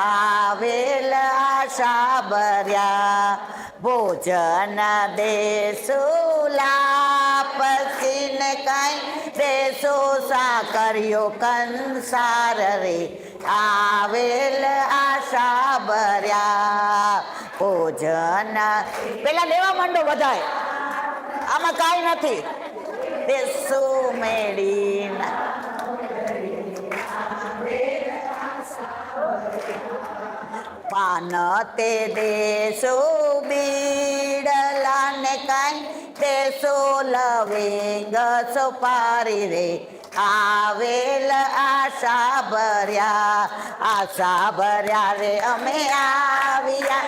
આવેલ આશા ભર્યા. ભોજન દેશો લાપસીને કાંઈ દેશો સાકર્યો કંસાર રે, આવેલ આશા ભર્યા. ભોજન પેલા લેવા માંડો બધાય, આમાં કાંઈ નથી. દેશો મેળીના પાન તે દેશો બીડલા ને કાંઈ દેશો લવિંગ સુપારી રે આવેલ આશા ભર્યા રે અમે આવ્યા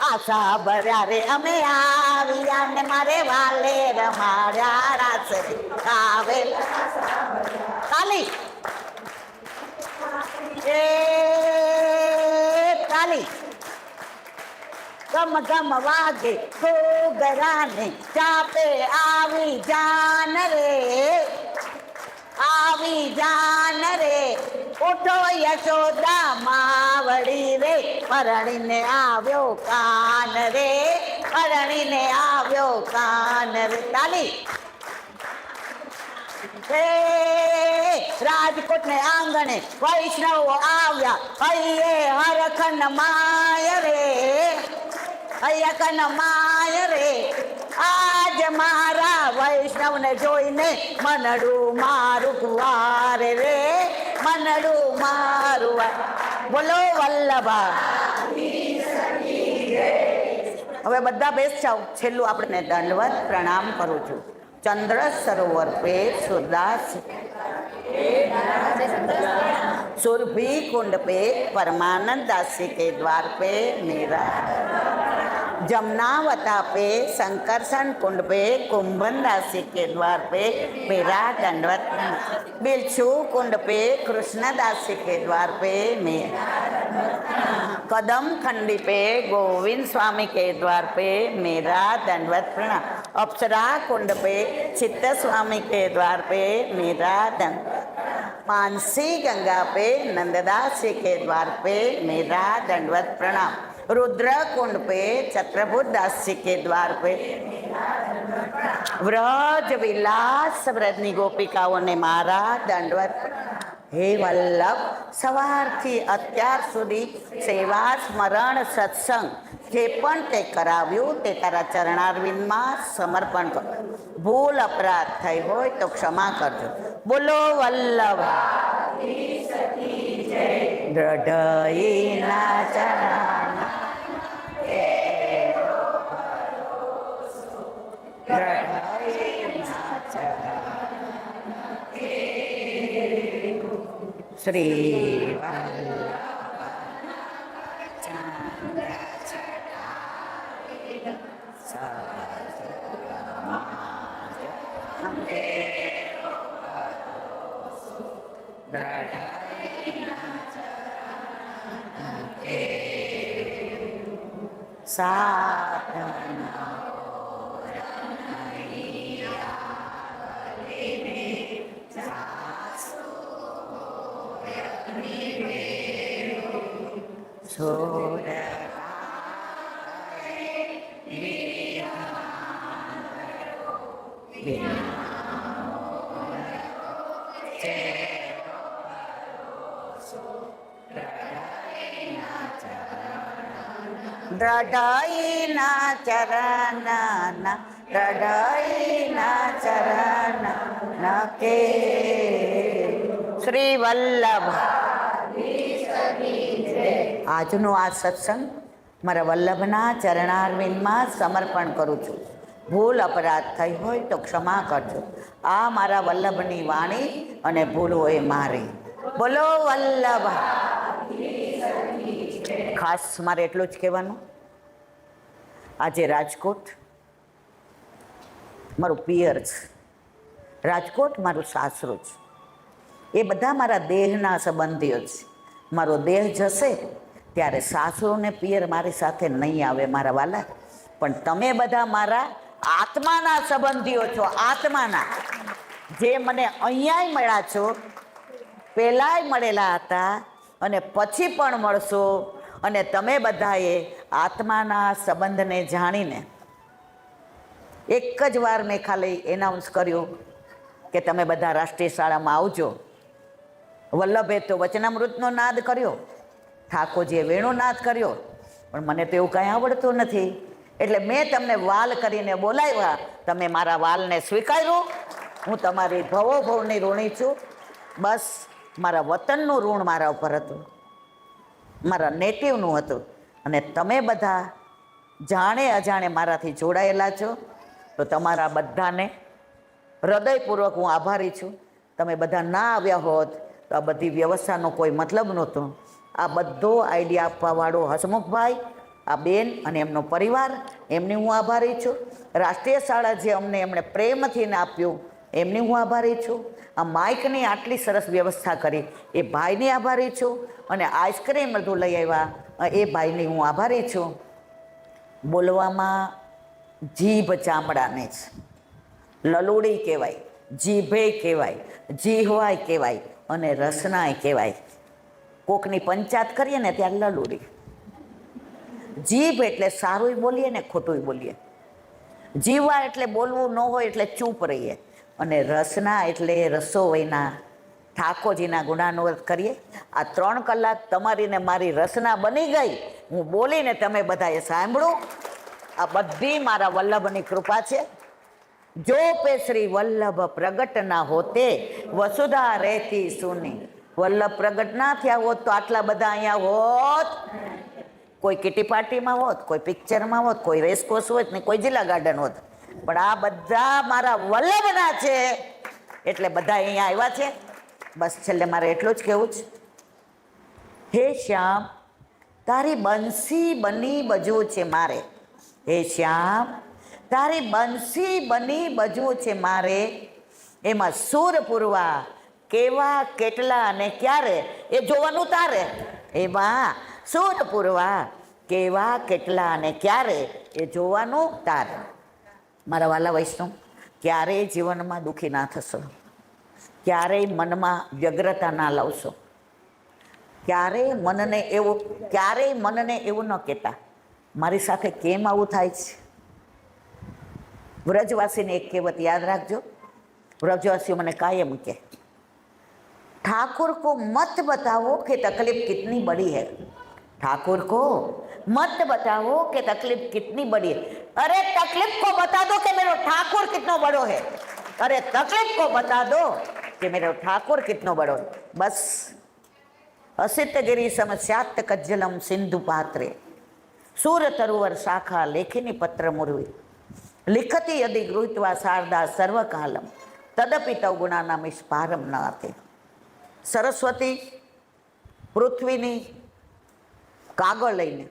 આશા ભર્યા રે અમે આવ્યા ને મારે વાલે રમાડ્યા રાસ રે આવેલ તાલી એ તાલી ગમ ગમ વાગે ઘોઘરાને ચાપે આવી જાન રે ઉઠો યશોદા માવડી રે પરણીને આવ્યો કાન રે તાલી રાજકોટ ને આંગણે વૈષ્ણવો આવ્યા હૈયે હરખન માય રે આજ મારા વૈષ્ણવ ને જોઈને મનડું મારું કુવાર રે બોલો વલ્લભા હવે બધા બેસ જાઓ છેલ્લું આપણે દંડવત પ્રણામ કરું છું चंद्र सरोवर पे सूरदास सुरभि कुंड पे परमानंद दासी के द्वार पे मेरा जमुनावता पे संकर्षण कुंड पे कुंभन दासी के द्वार पे मेरा दंडवत बिलछू कुंड पे कृष्णदासी के द्वार पे मेरा कदम खंडी पे गोविंद स्वामी के द्वार पे मेरा दंडवत प्रणाम अप्सरा कुंड पे चित्त स्वामी के द्वार पे मेरा दंडवत मानसी गंगा पे नंददास के द्वार पे मेरा दंडवत प्रणाम रुद्र कुंड पे छत्रभुज दास जी के द्वार पे व्रज विलास व्रजनी गोपिकाओं ने मारा दंडवत हे वल्लभ सवारथी અત્યાર સુધી સેવા સ્મરણ સત્સંગ જે પણ તે કરાવ્યું તે તારા ચરણારવિંદમાં સમર્પણ કર ભૂલ અપરાધ થઈ હોય તો ક્ષમા કરજો બોલો વલ્લભ હૃદયના ચરણ श्री રઢઈના ચરણ કે શ્રી વલ્લભ આજનો આ સત્સંગ મારા વલ્લભના ચરણારવિંદમાં સમર્પણ કરું છું ભૂલ અપરાધ થઈ હોય તો ક્ષમા કરજો આ મારા વલ્લભની વાણી અને ભૂલ હોય મારી બોલો વલ્લભ ખાસ મારે એટલું જ કહેવાનું આજે રાજકોટ મારું પિયર છે રાજકોટ મારું સાસરું છે એ બધા મારા દેહના સંબંધીઓ છે મારો દેહ જશે ત્યારે સાસરું ને પિયર મારી સાથે નહીં આવે મારા વાલા પણ તમે બધા મારા આત્માના સંબંધીઓ છો આત્માના જે મને અહીંયાય મળ્યા છો પહેલાંય મળેલા હતા અને પછી પણ મળશો અને તમે બધાએ આત્માના સંબંધને જાણીને એક જ વાર મેં ખાલી એનાઉન્સ કર્યું કે તમે બધા રાષ્ટ્રીય શાળામાં આવજો વલ્લભે તો વચનામૃતનો નાદ કર્યો ઠાકોરજીએ વેણુ નાદ કર્યો પણ મને તો એવું કાંઈ આવડતું નથી એટલે મેં તમને વાલ કરીને બોલાવ્યા તમે મારા વાલને સ્વીકાર્યું હું તમારી ભવોભવની ઋણી છું બસ મારા વતનનું ઋણ મારા ઉપર હતું મારા નેટિવનું હતું. અને તમે બધા જાણે અજાણે મારાથી જોડાયેલા છો, તો તમારા બધાને હૃદયપૂર્વક હું આભારી છું. તમે બધા ના આવ્યા હોત તો આ બધી વ્યવસ્થાનો કોઈ મતલબ નહોતો. આ બધો આઈડિયા આપવાવાળો હસમુખભાઈ, આ બેન અને એમનો પરિવાર, એમની હું આભારી છું. રાષ્ટ્રીય શાળા જે અમને એમણે પ્રેમથી આપ્યું એમની હું આભારી છું. આ માઇકની આટલી સરસ વ્યવસ્થા કરી એ ભાઈની આભારી છું. અને આઈસ્ક્રીમ બધું લઈ આવ્યા એ ભાઈની હું આભારી છું. બોલવામાં જીભ ચામડાને જ લલુડી કહેવાય, જીભે કહેવાય, જીહવાય કહેવાય અને રસનાય કહેવાય. કોકની પંચાયત કરીએ ને ત્યારે લલુડી. જીભ એટલે સારું બોલીએ ને ખોટું બોલીએ. જીવા એટલે બોલવું ન હોય એટલે ચૂપ રહીએ. અને રસના એટલે રસોઈના ઠાકોરજીના ગુણાનુવાદ કરીએ. આ 3 કલાક તમારી ને મારી રસના બની ગઈ. હું બોલીને તમે બધાએ સાંભળ્યું. આ બધી મારા વલ્લભની કૃપા છે. જો પે શ્રી વલ્લભ પ્રગટ ના હોતે વસુધા રહેતી સુની. વલ્લભ પ્રગટ ના થયા હોત તો આટલા બધા અહીંયા હોત. કોઈ કિટી પાર્ટીમાં હોત, કોઈ પિક્ચરમાં હોત, કોઈ રેસકોર્સ હોત ને કોઈ જિલ્લા ગાર્ડન હોત. પણ આ બધા મારા વલ્લભના છે એટલે બધા અહીંયા આવ્યા છે. બસ છેલ્લે મારે એટલું જ કહેવું છે, હે શ્યામ તારી બંસી બની બજવું છે મારે. હે શ્યામ તારી બંસી બની બજવું છે મારે. એમાં સૂર પૂરવા કેવા, કેટલા અને ક્યારે એ જોવાનું તારે. એમાં સૂર પૂરવા કેવા, કેટલા અને ક્યારે એ જોવાનું તારે. મારા વાલા વૈષ્ણવ, ક્યારેય જીવનમાં દુઃખી ના થશો, ક્યારેય મનમાં વ્યગ્રતા ના લાવશો, ક્યારેય મનને એવું ન કહેતા મારી સાથે કેમ આવું થાય છે. વ્રજવાસીને એક કહેવત યાદ રાખજો. વ્રજવાસીઓ મને કાયમ કહે, ઠાकुर को मत बताओ कि तकलीफ कितनी बड़ी है. ठाकुर को मत बताओ कि तकलीफ कितनी बड़ी है. अरे तकलीफ को बता दो कि मेरा ठाकुर कितना बड़ो है. अरे तकलीफ को बता दो कि मेरा ठाकुर कितना बड़ो है. बस असित गिरी समस्यात कज्जलम सिंधु पात्रे सूर तरुवर शाखा लेखिनी पत्र मुरवी लिखती यदि गृहीत्वा शारदा सर्वकालम तदपि तव गुणानां निष्पारम न आते. સરસ્વતી પૃથ્વીની કાગળ લઈને,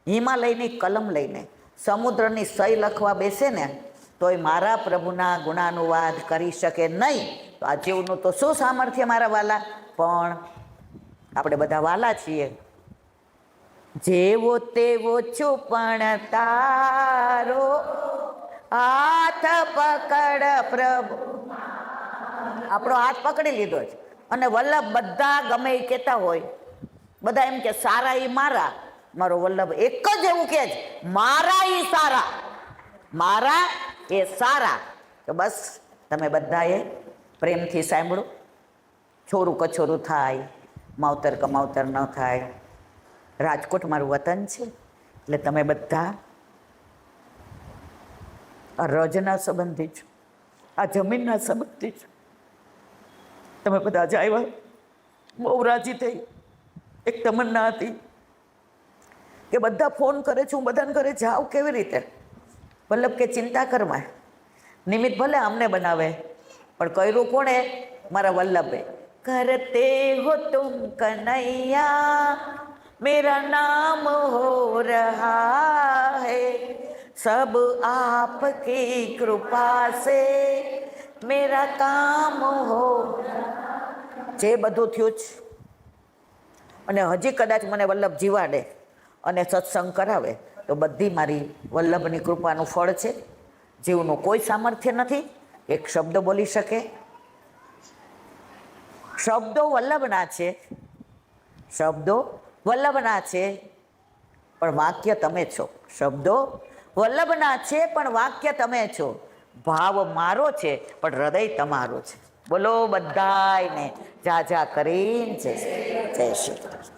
હિમાલયની કલમ લઈને, સમુદ્રની સહી લખવા બેસે ને તોય મારા પ્રભુના ગુણાનુવાદ કરી શકે નહીં. તો આ જીવનું તો શું સામર્થ્ય મારા વાલા. પણ આપણે બધા વાલા છીએ. જેવો તેવો છું પણ તારો હાથ પકડ પ્રભુ. આપણો હાથ પકડી લીધો છે. અને વલ્લભ બધા ગમે એ કહેતા હોય, બધા એમ કે સારા એ મારા. મારો વલ્લભ એક જ એવું કહે છે, મારા એ સારા, મારા એ સારા. તો બસ તમે બધાએ પ્રેમથી સાંભળો. છોરું કછોરું થાય, માવતર કમાવતર ન થાય. રાજકોટ મારું વતન છે એટલે તમે બધા આ રજના સંબંધી છો, આ જમીનના સંબંધી છો. તમે બધા જ આવ્યા, બહુ રાજી થઈ. એક તમન્ના હતી કે બધા ફોન કરે છે, હું બધાને ઘરે જાઉં કેવી રીતે. વલ્લભ કે ચિંતા કરવા, નિમિત્ત ભલે અમને બનાવે પણ કર્યું કોણે? મારા વલ્લભે. કરતે હો તુમ કનૈયા મેરા નામ હો રહા હૈ સબ આપકી કૃપા સે મેરા કામ હો. જે બધું થયું છે અને હજી કદાચ મને વલ્લભ જીવાડે અને સત્સંગ કરાવે તો બધી મારી વલ્લભની કૃપાનું ફળ છે. જીવનું કોઈ સામર્થ્ય નથી એક શબ્દ બોલી શકે. શબ્દો વલ્લભના છે, શબ્દો વલ્લભના છે પણ વાક્ય તમે છો. શબ્દો વલ્લભના છે પણ વાક્ય તમે છો. ભાવ મારો છે પણ હૃદય તમારો છે. બોલો બધાયને જા જા કરીને જય શ્રી કૃષ્ણ.